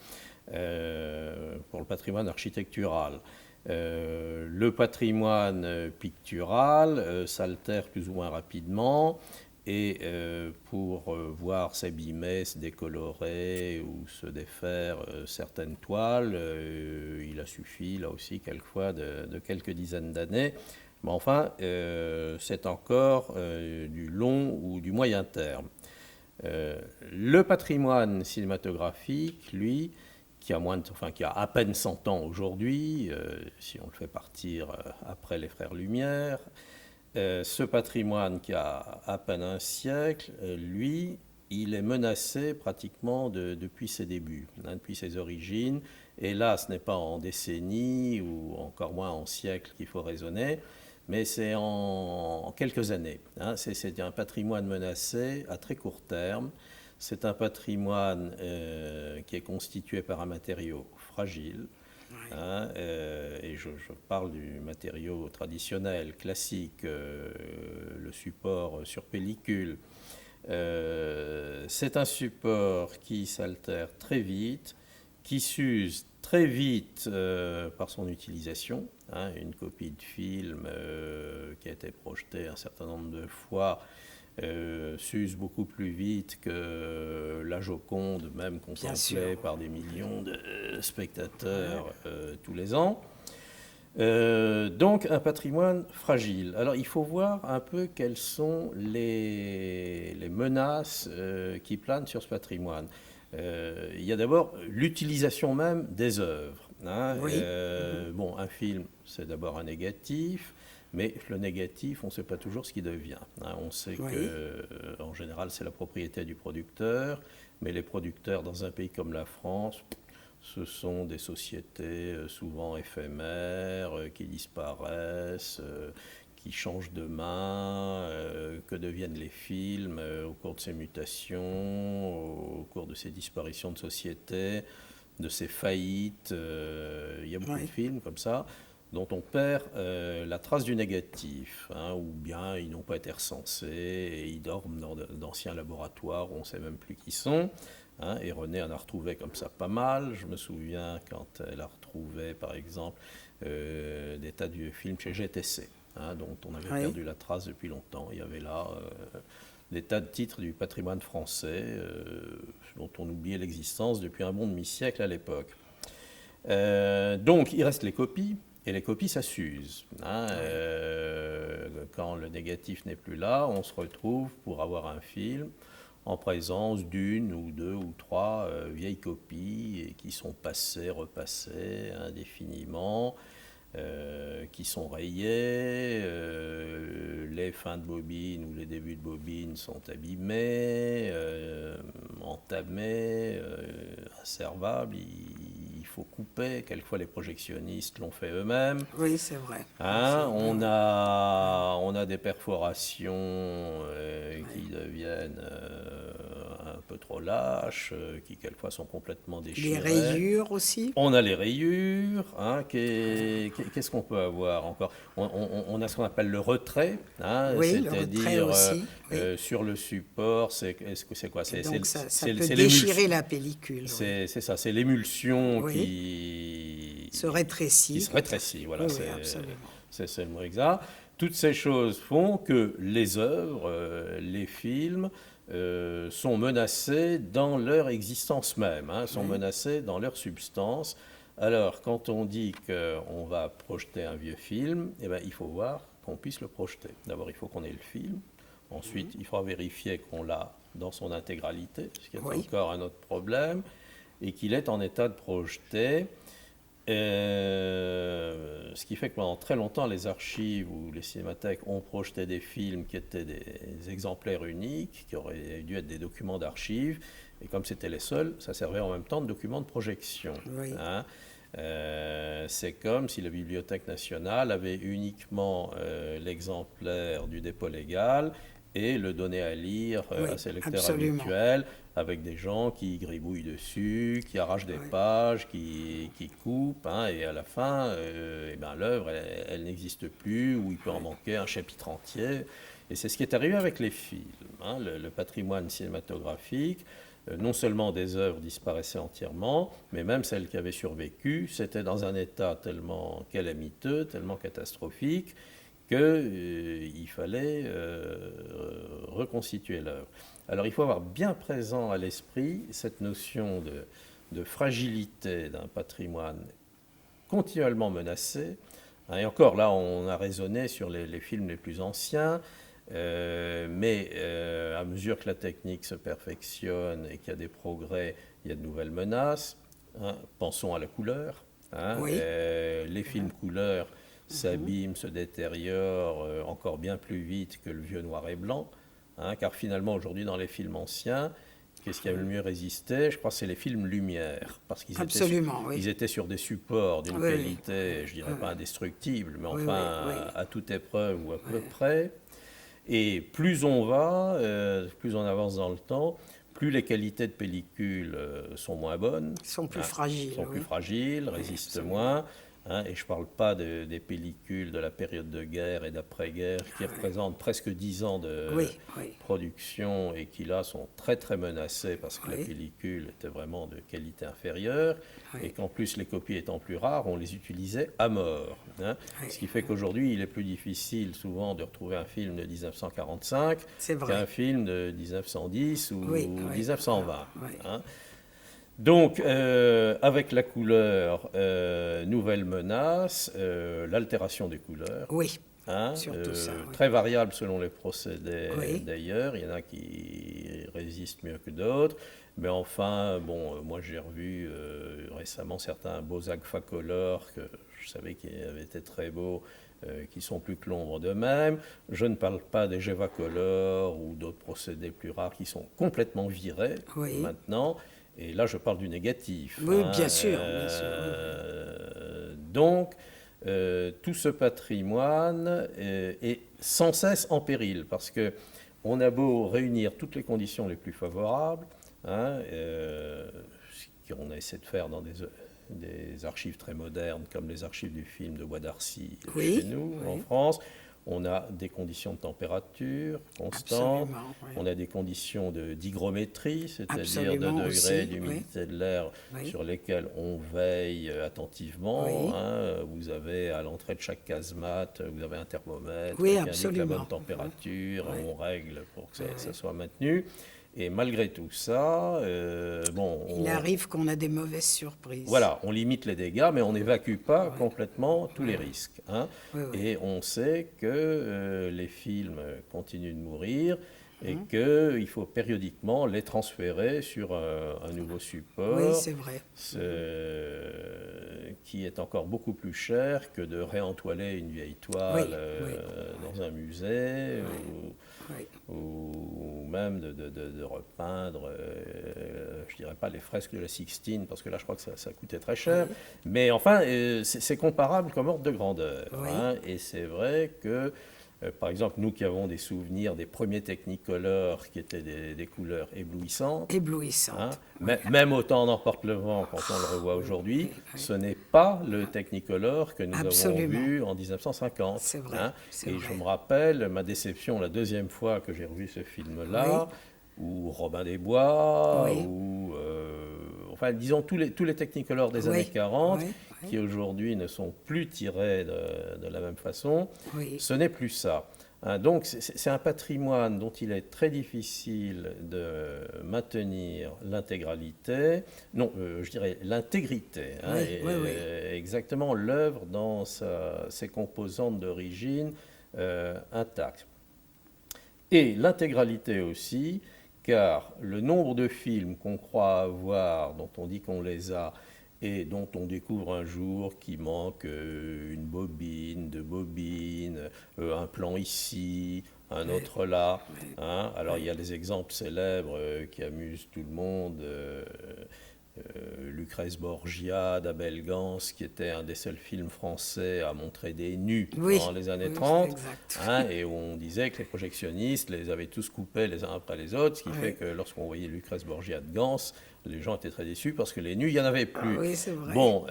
Pour le patrimoine architectural. Le patrimoine pictural s'altère plus ou moins rapidement et pour voir s'abîmer, se décolorer ou se défaire certaines toiles, il a suffi là aussi quelquefois de quelques dizaines d'années. Mais enfin, c'est encore du long ou du moyen terme. Le patrimoine cinématographique, lui, qui a à peine 100 ans aujourd'hui, si on le fait partir après les Frères Lumière. Ce patrimoine qui a à peine un siècle, lui, il est menacé pratiquement depuis ses débuts, depuis ses origines. Et là, ce n'est pas en décennies ou encore moins en siècles qu'il faut raisonner, mais c'est en quelques années. C'est un patrimoine menacé à très court terme. C'est un patrimoine qui est constitué par un matériau fragile. Et je parle du matériau traditionnel, classique, le support sur pellicule. C'est un support qui s'altère très vite, qui s'use très vite par son utilisation. Une copie de film qui a été projetée un certain nombre de fois s'use beaucoup plus vite que la Joconde, même contemplée par des millions de spectateurs tous les ans. Donc un patrimoine fragile. Alors il faut voir un peu quelles sont les menaces qui planent sur ce patrimoine. Il y a d'abord l'utilisation même des œuvres. Hein. Oui. Bon, un film, c'est d'abord un négatif, mais le négatif, on ne sait pas toujours ce qu'il devient. Hein. On sait que, en général, c'est la propriété du producteur, mais les producteurs dans un pays comme la France, ce sont des sociétés souvent éphémères, qui disparaissent, qui changent de main, que deviennent les films au cours de ces mutations, au cours de ces disparitions de sociétés, de ces faillites. Il y a beaucoup de films comme ça dont on perd la trace du négatif, hein, ou bien ils n'ont pas été recensés et ils dorment dans d'anciens laboratoires où on ne sait même plus qui sont. Hein, et René en a retrouvé comme ça pas mal. Je me souviens quand elle a retrouvé, par exemple, des tas de vieux films chez GTC, hein, dont on avait perdu la trace depuis longtemps. Il y avait là des tas de titres du patrimoine français dont on oubliait l'existence depuis un bon demi-siècle à l'époque. Donc, il reste les copies. Et les copies, ça s'use. Hein. Quand le négatif n'est plus là, on se retrouve pour avoir un film en présence d'une ou deux ou trois vieilles copies et qui sont passées, repassées indéfiniment, qui sont rayées, les fins de bobine ou les débuts de bobine sont abîmés, entamés, inservables. Il faut couper. Quelquefois, les projectionnistes l'ont fait eux-mêmes. Oui, c'est vrai. Hein, on a des perforations qui deviennent un peu trop lâches, qui quelquefois sont complètement déchirées. Les rayures aussi. On a les rayures. Hein, qu'est-ce qu'on peut avoir encore ? On a ce qu'on appelle le retrait. Hein, oui, c'est-à-dire le retrait aussi. sur le support, c'est quoi ? Donc ça peut déchirer la pellicule. C'est ça, c'est l'émulsion qui se rétrécit. Qui se rétrécit, voilà, Oui, c'est le mot exact. Toutes ces choses font que les œuvres, les films, sont menacés dans leur existence même, hein, sont menacés dans leur substance. Alors, quand on dit qu'on va projeter un vieux film, eh ben, il faut voir qu'on puisse le projeter. D'abord, il faut qu'on ait le film. Ensuite, il faudra vérifier qu'on l'a dans son intégralité, parce qu'il y a encore un autre problème, et qu'il est en état de projeter. Ce qui fait que pendant très longtemps, les archives ou les cinémathèques ont projeté des films qui étaient des exemplaires uniques, qui auraient dû être des documents d'archives, et comme c'était les seuls, ça servait en même temps de documents de projection. Oui. Hein. C'est comme si la Bibliothèque nationale avait uniquement l'exemplaire du dépôt légal et le donner à lire à ses lecteurs habituels, avec des gens qui gribouillent dessus, qui arrachent des pages, qui coupent, hein, et à la fin, l'œuvre, elle n'existe plus, ou il peut en manquer un chapitre entier. Et c'est ce qui est arrivé avec les films. Hein, le patrimoine cinématographique, non seulement des œuvres disparaissaient entièrement, mais même celles qui avaient survécu, c'était dans un état tellement calamiteux, tellement catastrophique, qu'il fallait reconstituer l'œuvre. Alors il faut avoir bien présent à l'esprit cette notion de fragilité d'un patrimoine continuellement menacé. Et encore là, on a raisonné sur les films les plus anciens, mais à mesure que la technique se perfectionne et qu'il y a des progrès, il y a de nouvelles menaces. Hein. Pensons à la couleur. Hein. Les films couleurs s'abîment, se détériorent encore bien plus vite que le vieux noir et blanc, hein, car finalement aujourd'hui dans les films anciens, qu'est-ce qui a le mieux résisté ? Je crois que c'est les films lumière, parce qu'ils ils étaient sur des supports d'une qualité, je dirais pas indestructible, mais enfin à toute épreuve ou à peu près. Et plus on va, plus on avance dans le temps, plus les qualités de pellicule sont moins bonnes. Sont plus fragiles. Sont plus fragiles, résistent moins. Hein, et je ne parle pas des pellicules de la période de guerre et d'après-guerre qui représentent presque 10 ans de production et qui là sont très très menacées parce que les pellicules étaient vraiment de qualité inférieure et qu'en plus les copies étant plus rares, on les utilisait à mort. Hein, ce qui fait qu'aujourd'hui il est plus difficile souvent de retrouver un film de 1945 qu'un film de 1910 ou 1920. Hein. Donc, avec la couleur, nouvelle menace, l'altération des couleurs. Oui, surtout ça. Très variable selon les procédés d'ailleurs. Il y en a qui résistent mieux que d'autres. Mais enfin, bon, moi j'ai revu récemment certains beaux Agfacolor que je savais qu'ils avaient été très beaux, qui sont plus que l'ombre d'eux-mêmes. Je ne parle pas des Gevacolor ou d'autres procédés plus rares qui sont complètement virés maintenant. Et là, je parle du négatif. Oui, bien sûr. Donc, tout ce patrimoine est sans cesse en péril, parce qu'on a beau réunir toutes les conditions les plus favorables, ce qu'on a essayé de faire dans des archives très modernes, comme les archives du film de Bois d'Arcy chez nous, en France. On a des conditions de température constantes, on a des conditions d'hygrométrie, c'est-à-dire de degré d'humidité de l'air sur lesquels on veille attentivement. Hein. Vous avez à l'entrée de chaque casemate, vous avez un thermomètre qui indique la bonne température, on règle pour que ça soit maintenu. Et malgré tout ça, il arrive qu'on a des mauvaises surprises. Voilà, on limite les dégâts, mais on n'évacue pas complètement tous les risques. Hein. Et on sait que les films continuent de mourir et qu'il faut périodiquement les transférer sur un nouveau support. Oui, c'est vrai. Qui est encore beaucoup plus cher que de réentoiler une vieille toile dans un musée ou même de repeindre, je dirais pas les fresques de la Sixtine, parce que là je crois que ça coûtait très cher, mais enfin c'est comparable comme ordre de grandeur. Hein, et c'est vrai que par exemple, nous qui avons des souvenirs des premiers Technicolor qui étaient des couleurs éblouissantes. Éblouissantes. Hein, même autant n'emporte le vent quand on le revoit aujourd'hui, ce n'est pas le Technicolor que nous avons vu en 1950. C'est vrai. Hein, et je me rappelle ma déception la deuxième fois que j'ai revu ce film-là, ou Robin des Bois, ou enfin disons tous les Technicolor des années 40, qui aujourd'hui ne sont plus tirés de la même façon, ce n'est plus ça. Hein, donc c'est un patrimoine dont il est très difficile de maintenir l'intégralité, non, je dirais l'intégrité, hein, exactement l'œuvre dans ses composantes d'origine intactes. Et l'intégralité aussi, car le nombre de films qu'on croit avoir, dont on dit qu'on les a, et dont on découvre un jour qu'il manque une bobine, deux bobines, un plan ici, un autre là. Hein. Alors il y a les exemples célèbres qui amusent tout le monde. Lucrèce Borgia d'Abel Gans, qui était un des seuls films français à montrer des nus dans les années 30, hein, et où on disait que les projectionnistes les avaient tous coupés les uns après les autres, ce qui fait que lorsqu'on voyait Lucrèce Borgia de Gans, les gens étaient très déçus parce que les nus, il n'y en avait plus. Oui, c'est vrai. Bon,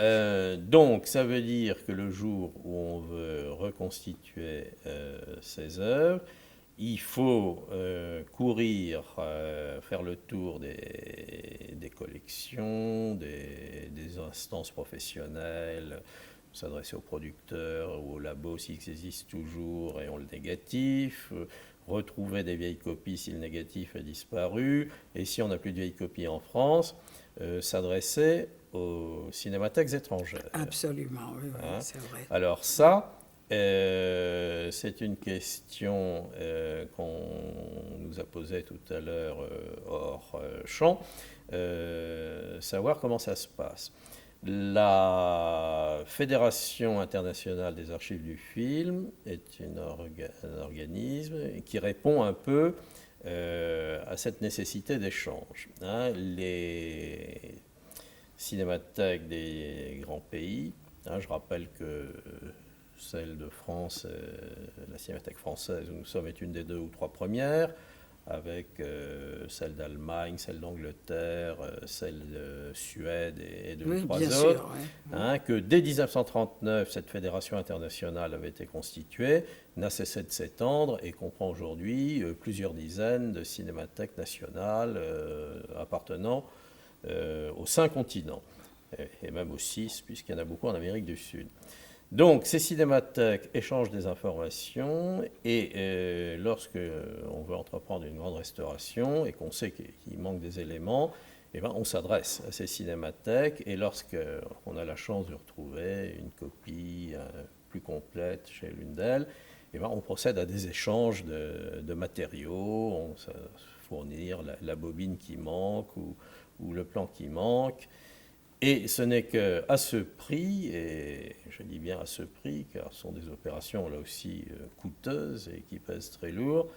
donc ça veut dire que le jour où on veut reconstituer ces œuvres, il faut courir, faire le tour des collections, des instances professionnelles, s'adresser aux producteurs ou aux labos s'ils existent toujours et ont le négatif, retrouver des vieilles copies si le négatif a disparu, et si on n'a plus de vieilles copies en France, s'adresser aux cinémathèques étrangères. Absolument, oui, c'est vrai. Alors ça, c'est une question qu'on nous a posée tout à l'heure hors champ, savoir comment ça se passe. La Fédération internationale des archives du film est un organisme qui répond un peu à cette nécessité d'échange. Hein. Les cinémathèques des grands pays, hein, je rappelle que celle de France, la Cinémathèque française où nous sommes, est une des 2 ou 3 premières. avec celle d'Allemagne, celle d'Angleterre, celle de Suède et de Oui, trois bien autres, sûr, ouais. hein, que dès 1939, cette fédération internationale avait été constituée, n'a cessé de s'étendre et comprend aujourd'hui plusieurs dizaines de cinémathèques nationales appartenant aux 5 continents, et même aux 6, puisqu'il y en a beaucoup en Amérique du Sud. Donc, ces cinémathèques échangent des informations et lorsque on veut entreprendre une grande restauration et qu'on sait qu'il manque des éléments, eh ben, on s'adresse à ces cinémathèques et lorsqu'on a la chance de retrouver une copie plus complète chez l'une d'elles, eh ben, on procède à des échanges de matériaux, on se fournir la bobine qui manque ou le plan qui manque. Et ce n'est qu'à ce prix, et je dis bien à ce prix, car ce sont des opérations là aussi coûteuses et qui pèsent très lourd,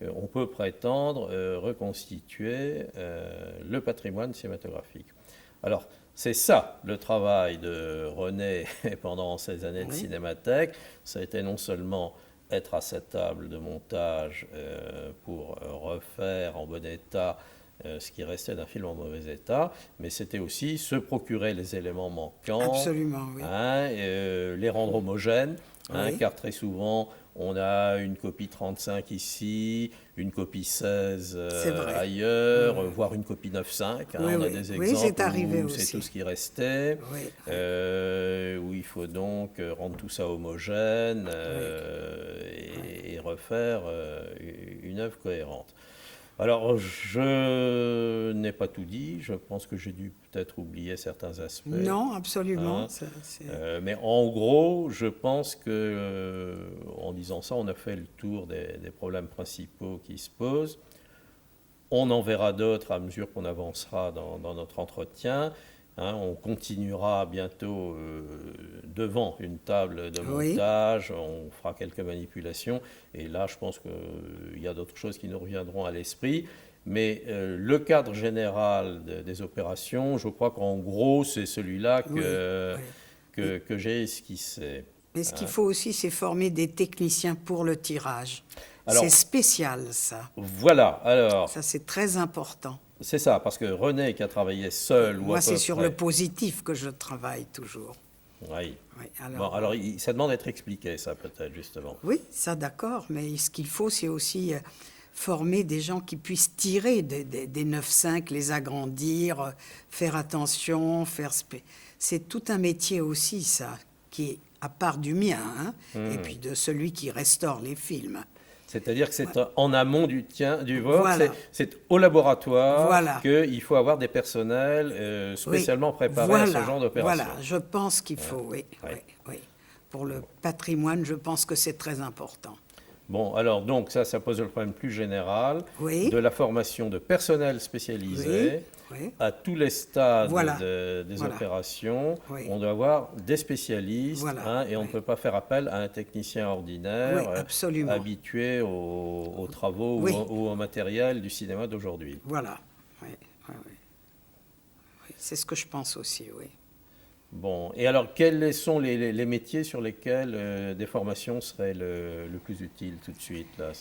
on peut prétendre reconstituer le patrimoine cinématographique. Alors, c'est ça le travail de René pendant ces années de cinémathèque. Ça a été non seulement être à cette table de montage pour refaire en bon état ce qui restait d'un film en mauvais état, mais c'était aussi se procurer les éléments manquants, Absolument, oui. hein, les rendre homogènes, hein, Oui. car très souvent on a une copie 35 ici, une copie 16 ailleurs, voire une copie 9.5. Hein, oui, on a oui. des Oui, c'est exemples arrivé où c'est aussi. tout ce qui restait, Oui, où il faut donc rendre tout ça homogène et refaire une œuvre cohérente. Alors, je n'ai pas tout dit, je pense que j'ai dû peut-être oublier certains aspects. non, absolument. Hein. Mais en gros, je pense que en disant ça, on a fait le tour des problèmes principaux qui se posent. On en verra d'autres à mesure qu'on avancera dans notre entretien. Hein, on continuera bientôt devant une table de montage, on fera quelques manipulations, et là je pense qu'il y a d'autres choses qui nous reviendront à l'esprit. Mais le cadre général des opérations, je crois qu'en gros c'est celui-là que j'ai esquissé. Mais ce qu'il faut aussi, c'est former des techniciens pour le tirage. Alors, c'est spécial, ça. Voilà, alors... Ça, c'est très important. C'est ça, parce que René qui a travaillé seul ou à peu près... Moi, c'est sur le positif que je travaille toujours. Oui. Oui, alors ça demande d'être expliqué, ça, peut-être, justement. Oui, ça, d'accord. Mais ce qu'il faut, c'est aussi former des gens qui puissent tirer des 9.5, les agrandir, faire attention, c'est tout un métier aussi, ça, qui est à part du mien, hein, et puis de celui qui restaure les films. C'est-à-dire que c'est en amont du vôtre, voilà. c'est au laboratoire voilà. qu'il faut avoir des personnels spécialement préparés à ce genre d'opération. Voilà, je pense qu'il faut, oui. Pour le patrimoine, je pense que c'est très important. Bon, alors donc ça pose le problème plus général de la formation de personnel spécialisé à tous les stades des opérations. On doit avoir des spécialistes et on ne peut pas faire appel à un technicien ordinaire habitué aux travaux ou au matériel du cinéma d'aujourd'hui. Voilà, c'est ce que je pense aussi, oui. Bon, et alors quels sont les métiers sur lesquels des formations seraient le plus utiles tout de suite là,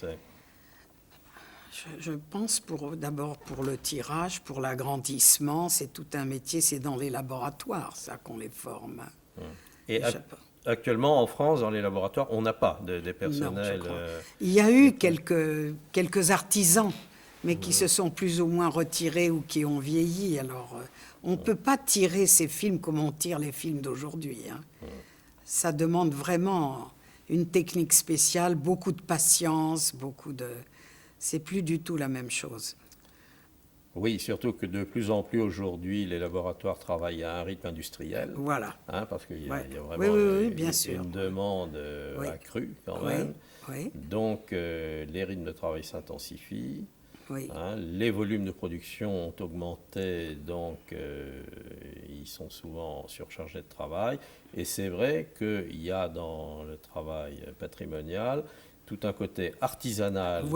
Je pense d'abord pour le tirage, pour l'agrandissement, c'est tout un métier, c'est dans les laboratoires ça qu'on les forme. Et actuellement en France, dans les laboratoires, on n'a pas des personnels. Non, il y a eu quelques artisans, mais qui se sont plus ou moins retirés ou qui ont vieilli. Alors, on ne peut pas tirer ces films comme on tire les films d'aujourd'hui. Hein. Ça demande vraiment une technique spéciale, beaucoup de patience, c'est plus du tout la même chose. Oui, surtout que de plus en plus aujourd'hui, les laboratoires travaillent à un rythme industriel. Voilà. Hein, parce qu'il y a vraiment bien sûr. Une demande accrue quand même. Donc, les rythmes de travail s'intensifient. Hein, les volumes de production ont augmenté, donc ils sont souvent surchargés de travail. Et c'est vrai qu'il y a dans le travail patrimonial tout un côté artisanal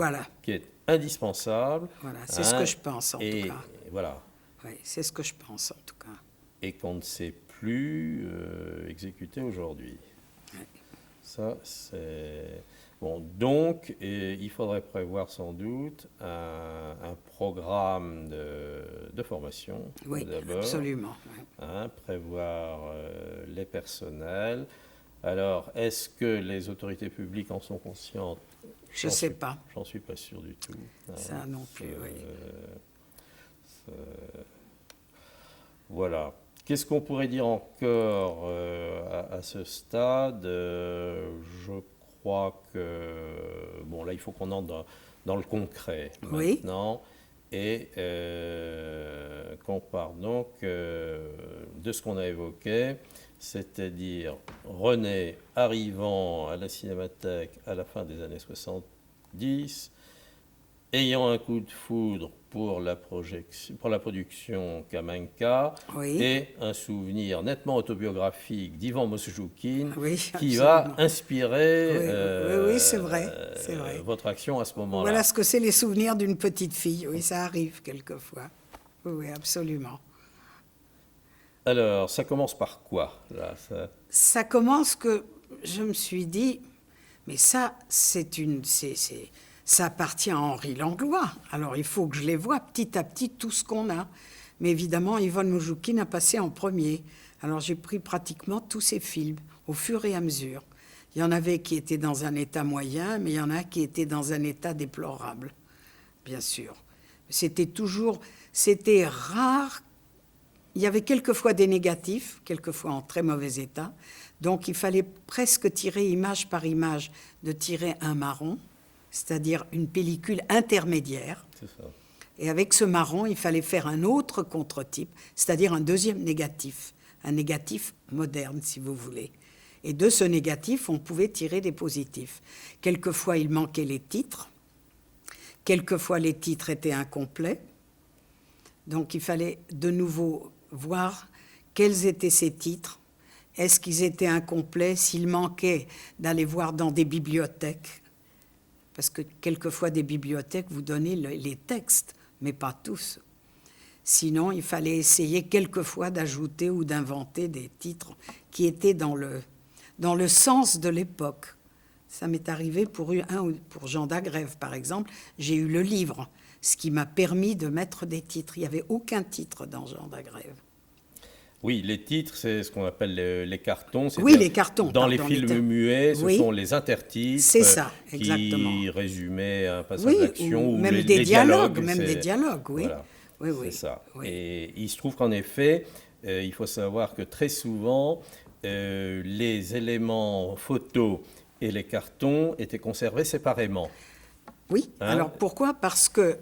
qui est indispensable. Voilà, c'est ce que je pense en tout cas. Voilà. Oui, c'est ce que je pense en tout cas. Et qu'on ne sait plus exécuter aujourd'hui. Ça, c'est... Bon, donc, il faudrait prévoir sans doute un programme de formation, Oui, d'abord. absolument. Oui. Prévoir les personnels. Alors, est-ce que les autorités publiques en sont conscientes? Je ne sais pas. J'en suis pas sûr du tout. Ça non plus, oui. Voilà. Qu'est-ce qu'on pourrait dire encore à ce stade? Je crois que, bon, là, il faut qu'on entre dans le concret maintenant. Et qu'on parle donc de ce qu'on a évoqué, c'est-à-dire René arrivant à la Cinémathèque à la fin des années 70, ayant un coup de foudre pour la production Kamanka, et un souvenir nettement autobiographique d'Ivan Mosjoukine qui va inspirer oui, c'est vrai. votre action à ce moment-là. Voilà ce que c'est les souvenirs d'une petite fille. Oui, ça arrive quelquefois. Oui, absolument. Alors, ça commence par quoi là, ça commence que je me suis dit, mais ça, ça appartient à Henri Langlois. Alors, il faut que je les voie petit à petit, tout ce qu'on a. Mais évidemment, Ivan Mosjoukine a passé en premier. Alors, j'ai pris pratiquement tous ses films, au fur et à mesure. Il y en avait qui étaient dans un état moyen, mais il y en a qui étaient dans un état déplorable, bien sûr. C'était rare. Il y avait quelquefois des négatifs, quelquefois en très mauvais état. Donc, il fallait presque tirer image par image, de tirer un marron, c'est-à-dire une pellicule intermédiaire. C'est ça. Et avec ce marron, il fallait faire un autre contre-type, c'est-à-dire un deuxième négatif, un négatif moderne, si vous voulez. Et de ce négatif, on pouvait tirer des positifs. Quelquefois, il manquait les titres. Quelquefois, les titres étaient incomplets. Donc, il fallait de nouveau voir quels étaient ces titres. Est-ce qu'ils étaient incomplets? S'il manquait, d'aller voir dans des bibliothèques. Parce que quelquefois, des bibliothèques vous donnaient les textes, mais pas tous. Sinon, il fallait essayer quelquefois d'ajouter ou d'inventer des titres qui étaient dans le sens de l'époque. Ça m'est arrivé pour Jean d'Agrève, par exemple. J'ai eu le livre, ce qui m'a permis de mettre des titres. Il n'y avait aucun titre dans Jean d'Agrève. Oui, les titres, c'est ce qu'on appelle les cartons. Oui, les cartons. Dans les films muets, ce sont les intertitres. C'est ça, exactement. Qui résumaient un passage d'action ou ou même les dialogues. Même des dialogues, oui. Voilà, oui. C'est ça. Oui. Et il se trouve qu'en effet, il faut savoir que très souvent, les éléments photos et les cartons étaient conservés séparément. Oui, alors pourquoi? Parce que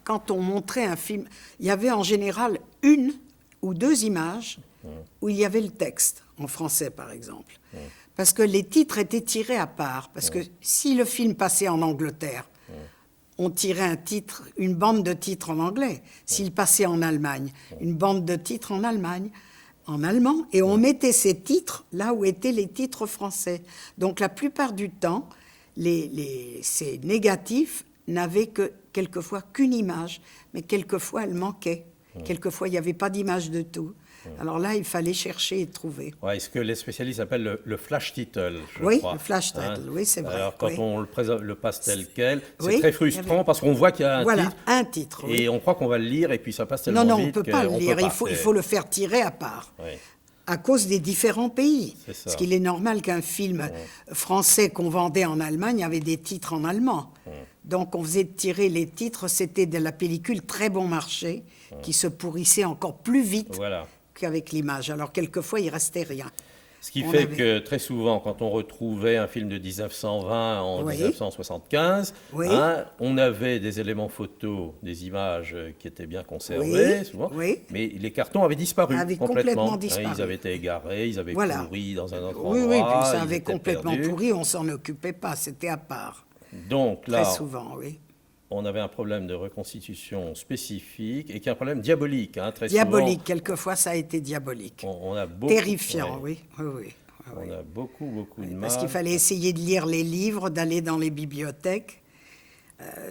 quand on montrait un film, il y avait en général une ou deux images où il y avait le texte, en français par exemple. Parce que les titres étaient tirés à part. Parce que si le film passait en Angleterre, on tirait un titre, une bande de titres en anglais. S'il passait en Allemagne, une bande de titres en Allemagne, en allemand, et on mettait ces titres là où étaient les titres français. Donc la plupart du temps, ces négatifs n'avaient que quelquefois qu'une image, mais quelquefois elle manquait. Quelquefois il n'y avait pas d'image de tout. Alors là, il fallait chercher et trouver. Ouais, ce que les spécialistes appellent le flash title, je crois. Oui, le flash title, oui, c'est vrai. Alors, quand on le passe tel quel, c'est très frustrant parce qu'on voit qu'il y a un titre. Et on croit qu'on va le lire et puis ça passe tellement vite. Non, on ne peut pas le lire. Il faut le faire tirer à part. Oui. À cause des différents pays. Parce qu'il est normal qu'un film français qu'on vendait en Allemagne avait des titres en allemand. Donc, on faisait tirer les titres. C'était de la pellicule très bon marché qui se pourrissait encore plus vite. Voilà. Qu'avec l'image. Alors, quelquefois, il restait rien. Ce qui fait que très souvent, quand on retrouvait un film de 1920 en 1975, on avait des éléments photos, des images qui étaient bien conservées, souvent, mais les cartons avaient disparu complètement. Disparu. Ils avaient été égarés, ils avaient pourri dans un autre endroit. Oui, puis ça avait complètement pourri, on ne s'en occupait pas, c'était à part. Donc là, très souvent, on avait un problème de reconstitution spécifique et qui est un problème diabolique. Très diabolique, souvent, quelquefois ça a été diabolique. On a beaucoup, terrifiant, oui. On a beaucoup de mal. Parce qu'il fallait essayer de lire les livres, d'aller dans les bibliothèques,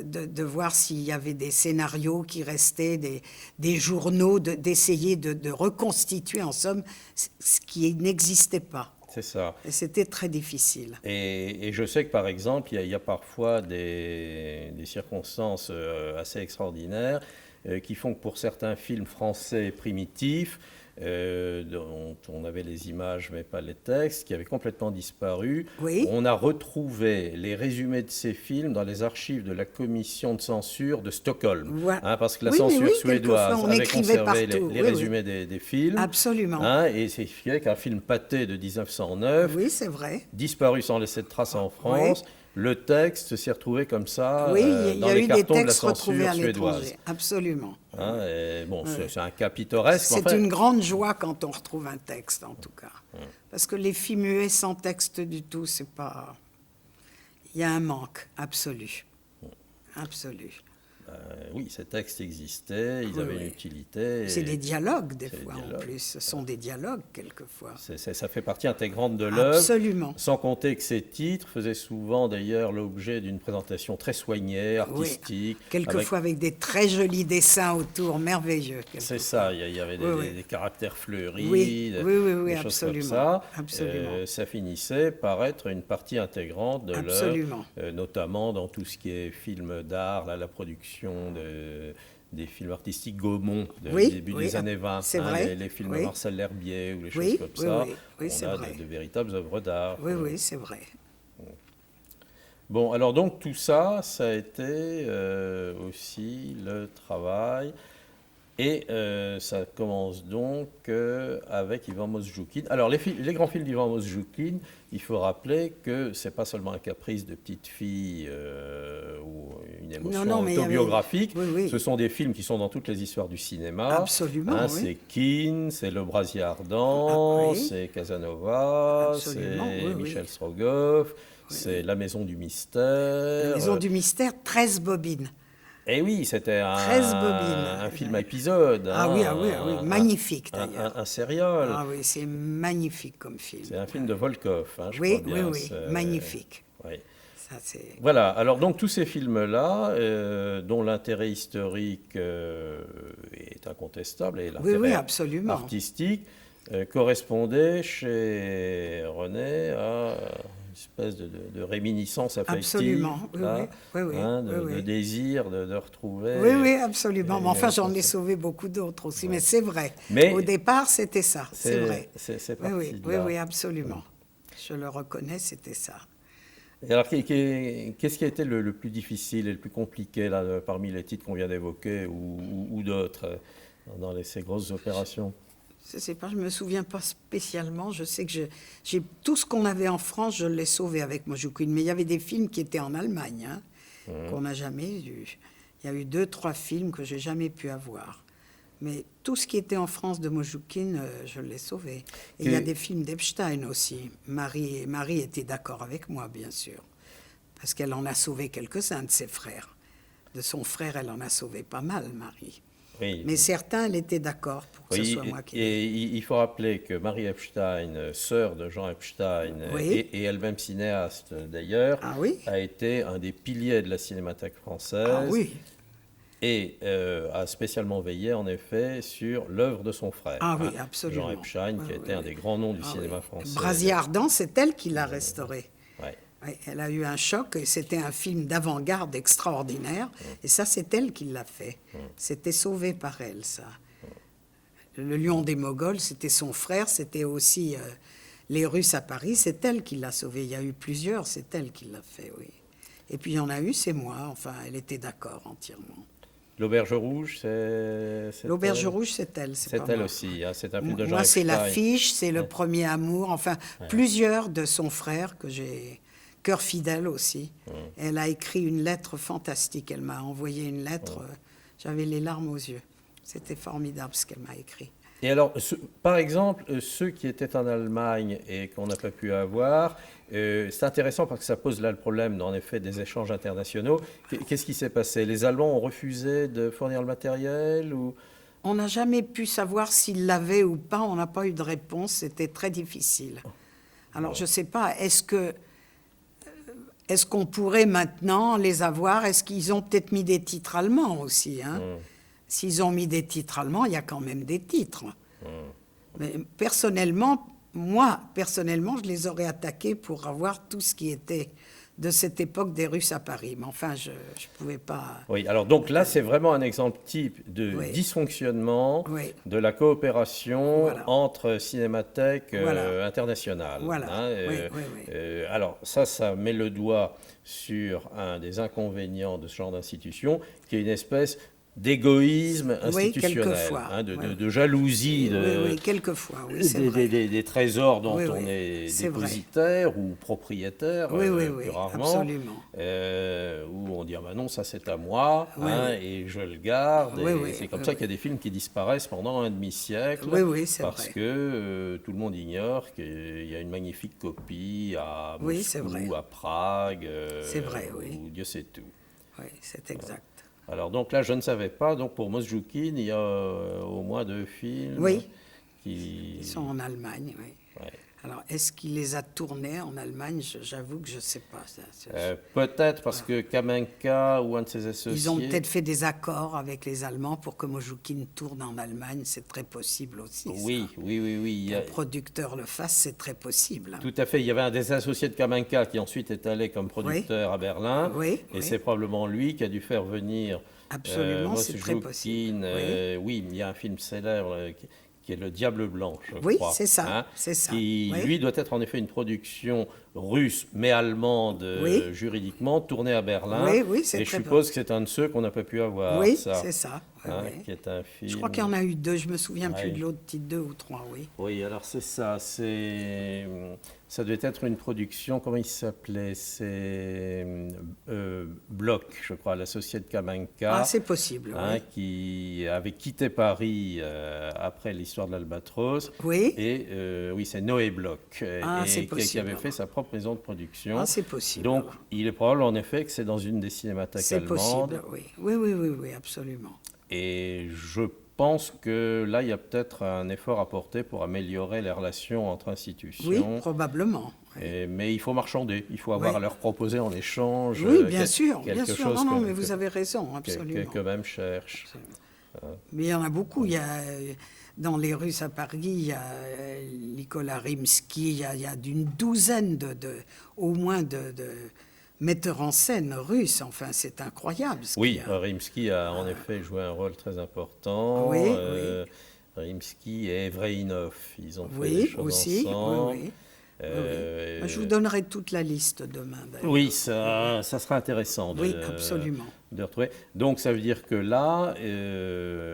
de voir s'il y avait des scénarios qui restaient, des journaux, d'essayer de reconstituer en somme ce qui n'existait pas. C'est ça. Et c'était très difficile. Et je sais que, par exemple, il y a parfois des circonstances assez extraordinaires qui font que pour certains films français primitifs, dont on avait les images mais pas les textes, qui avaient complètement disparu, Oui. on a retrouvé les résumés de ces films dans les archives de la commission de censure de Stockholm. Voilà. Hein, parce que la Oui, mais censure oui, suédoise quelquefois, on avait écrivait conservé partout. les Oui, résumés des films. Absolument. Hein, et c'est ce qui fait qu'un film pâté de 1909, Oui, c'est vrai. disparu sans laisser de traces en France, le texte s'est retrouvé comme ça Oui, il y dans a les eu des cartons de la textes retrouvés censure à suédoise. l'étranger. Absolument. Hein, et bon, c'est un cas pittoresque. C'est mais enfin, une grande joie quand on retrouve un texte, en tout cas. Parce que les films muets sans texte du tout, c'est pas... Il y a un manque absolu. Absolu. oui, ces textes existaient, ils avaient une utilité. C'est des dialogues, des c'est des fois, en dialogues. plus. Ce sont des dialogues, quelquefois. Ça fait partie intégrante de l'œuvre. Absolument. Sans compter que ces titres faisaient souvent d'ailleurs l'objet d'une présentation très soignée, artistique. Quelquefois avec des très jolis dessins autour, merveilleux. C'est ça, il y avait des caractères fleuris, Oui, des choses comme absolument. ça. Absolument. Ça finissait par être une partie intégrante de Absolument. l'œuvre, notamment dans tout ce qui est film d'art, la production des films artistiques Gaumont du début des années 20, c'est vrai. les films de Marcel L'Herbier ou les choses Oui, comme ça. oui, c'est on a vrai. de véritables œuvres d'art. Oui, c'est vrai. Bon, alors donc tout ça, ça a été aussi le travail. Et ça commence donc avec Ivan Mosjoukine. Alors, les grands films d'Ivan Mosjoukine, il faut rappeler que ce n'est pas seulement un caprice de petite fille ou une émotion autobiographique. Ce sont des films qui sont dans toutes les histoires du cinéma. Absolument, oui. C'est Keane, c'est Le Brasier Ardent, c'est Casanova, c'est Michel Strogoff, c'est La Maison du Mystère. La Maison du Mystère, 13 bobines. Eh oui, c'était un film à épisode. Ah oui, magnifique d'ailleurs. Un serial. Ah oui, c'est magnifique comme film. C'est un film de Volkov, je oui, crois bien. Oui, magnifique. Oui. Ça, voilà, alors donc tous ces films-là, dont l'intérêt historique est incontestable et l'intérêt artistique, correspondaient chez René à espèce de réminiscence affective. Absolument, de désir de retrouver. Oui, absolument. Mais enfin, j'en ai sauvé beaucoup d'autres aussi, mais c'est vrai. Mais au départ, c'était ça, c'est vrai. C'est parti de là. Oui, absolument. Je le reconnais, c'était ça. Et alors, qu'est-ce qui a été le plus difficile et le plus compliqué là, parmi les titres qu'on vient d'évoquer ou d'autres dans ces grosses opérations? Je ne sais pas, je ne me souviens pas spécialement. Je sais que j'ai tout ce qu'on avait en France, je l'ai sauvé avec Mosjoukine. Mais il y avait des films qui étaient en Allemagne, qu'on n'a jamais eu. Il y a eu 2-3 films que j'ai jamais pu avoir. Mais tout ce qui était en France de Mosjoukine, je l'ai sauvé. Et il y a des films d'Epstein aussi. Marie était d'accord avec moi, bien sûr. Parce qu'elle en a sauvé quelques-uns de ses frères. De son frère, elle en a sauvé pas mal, Marie. Oui. Mais certains, elle était d'accord pour que ce soit moi qui... Et il faut rappeler que Marie Epstein, sœur de Jean Epstein, et elle-même cinéaste d'ailleurs, a été un des piliers de la Cinémathèque française. Ah oui. Et a spécialement veillé, en effet, sur l'œuvre de son frère. Ah oui, absolument. Jean Epstein, qui était un des grands noms du cinéma français. Brasier Ardent, c'est elle qui l'a restauré. Oui. Oui, elle a eu un choc, et c'était un film d'avant-garde extraordinaire, et ça, c'est elle qui l'a fait. C'était sauvé par elle, ça. Le Lion des Moghols, c'était son frère, c'était aussi les Russes à Paris, c'est elle qui l'a sauvé. Il y a eu plusieurs, c'est elle qui l'a fait, oui. Et puis il y en a eu, c'est moi, enfin, elle était d'accord entièrement. L'Auberge Rouge, c'est L'Auberge Rouge, c'est elle. C'est elle aussi, c'est un film de Jean Moi, c'est Epstein. L'Affiche, c'est Le Premier Amour, enfin, plusieurs de son frère que j'ai... Cœur fidèle aussi. Elle a écrit une lettre fantastique. Elle m'a envoyé une lettre. J'avais les larmes aux yeux. C'était formidable ce qu'elle m'a écrit. Et alors, par exemple, ceux qui étaient en Allemagne et qu'on n'a pas pu avoir, c'est intéressant parce que ça pose là le problème, en effet, des échanges internationaux. Qu'est-ce qui s'est passé? Les Allemands ont refusé de fournir le matériel ou... On n'a jamais pu savoir s'ils l'avaient ou pas. On n'a pas eu de réponse. C'était très difficile. Alors, je ne sais pas, est-ce qu'on pourrait maintenant les avoir? Est-ce qu'ils ont peut-être mis des titres allemands aussi, S'ils ont mis des titres allemands, il y a quand même des titres. Mais personnellement, moi, personnellement, je les aurais attaqués pour avoir tout ce qui était de cette époque des Russes à Paris. Mais enfin, je ne pouvais pas... Oui, alors donc là, c'est vraiment un exemple type de Oui. dysfonctionnement Oui. de la coopération Voilà. entre cinémathèques Voilà. internationales. Voilà. Hein, Oui. alors ça met le doigt sur un des inconvénients de ce genre d'institution, qui est une espèce d'égoïsme institutionnel, quelquefois. hein, de jalousie Oui, quelquefois, oui, c'est vrai. des trésors dont Oui, on oui, est c'est vrai. dépositaire ou propriétaire, Oui, plus rarement, absolument. où on dit ah ben non, ça c'est à moi, Oui, hein, et je le garde. Oui, et oui, c'est comme oui, ça qu'il y a des films qui disparaissent pendant un demi-siècle, Oui, c'est parce vrai. que tout le monde ignore qu'il y a une magnifique copie à Oui, c'est Moscou, vrai. à Prague, C'est vrai, oui. ou Dieu sait tout. Oui, c'est exact. Alors donc là, je ne savais pas. Donc pour Mosjoukine, il y a au moins 2 films Oui, qui... ils sont en Allemagne, oui. Ouais. Alors, est-ce qu'il les a tournés en Allemagne? J'avoue que je ne sais pas. Peut-être parce que Kamenka ou un de ses associés... Ils ont peut-être fait des accords avec les Allemands pour que Mojoukine tourne en Allemagne. C'est très possible aussi. Oui. Il y a- Qu'un producteur le fasse, c'est très possible. Hein. Tout à fait. Il y avait un des associés de Kamenka qui ensuite est allé comme producteur à Berlin. Oui, Et oui. c'est probablement lui qui a dû faire venir Absolument, c'est très possible. Oui, il y a un film célèbre qui est Le Diable Blanc, je Oui, crois. c'est ça, hein, c'est ça. Qui, Oui. lui, doit être en effet une production russe, mais allemande Oui. Juridiquement, tournée à Berlin. Oui, c'est Et je très suppose que c'est un de ceux qu'on n'a pas pu avoir, Oui, ça. c'est ça. Oui, Hein, oui. qui est un film... Je crois qu'il y en a eu 2. Je me souviens plus Ouais. de l'autre titre, 2 ou 3, oui. Oui, alors c'est ça. Ça devait être une production, comment il s'appelait? C'est Bloch, je crois, l'associé de Kamenka. Ah, c'est possible, Hein, qui avait quitté Paris après l'histoire de l'Albatros. Oui. Et oui, c'est Noé Bloch, Ah, et c'est qui possible, avait fait alors. sa propre maison de production. Ah, c'est possible. Donc, alors. il est probable en effet que c'est dans une des cinémathèques C'est allemandes. possible, oui, absolument. Et je pense que là, il y a peut-être un effort à porter pour améliorer les relations entre Oui, institutions. probablement. Oui. Mais il faut marchander, il faut avoir Oui. à leur proposer en échange Oui, bien sûr, quelque bien sûr. chose Non, que- mais vous que- avez raison, absolument. qu'eux-mêmes cherchent. Mais il y en a beaucoup. Il y a, dans les Russes à Paris, il y a Nicolas Rimsky, il y a d'une douzaine au moins de metteurs en scène russes. Enfin, c'est incroyable. Ce Oui, qu'il y a. Rimsky a en effet joué un rôle très important. Oui, Rimsky et Evreinov, ils ont fait Oui, des choses aussi. ensemble. Oui. Euh, Je vous donnerai toute la liste demain. d'ailleurs. Oui, ça sera intéressant Oui, absolument. de retrouver. Donc ça veut dire que là,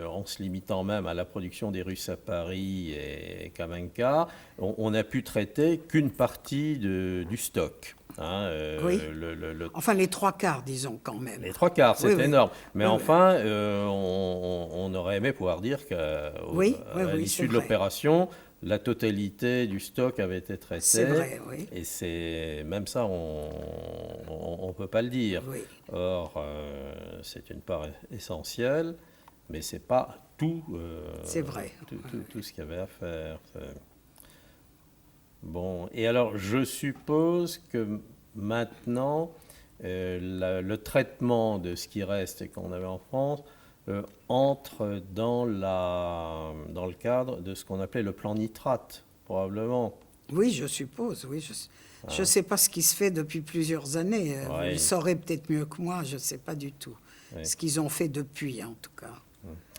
en se limitant même à la production des Russes à Paris et Kamenka, on n'a pu traiter qu'une partie du stock. Hein, Oui. le Enfin, les 3/4, disons, quand même. Les 3/4, c'est Oui. énorme. Mais Oui, enfin, on aurait aimé pouvoir dire qu'à Oui, l'issue c'est de vrai. l'opération, la totalité du stock avait été traitée. C'est vrai, oui. Et c'est même ça, on ne peut pas le dire. Oui. Or, c'est une part essentielle, mais ce n'est pas tout, C'est vrai. tout ce qu'il y avait à faire. Bon, et alors je suppose que maintenant, le traitement de ce qui reste et qu'on avait en France entre dans le cadre de ce qu'on appelait le plan nitrate, probablement. Oui, je suppose, oui. Je ne sais pas ce qui se fait depuis plusieurs années. Vous Ouais. le saurez peut-être mieux que moi, je ne sais pas du tout. Ouais. Ce qu'ils ont fait depuis, en tout cas.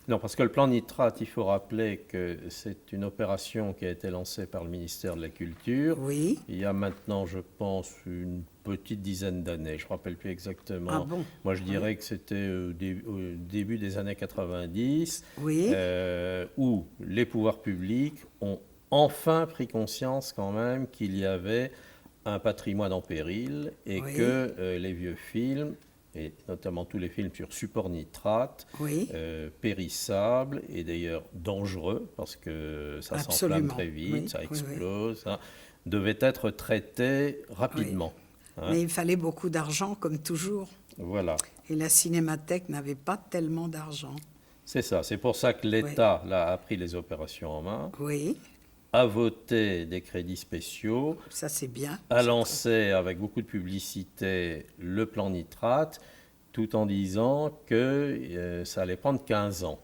Non, parce que le plan nitrate, il faut rappeler que c'est une opération qui a été lancée par le ministère de la Culture. Oui. Il y a maintenant, je pense, une petite dizaine d'années. Je ne me rappelle plus exactement. Ah bon? Moi, je dirais que c'était au début des années 90, Oui. où les pouvoirs publics ont enfin pris conscience quand même qu'il y avait un patrimoine en péril et Oui. que les vieux films, et notamment tous les films sur support nitrate, Oui. périssables et d'ailleurs dangereux, parce que ça s'enflamme Absolument. très vite, Oui, ça oui, oui. explose, hein, devaient être traités rapidement. Hein. Mais il fallait beaucoup d'argent, comme toujours. Voilà, Et la cinémathèque n'avait pas tellement d'argent. c'est ça. C'est pour ça que l'État là, a pris les opérations en main, Oui, a voté des crédits spéciaux, ça c'est bien. a lancé avec beaucoup de publicité le plan nitrate, tout en disant que ça allait prendre 15 ans.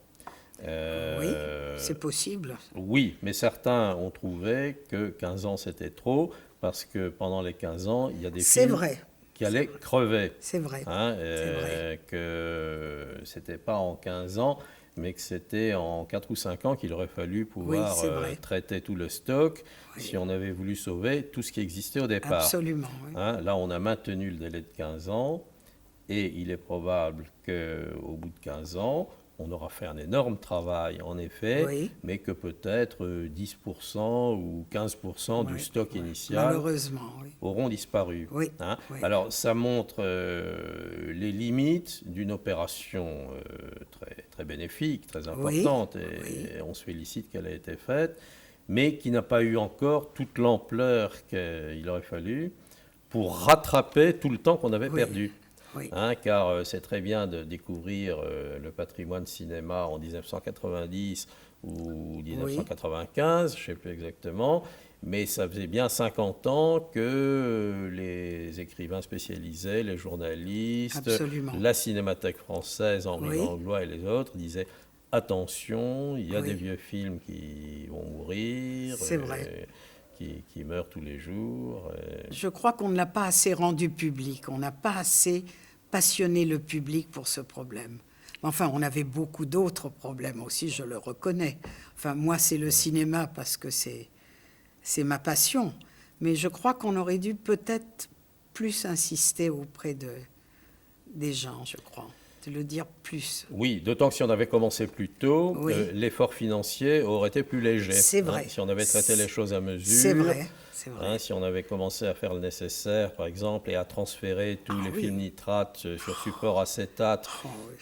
Oui, c'est possible. Oui, mais certains ont trouvé que 15 ans c'était trop, parce que pendant les 15 ans, il y a des C'est films vrai. qui allaient crever. C'est vrai. Hein, C'est vrai. que c'était pas en 15 ans, mais que c'était en 4 ou 5 ans qu'il aurait fallu pouvoir c'est vrai. traiter tout le stock Oui. si on avait voulu sauver tout ce qui existait au départ. Absolument. Oui. Hein, là, on a maintenu le délai de 15 ans et il est probable qu'au bout de 15 ans, on aura fait un énorme travail, en effet, Oui. mais que peut-être 10% ou 15% du Oui, stock oui. initial Malheureusement, oui. auront disparu. Oui, Hein. oui. Alors, ça montre les limites d'une opération très, très bénéfique, très importante, et on se félicite qu'elle ait été faite, mais qui n'a pas eu encore toute l'ampleur qu'il aurait fallu pour rattraper tout le temps qu'on avait perdu. Oui. Hein, car c'est très bien de découvrir le patrimoine cinéma en 1990 ou 1995, je ne sais plus exactement, mais ça faisait bien 50 ans que les écrivains spécialisés, les journalistes, Absolument. la Cinémathèque française, Henri Langlois et les autres disaient attention, il y a des vieux films qui vont mourir. C'est vrai. Qui meurent tous les jours. Je crois qu'on ne l'a pas assez rendu public, on n'a pas assez passionné le public pour ce problème. Enfin, on avait beaucoup d'autres problèmes aussi, je le reconnais. Enfin, moi, c'est le cinéma parce que c'est ma passion. Mais je crois qu'on aurait dû peut-être plus insister auprès des gens, je crois. De le dire plus. Oui, d'autant que si on avait commencé plus tôt, l'effort financier aurait été plus léger. C'est vrai. Hein, si on avait traité les choses à mesure. C'est vrai. C'est vrai. Hein, si on avait commencé à faire le nécessaire, par exemple, et à transférer tous les films nitrates sur support acétate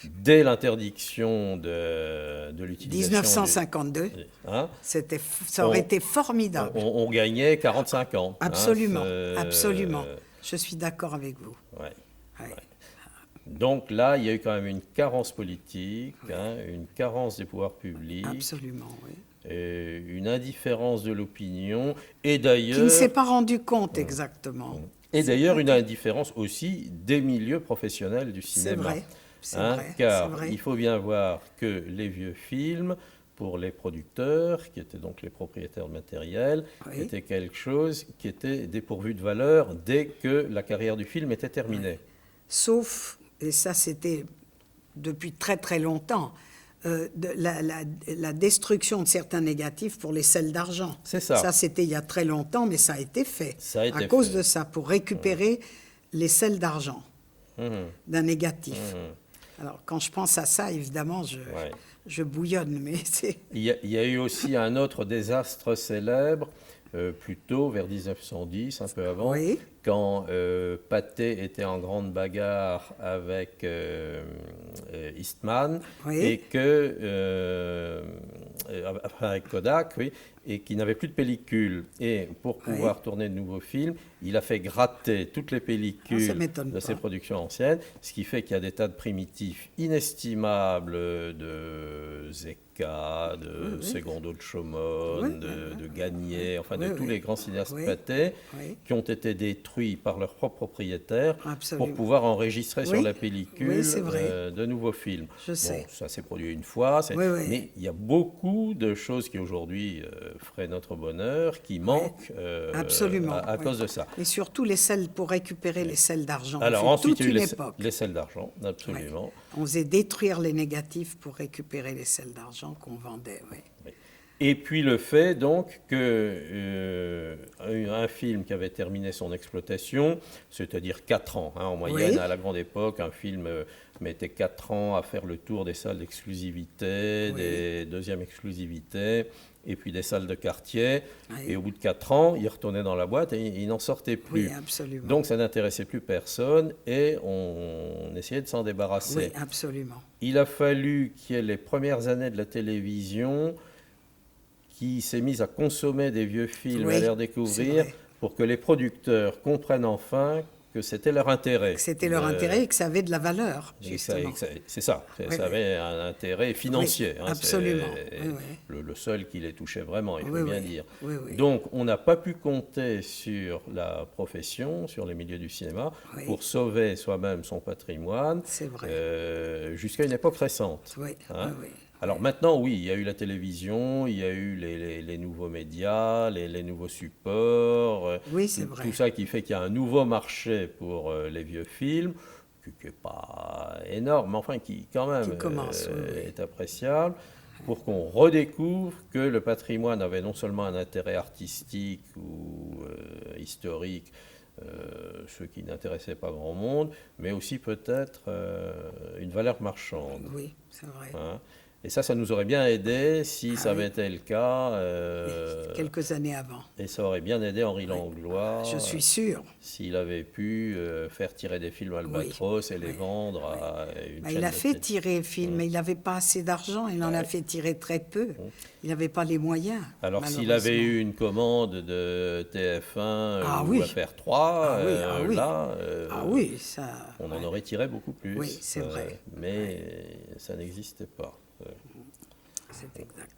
dès l'interdiction de l'utilisation. 1952, ça aurait été formidable. On gagnait 45 ans. Absolument, absolument. Je suis d'accord avec vous. Ouais. Donc là, il y a eu quand même une carence politique, une carence des pouvoirs publics. Absolument, oui. Une indifférence de l'opinion, et d'ailleurs... Qui ne s'est pas rendu compte exactement. Et d'ailleurs, une indifférence aussi des milieux professionnels du cinéma. C'est vrai. Car il faut bien voir que les vieux films, pour les producteurs, qui étaient donc les propriétaires de matériel, étaient quelque chose qui était dépourvu de valeur dès que la carrière du film était terminée. Sauf, et ça c'était depuis très très longtemps, la destruction de certains négatifs pour les selles d'argent. C'est ça. Ça, c'était il y a très longtemps, mais ça a été fait. Ça a été à cause de ça, pour récupérer les selles d'argent d'un négatif. Alors, quand je pense à ça, évidemment, je bouillonne, mais c'est... Il y a eu aussi un autre désastre célèbre, plutôt vers 1910, un peu avant, quand Pathé était en grande bagarre avec Eastman, et que, avec Kodak, et qui n'avait plus de pellicule. Et pour pouvoir tourner de nouveaux films, il a fait gratter toutes les pellicules de ses productions anciennes, ce qui fait qu'il y a des tas de primitifs inestimables de Zecca, de Segundo de Chaumont, de Gagné, enfin de tous les grands cinéastes Pathé, qui ont été détruits par leurs propres propriétaires pour pouvoir enregistrer sur la pellicule de nouveaux films. Je sais. Ça s'est produit une fois, mais il y a beaucoup de choses qui aujourd'hui feraient notre bonheur, qui manquent à cause de ça. Et surtout les selles, pour récupérer les selles d'argent. Alors ensuite, il y a eu époque. les selles d'argent, absolument. On faisait détruire les négatifs pour récupérer les selles d'argent qu'on vendait. Et puis le fait donc que un film qui avait terminé son exploitation, c'est-à-dire 4 ans, en moyenne à la grande époque, un film mettait 4 ans à faire le tour des salles d'exclusivité, des deuxièmes exclusivités, et puis des salles de quartier. Et au bout de 4 ans, il retournait dans la boîte et il n'en sortait plus. Oui, absolument. Donc ça n'intéressait plus personne et on essayait de s'en débarrasser. Oui, absolument. Il a fallu qu'il y ait les premières années de la télévision qui s'est mise à consommer des vieux films, à les redécouvrir, pour que les producteurs comprennent enfin que c'était leur intérêt. Que c'était leur intérêt et que ça avait de la valeur, justement. C'est ça, ça avait un intérêt financier. Absolument. Le seul qui les touchait vraiment, il faut bien dire. Oui. Donc, on n'a pas pu compter sur la profession, sur les milieux du cinéma, pour sauver soi-même son patrimoine, jusqu'à une époque récente. Alors maintenant, oui, il y a eu la télévision, il y a eu les nouveaux médias, les nouveaux supports, Oui, c'est vrai. tout ça qui fait qu'il y a un nouveau marché pour les vieux films, qui n'est pas énorme, mais enfin qui quand même Qui commence, oui. est appréciable, pour qu'on redécouvre que le patrimoine avait non seulement un intérêt artistique ou historique, ce qui n'intéressait pas grand monde, mais aussi peut-être une valeur marchande. Oui, c'est vrai. Hein. Et ça nous aurait bien aidé si ça avait oui. été le cas. Quelques années avant. Et ça aurait bien aidé Henri Langlois. Je suis sûre. S'il avait pu faire tirer des films Albatros et les vendre à une chaîne Il a de fait télé. tirer film, mais il n'avait pas assez d'argent. Il en a fait tirer très peu. Il n'avait pas les moyens. Alors s'il avait eu une commande de TF1 ou Affaire 3, là, ça, on en aurait tiré beaucoup plus. Oui, c'est vrai. Mais ça n'existait pas. C'est exact.